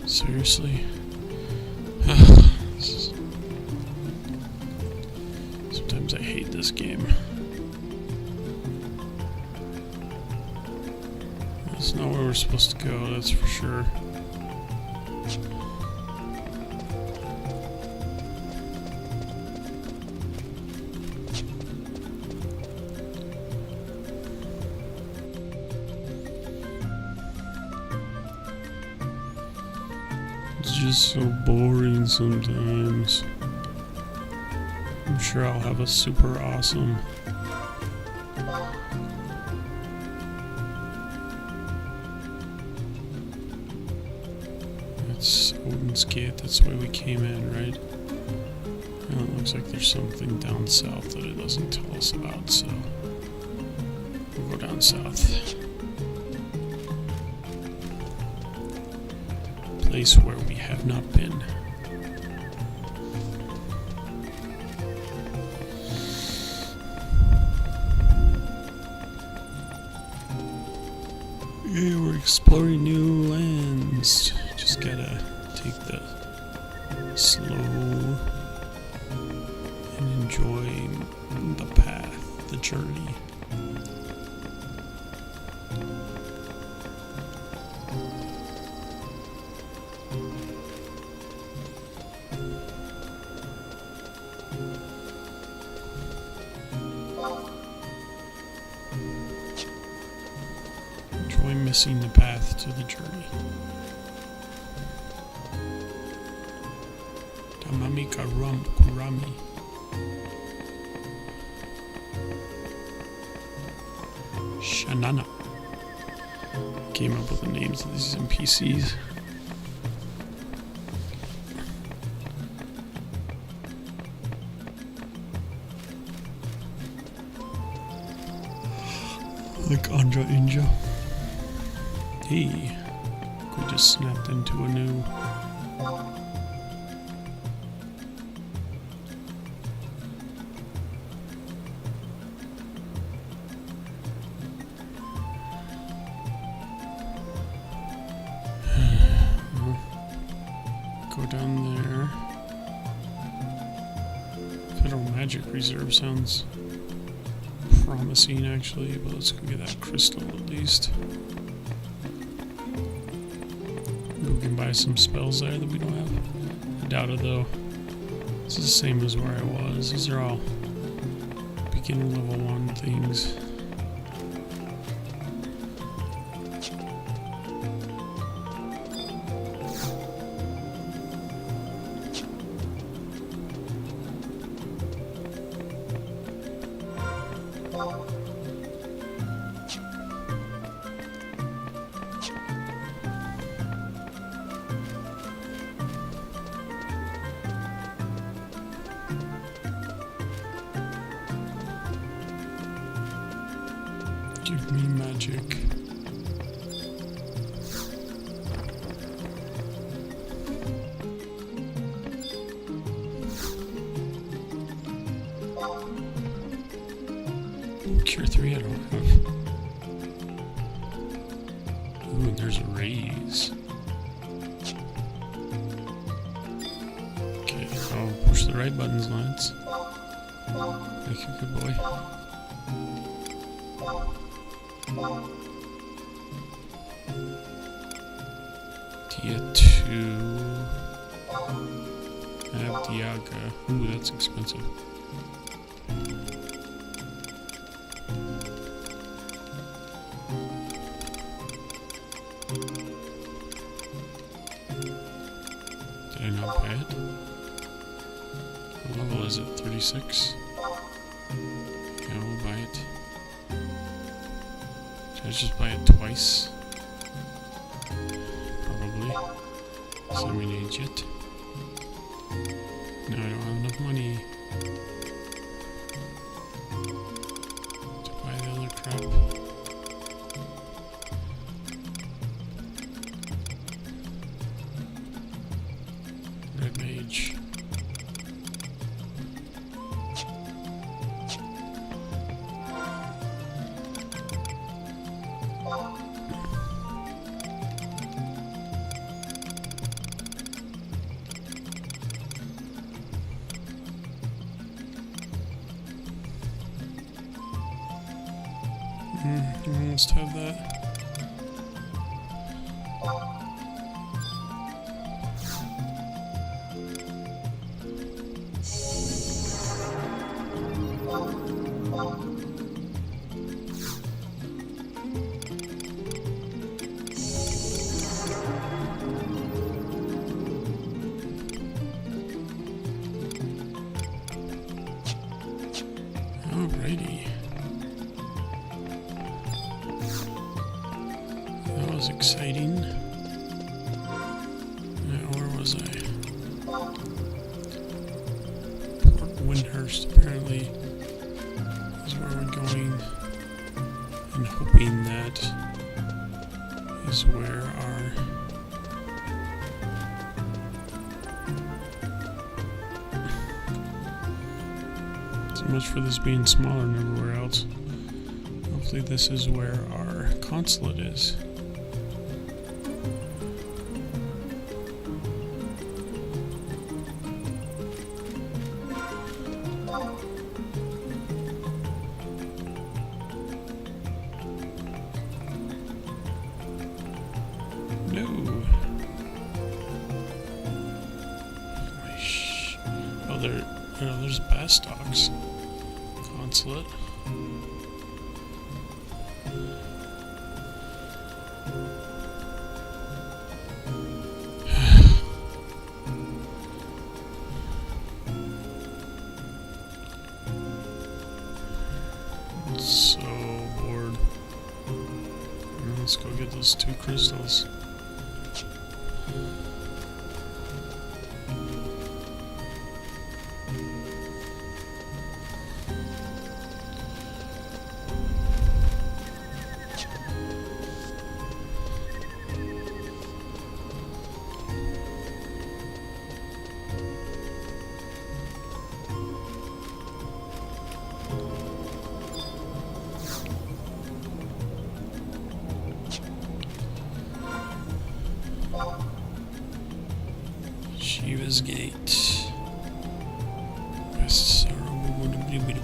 Seriously? Sometimes I hate this game. That's not where we're supposed to go, that's for sure. It's just so boring sometimes. I'm sure I'll have a super awesome That's Odin's Gate, that's the way we came in, right? Well, it looks like there's something down south that it doesn't tell us about, so we'll go down south. Place where we have not been. Yeah, we're exploring new lands. Just gotta take the slow and enjoy the path, the journey. Enjoy missing the path to the journey. Tamami Kurami. Shanana. Came up with the names of these NPCs. Like Anja Inja. Hey, we just snapped into a new. Go down there. Federal Magic Reserve sounds promising actually, but let's go get that crystal at least. We can buy some spells there that we don't have. I doubt it though. This is the same as where I was. These are all beginner level 1 things. Give me magic. Cure 3 I don't have. Ooh, and there's a raise. Okay, I'll push the right buttons, Lance. Make you a good boy. Dia 2. I have Diaga. Ooh, that's expensive. Did I not buy it? What level is it? 36? Yeah, we'll buy it. Should I just buy it twice? Probably. So we need it. No, I don't have enough money to buy the other crap. Red Mage. Almost have that. Alrighty. That was exciting. Where was I? Port Windhurst apparently is where we're going. And hoping that is where our so much for this being smaller than everywhere else. Hopefully this is where our consulate is. No. Oh, there's Bastock's consulate. So bored. Let's go get those 2 crystals. Shiva's Gate. West Sarabubudubudubudubud.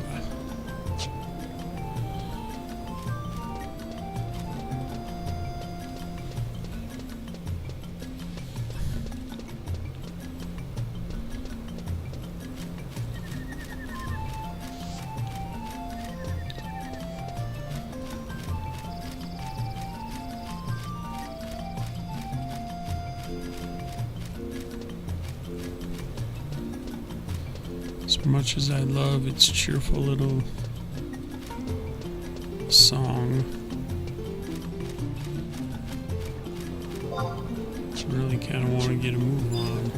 As much as I love its cheerful little song, I really kind of want to get a move on.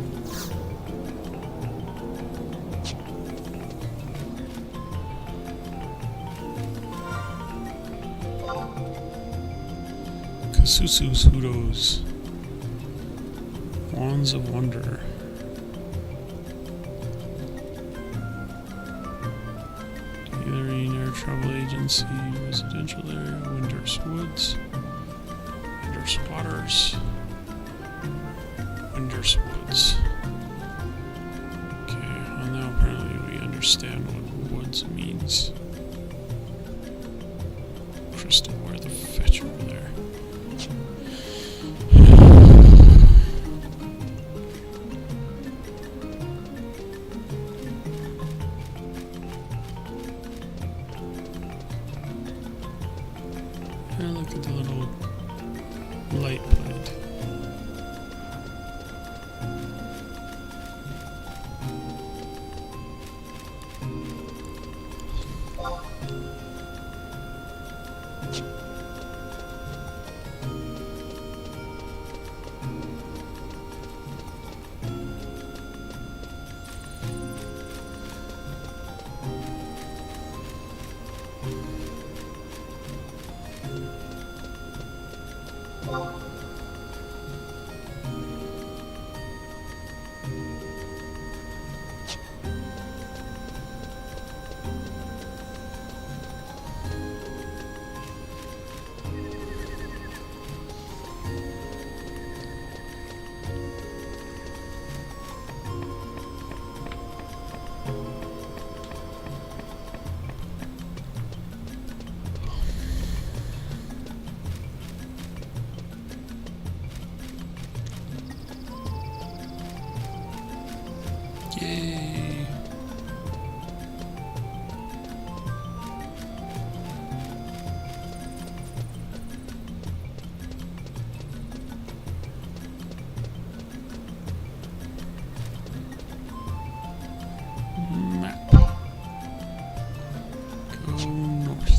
Kasusu's Hudos. Wands of Wonder. Air Travel Agency, Residential Area, Winders Woods, Winders Waters, Winders Woods. Okay, well now apparently we understand what woods means. Crystal, where the fetch over there? And look at the little light plate. Yay! Map. Go north.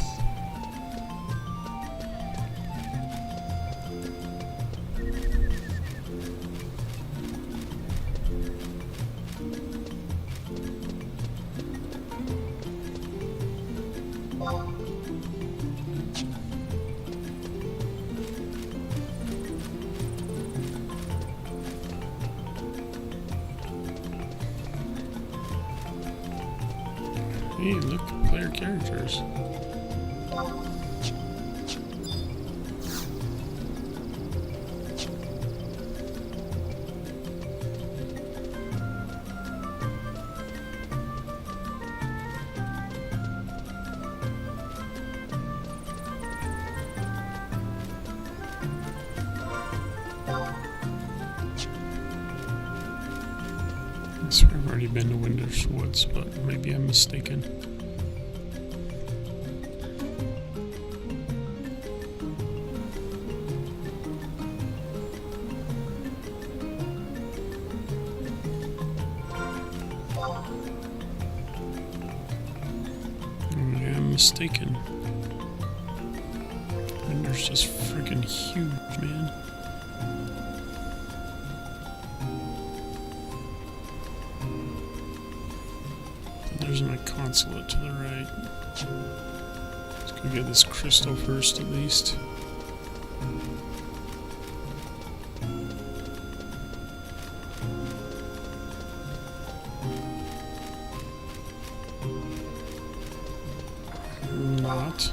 Hey, look, player characters. I swear I've already been to Winders Woods, but maybe I'm mistaken. Maybe I'm mistaken. Water's just freaking huge, man. And there's my consulate to the right. Let's go get this crystal first, at least. Not.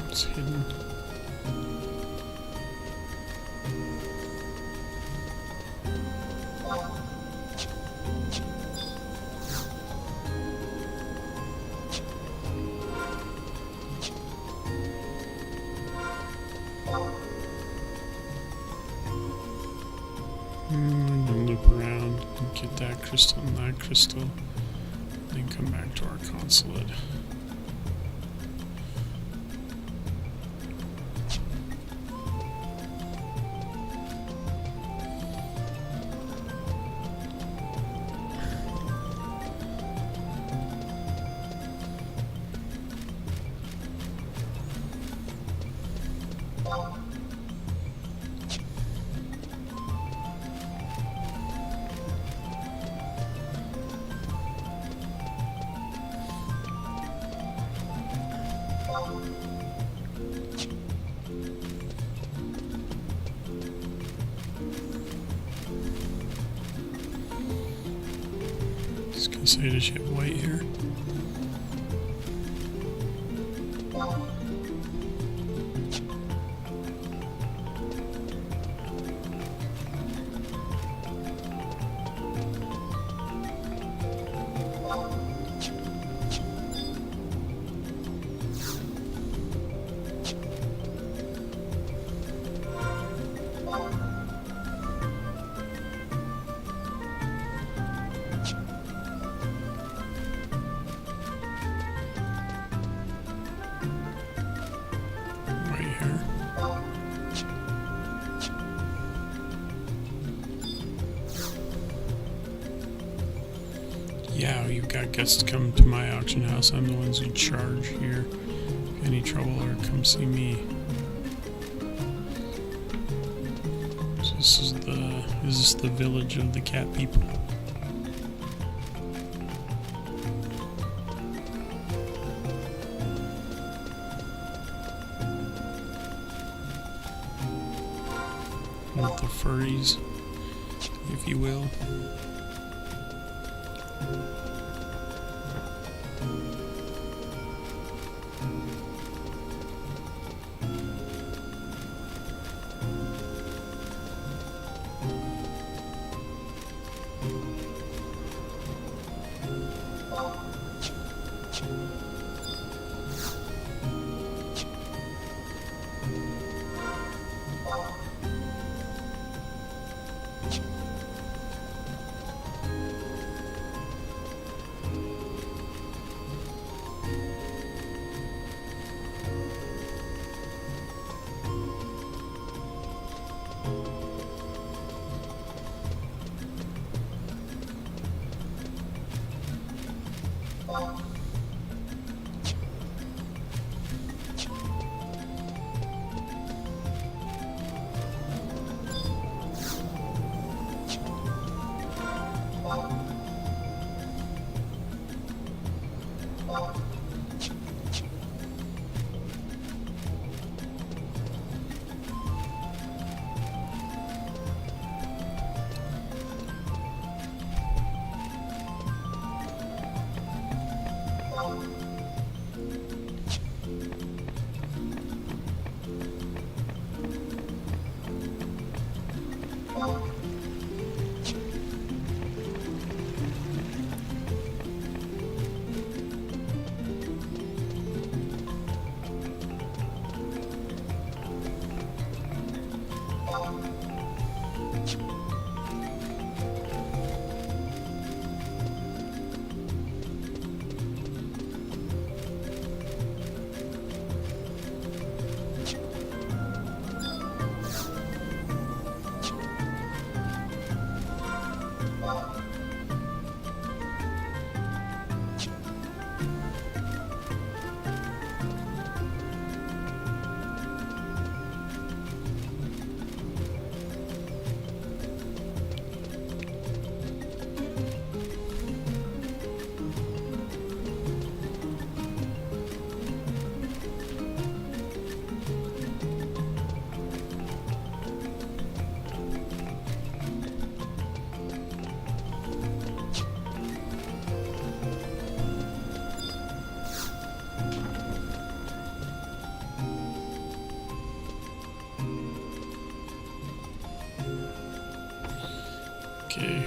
It's hidden. I'm gonna loop around and get that crystal and that crystal, then come back to our consulate. Just gonna say, does she have white here? Right here. Yeah, you've got guests to come to my auction house. I'm the ones who charge here. Any trouble or come see me. So is this the village of the cat people? With the furries, if you will.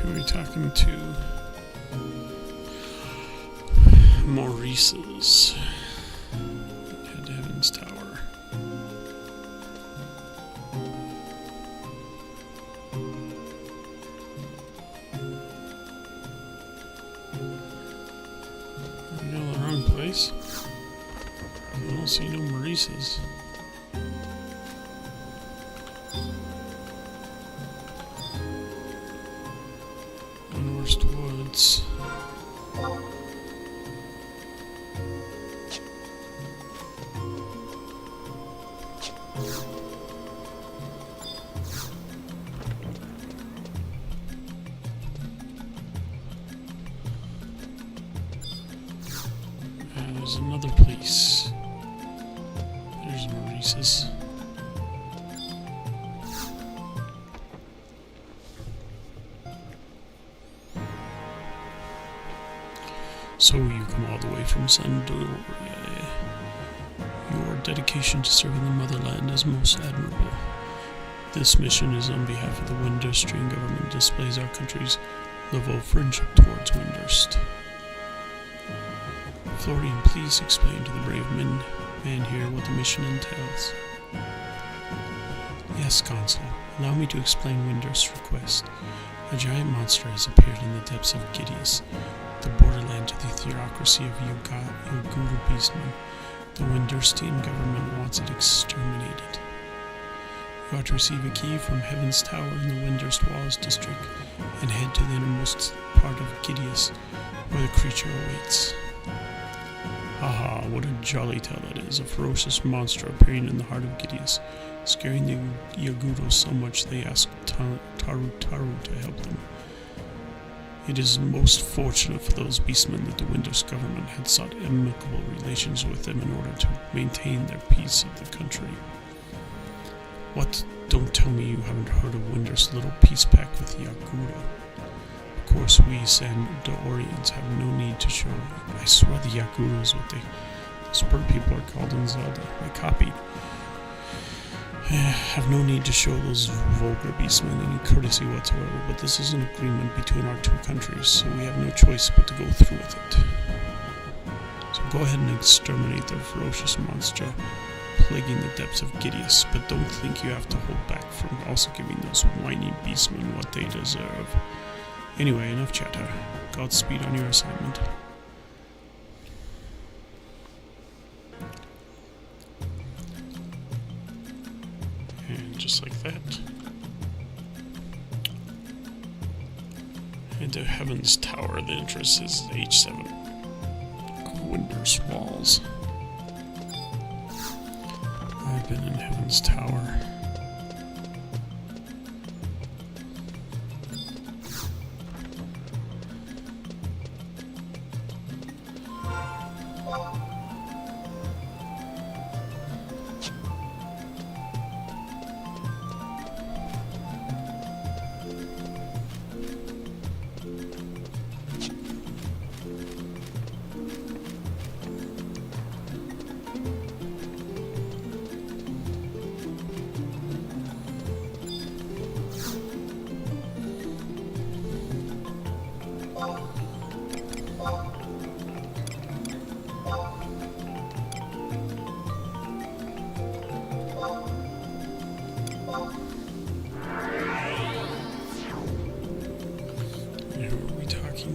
Who are we talking to? Maurice's. Head to Heaven's Tower. I go the wrong place. I don't see no Maurice's. Windhurst Woods. There's another place. There's Maurice's. So you come all the way from Sandoria. Your dedication to serving the motherland is most admirable. This mission is on behalf of the Windurstrian government, displays our country's level of friendship towards Windurst. Florian, please explain to the brave man here what the mission entails. Yes, Consul. Allow me to explain Windurst's request. A giant monster has appeared in the depths of Gideus, the borderland to the theocracy of Yoguru Beastmen. The Windurstian government wants it exterminated. You are to receive a key from Heaven's Tower in the Windurst Walls district and head to the innermost part of Gideus, where the creature awaits. Aha, what a jolly tale that is. A ferocious monster appearing in the heart of Gideus, scaring the Yaguro so much they ask Taru to help them. It is most fortunate for those beastmen that the Windurst government had sought amicable relations with them in order to maintain their peace of the country. What? Don't tell me you haven't heard of Windurst's little peace pact with Yaguro. Of course, we Sandorians have no need to show. I swear the Yaguro is what those bird people are called in Zelda. I copied. Have no need to show those vulgar beastmen any courtesy whatsoever, but this is an agreement between our two countries, so we have no choice but to go through with it. So go ahead and exterminate the ferocious monster plaguing the depths of Gideus, but don't think you have to hold back from also giving those whiny beastmen what they deserve. Anyway, enough chatter. Godspeed on your assignment. And just like that. Into Heaven's Tower. The entrance is H7 of Windurst Walls. I've been in Heaven's Tower.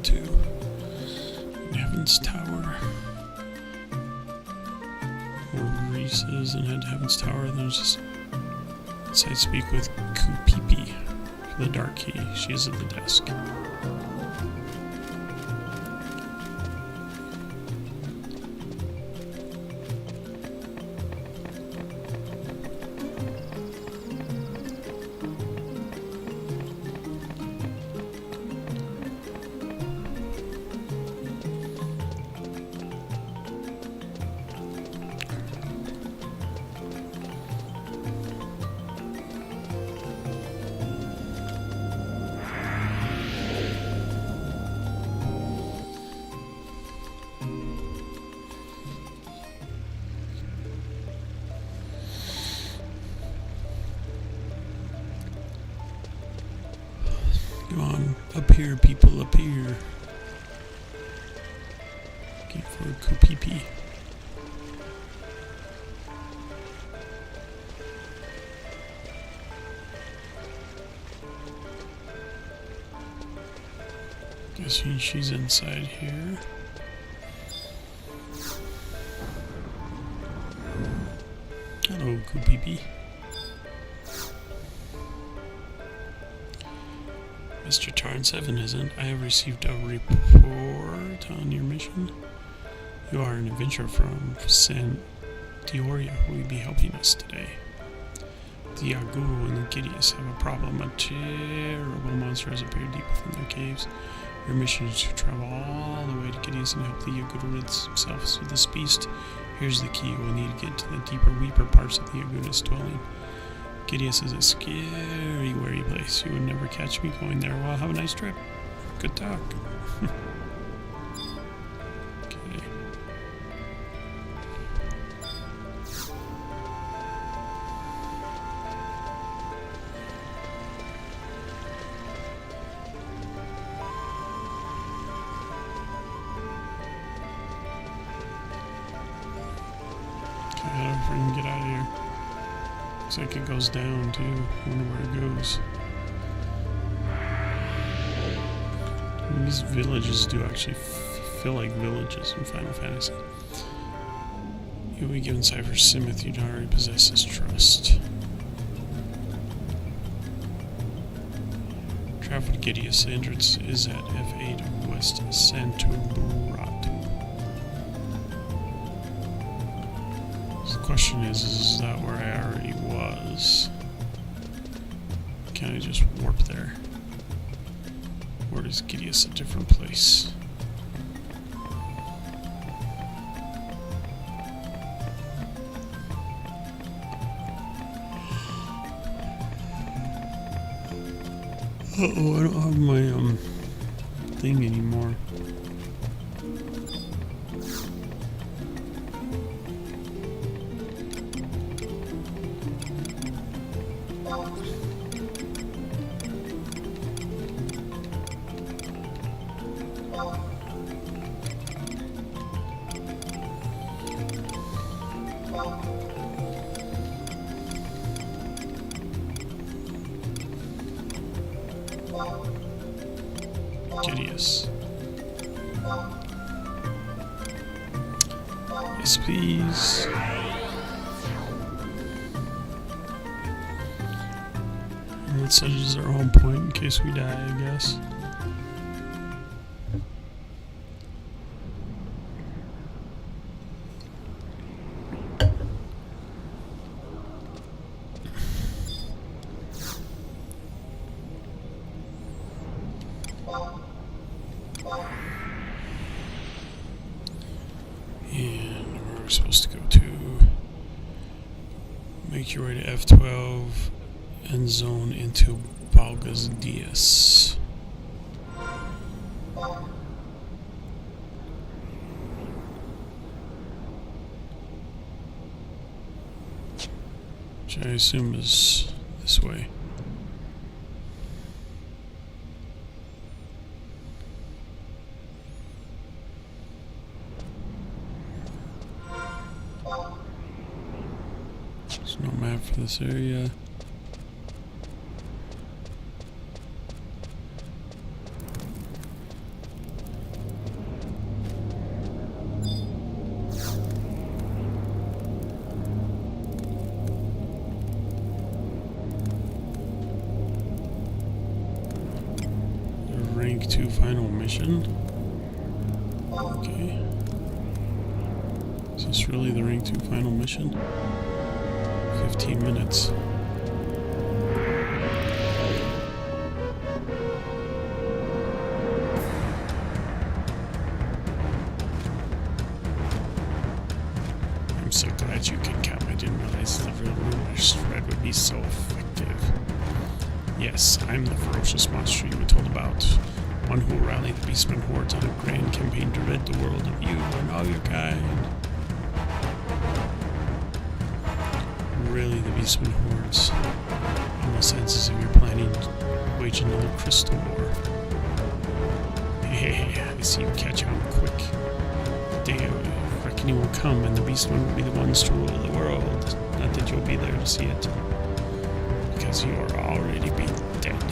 To in Heaven's Tower. Maurice's and head to Heaven's Tower. And there's this side speak with Kupipi for the Dark Key. She is at the desk. here, people, up here. Looking for Kupipi. Guessing she's inside here. Hello, Kupipi. Mr. Tarn 7 isn't. I have received a report on your mission. You are an adventurer from San Dioria who will be helping us today. The Aguru and the Gideus have a problem. A terrible monster has appeared deep within their caves. Your mission is to travel all the way to Gideus and help the Aguru rid themselves of this beast. Here's the key. You will need to get to the deeper, weeper parts of the Aguru's dwelling. Gideus is a scary, wary place. You would never catch me going there. Well, have a nice trip. Good talk. Okay. Okay, how do we can get out of here? Looks like it goes down too. I wonder where it goes. And these villages do actually feel like villages in Final Fantasy. You will be given Cypher Simoth. You don't already possess his trust. Travel to Gideus. The entrance is at F8 West Santuburat. So the question is that where I already was? Can I just warp there? Or is Gideus a different place? Uh-oh, I don't have my thing anymore. Gideus. Yes, please. And let's set it as our home point in case we die, I guess. And where we're supposed to go to. Make your way to F12 and zone into Balgas Dias. Which I assume is this way. There's no map for this area. The rank 2 final mission. Okay. Is this really the rank 2 final mission? 15 minutes. I'm so glad you can come. I didn't realize the rumor spread would be so effective. Yes, I'm the ferocious monster you were told about. One who rallied the Beastmen hordes on a grand campaign to rid the world of you and all your kind. Really, the Beastmen hordes. Almost sense as if you're planning to wage another crystal war. I see you catch on quick. The day of reckoning will come, and the beastmen will be the ones to rule the world. Not that you'll be there to see it, because you are already be dead.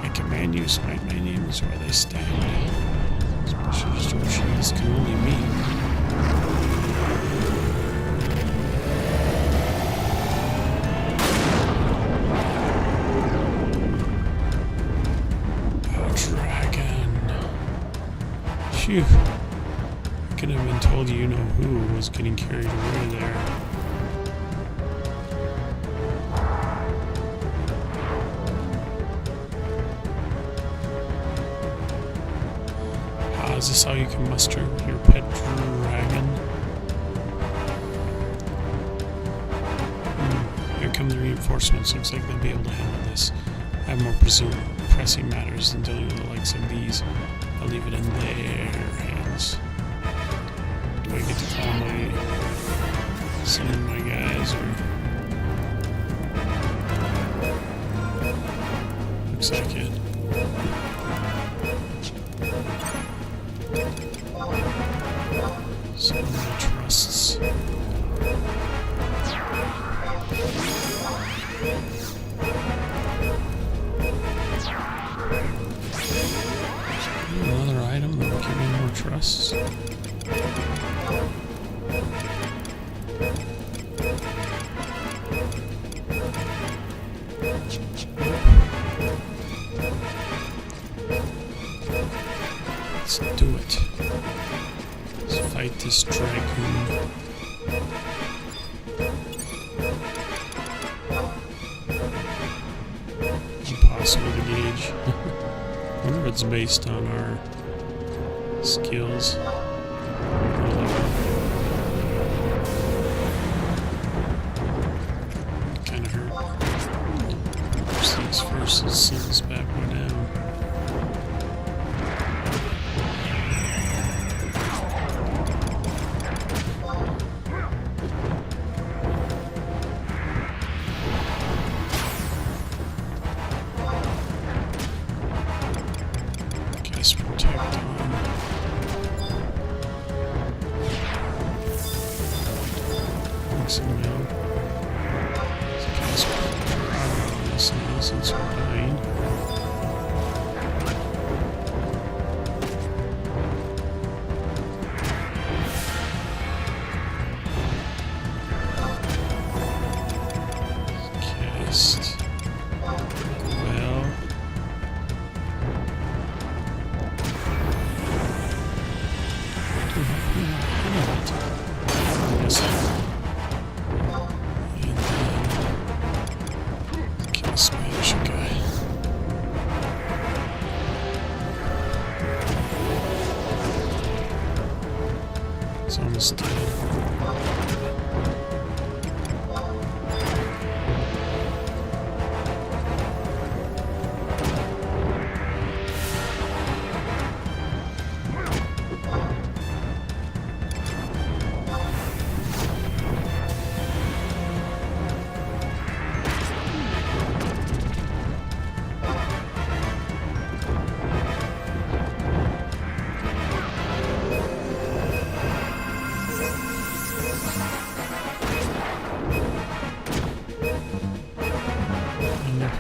I command you, smite my names where they stand. Special distortion, this can only mean. Phew. I could have been told you know who was getting carried away there. Is this how you can muster your pet dragon? Here come the reinforcements. Looks like they'll be able to handle this. I have more pressing matters than dealing with the likes of these. I'll leave it in their hands. Do I get to call some of my guys, or looks like it. Some of my trusts. Another item that will give me more trusts. Let's do it. Let's fight this dragoon. Impossible to gauge. I wonder if it's based on our skills. Kinda hurt. First things first, let's send this bad boy down. Protect on. Mix him out. Cast power on this now since we're dying. Cast. Well. Spanish guy. It's almost dead.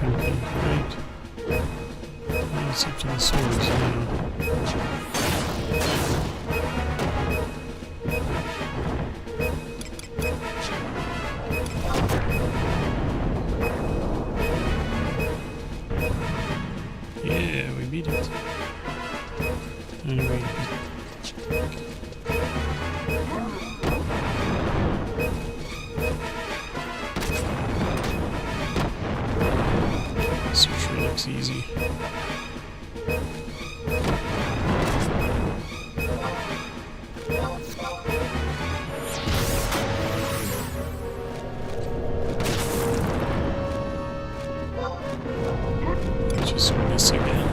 Right. Now it's up to the swords now. Yeah, we beat it. Anyway. This sure looks easy. Just miss again.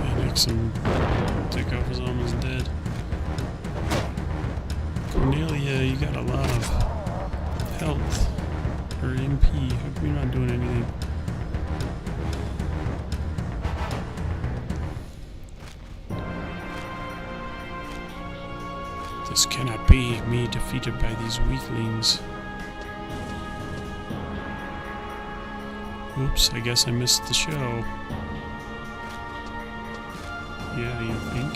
And Nixon Dickoff is almost dead. Cornelia, you got a lot of health. Or MP. Hope you're not doing anything. This cannot be, me defeated by these weaklings. Oops, I guess I missed the show. Yeah, you think?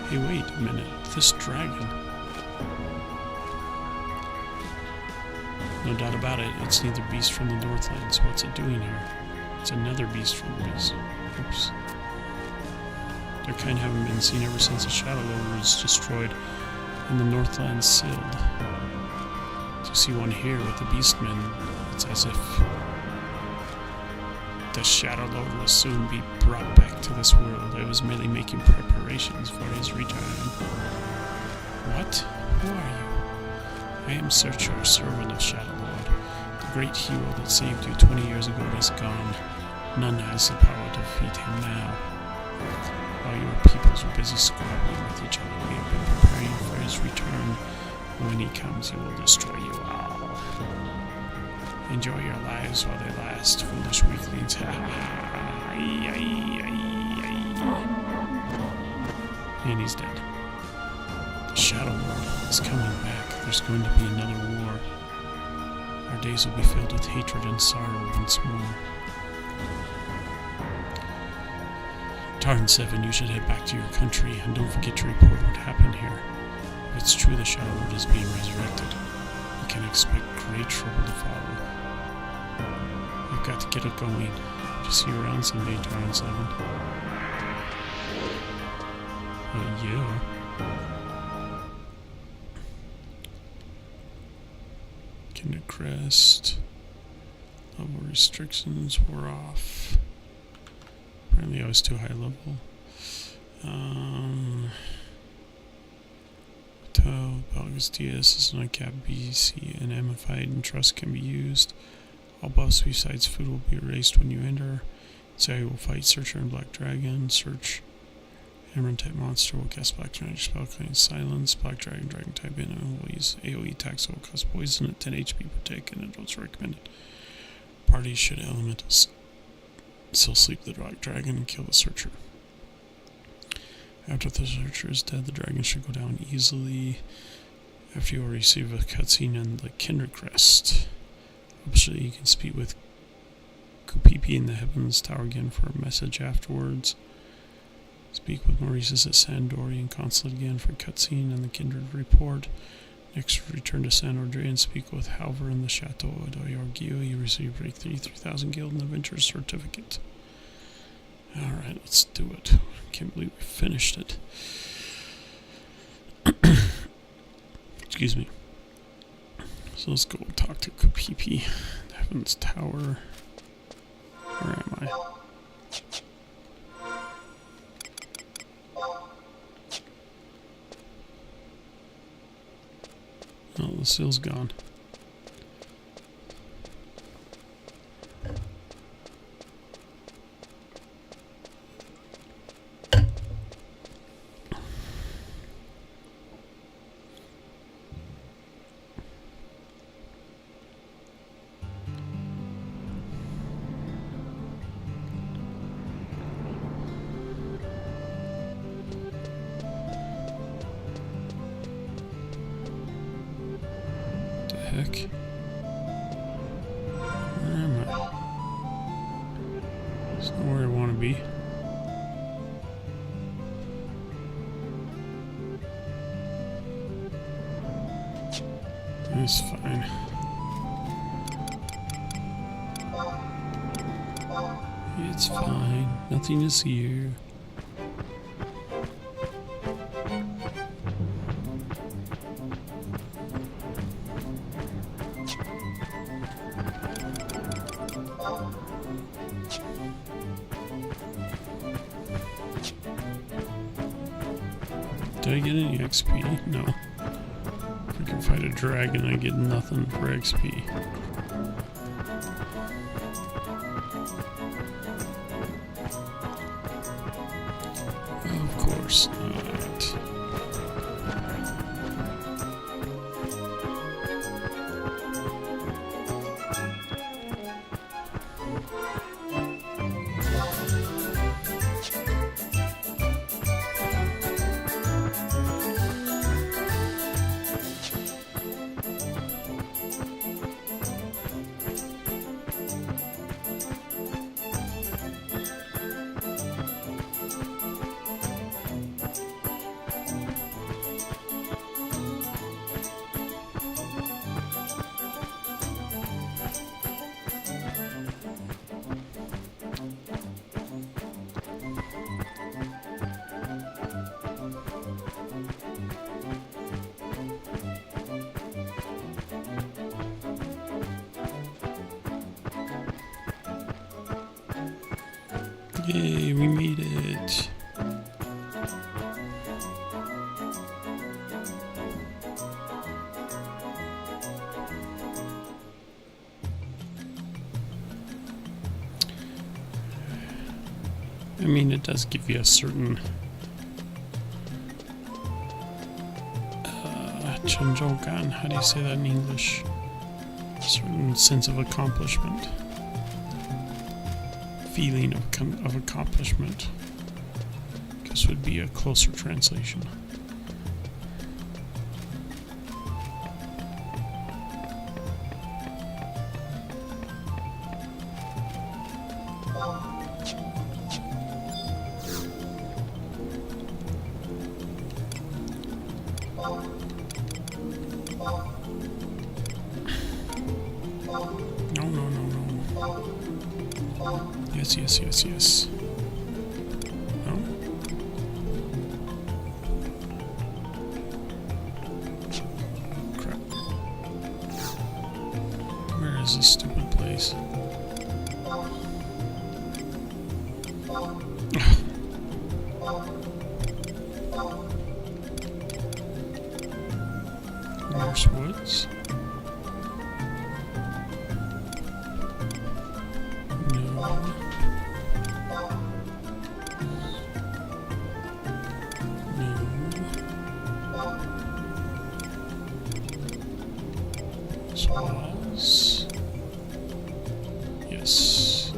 Hey, wait a minute. This dragon. No doubt about it, it's neither beast from the Northlands. What's it doing here? It's another beast from the beast. Oops. Their kind haven't been seen ever since the Shadow Lord was destroyed and the Northlands sealed. To see one here with the Beastmen, it's as if the Shadow Lord will soon be brought back to this world. I was merely making preparations for his return. What? Who are you? I am Searcher, servant of Shadow Lord. The great hero that saved you 20 years ago is gone. None has the power to defeat him now. While your peoples are busy squabbling with each other, we have been preparing for his return. When he comes, he will destroy you all. Enjoy your lives while they last, foolish weaklings. And he's dead. The Shadow Lord is coming back. There's going to be another war. Our days will be filled with hatred and sorrow once more. Tarn 7, you should head back to your country, and don't forget to report what happened here. If it's true the Shadow Lord is being resurrected, you can expect great trouble to follow. You've got to get it going. To see you around someday, Tarn 7. Yeah. Kinder Crest. Level restrictions were off. Apparently I was too high level. Belgus DS is not capped. BC and Amplified and Trust can be used. All buffs besides food will be erased when you enter. So you will fight Searcher and Black Dragon. Search Hammer type monster will cast Black Dragon spell claim Silence. Black Dragon type enemy will use AoE attacks that will cause poison at 10 HP per tick, and it was recommended. Parties should element still sleep the Black Dragon and kill the Searcher. After the Searcher is dead, the dragon should go down easily. After you will receive a cutscene in the Kinder Crest. Optionally, you can speak with Kupipi in the Heavens Tower again for a message afterwards. Speak with Maurices at Sandorian Consulate again for a cutscene and the Kindred Report. Next, return to San Andrea and speak with Halver in the Chateau of Oyorgio. You receive a 33,000 Guild and Adventure Certificate. Alright, let's do it. Can't believe we finished it. Excuse me. So let's go talk to Kupipi. Heaven's Tower. Where am I? Oh, the seal's gone. Heck? Where am I? It's not where I want to be. It's fine. It's fine. Nothing is here. Did I get any XP? No. If I can fight a dragon, I get nothing for XP. Of course not. Yay, we made it. I mean, it does give you a certain Chanjogan, how do you say that in English? A certain sense of accomplishment. Feeling of accomplishment. I guess would be a closer translation. No. Yes. No? Crap. Where is this stupid place? Nurse Woods? Swallows. Yes.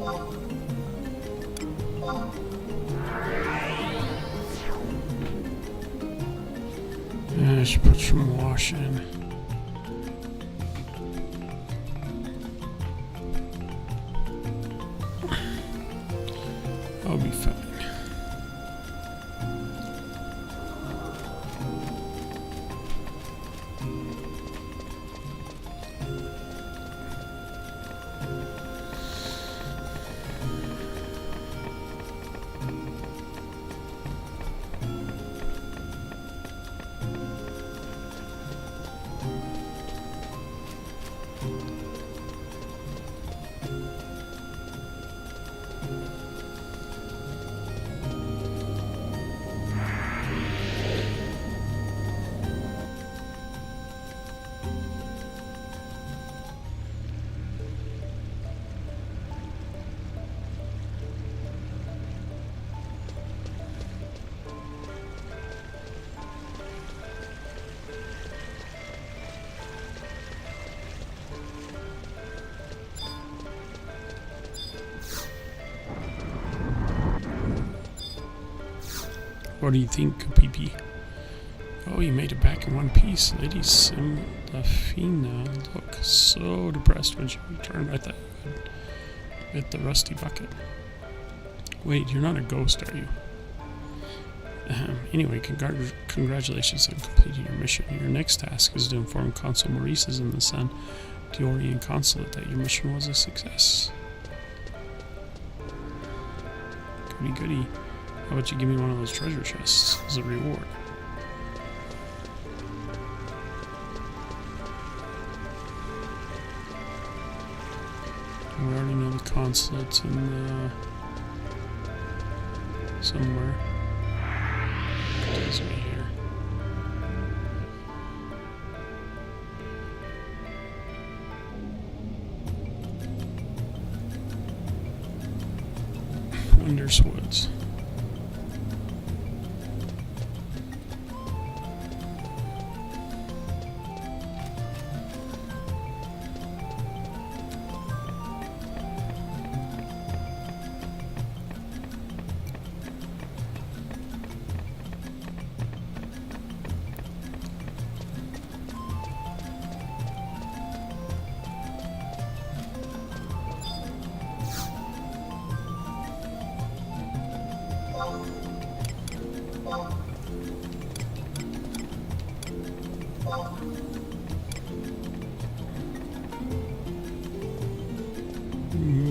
I should put some wash in. I'll be fine. What do you think, PP? Oh, you made it back in one piece. Lady Simdafina looked so depressed when she returned. I thought you would hit the rusty bucket. Wait, you're not a ghost, are you? Anyway, congratulations on completing your mission. Your next task is to inform Consul Maurice's in the San Diorian Consulate that your mission was a success. Goody. How about you give me one of those treasure chests as a reward? We already know the consulate's in the... somewhere. It tells me here. Wonders Woods.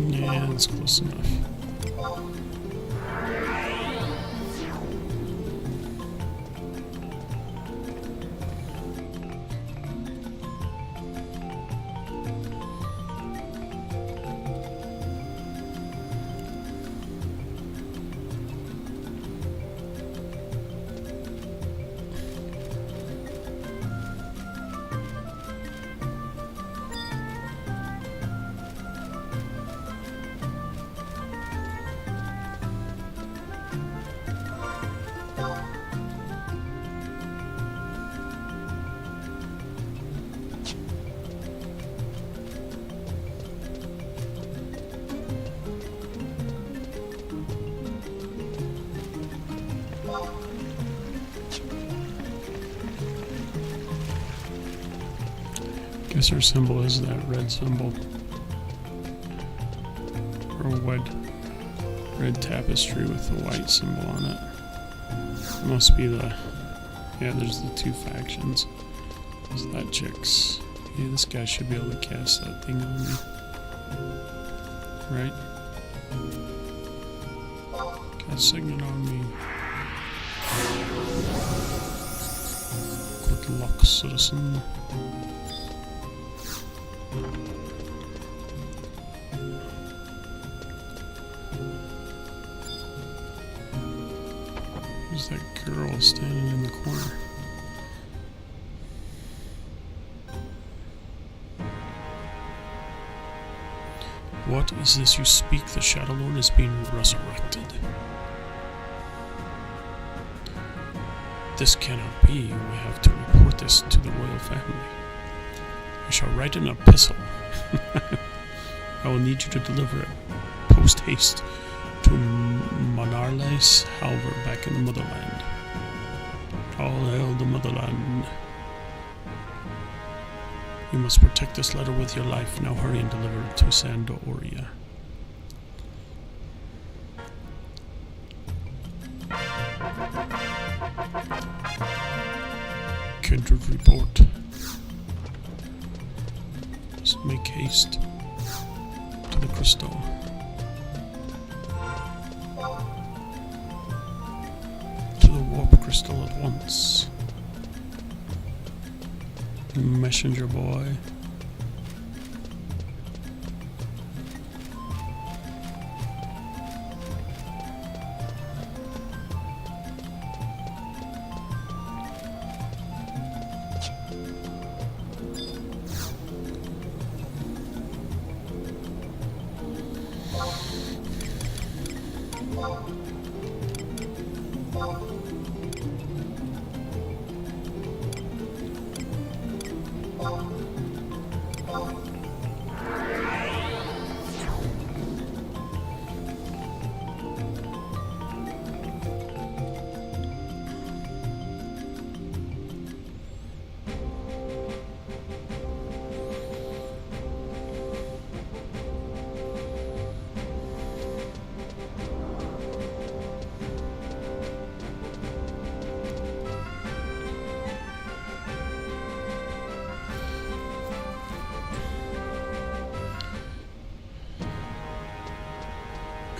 Yeah, that's close enough. Guess her symbol is that red symbol. Or red tapestry with the white symbol on it. It must be the... Yeah, there's the two factions. There's that chick's. Yeah, this guy should be able to cast that thing on me. Right? Casting it on me. Good luck, citizen. Who's that girl standing in the corner? What is this you speak? The Shadow Lord is being resurrected. This cannot be. We have to report this to the royal family. I shall write an epistle. I will need you to deliver it post haste to Monarles Halver back in the motherland. All hail the motherland. You must protect this letter with your life. Now hurry and deliver it to Sandoria. Kindred report. Just make haste to the crystal. To the warp crystal at once. Messenger boy.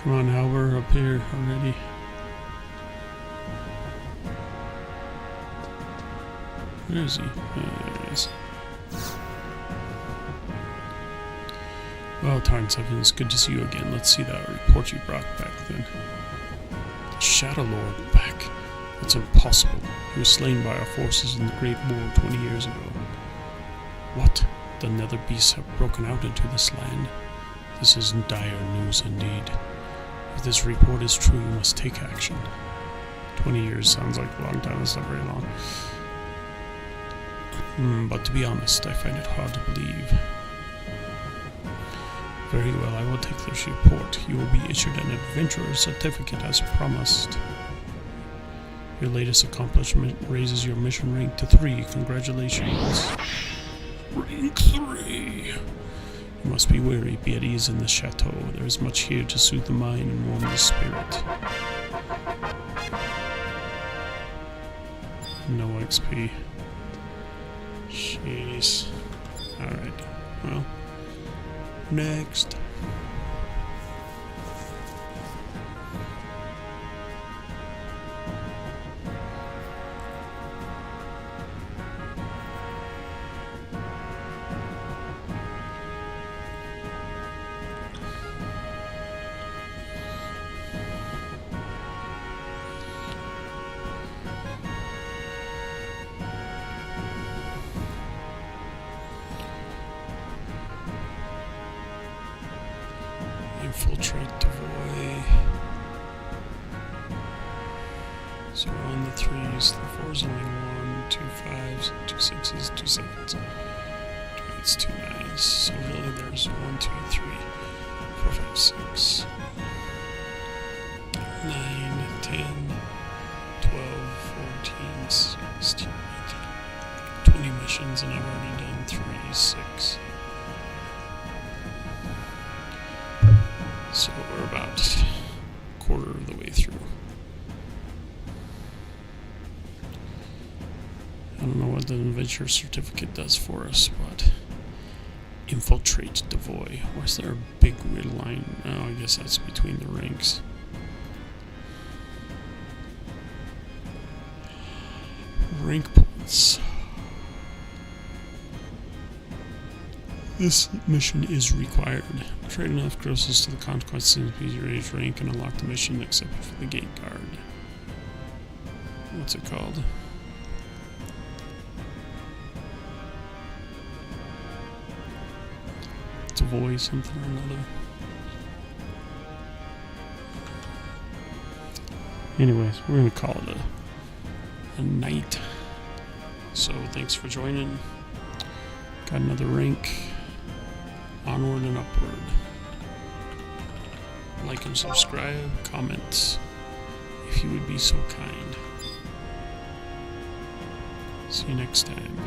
Come on, Halver, up here already. Where is he? There he is. Well, Tarn 7, it's good to see you again. Let's see that report you brought back then. The Shadow Lord back. That's impossible. He was slain by our forces in the Great War 20 years ago. What? The Nether Beasts have broken out into this land? This is dire news indeed. If this report is true, you must take action. 20 years sounds like a long time, that's not very long. But to be honest, I find it hard to believe. Very well, I will take this report. You will be issued an adventurer certificate as promised. Your latest accomplishment raises your mission rank to 3. Congratulations. Rank 3. You must be wary. Be at ease in the chateau. There is much here to soothe the mind and warm the spirit. No XP. Jeez. Alright. Well. Next. Infiltrate Devoy. So on the 3s, the 4's only 1, 2 5s, 2 6s, 2 7s, 2 8s, 2 9s. So really there's 1, 2, 3, 4, 5, 6, 9, 10, 12, 14, 16, 18, 20 missions, and I've already done 3, 26. So we're about a quarter of the way through. I don't know what the adventure certificate does for us, but infiltrate Devoy. Where's there a big weird line? Oh, I guess that's between the ranks. Rank points. This mission is required. Trade enough grosses to the conquest to increase your age rank and unlock the mission except for the gate guard. What's it called? It's a voice, something or another. Anyways, we're gonna call it a night. So thanks for joining. Got another rank. Onward and upward. Like and subscribe, comment if you would be so kind. See you next time.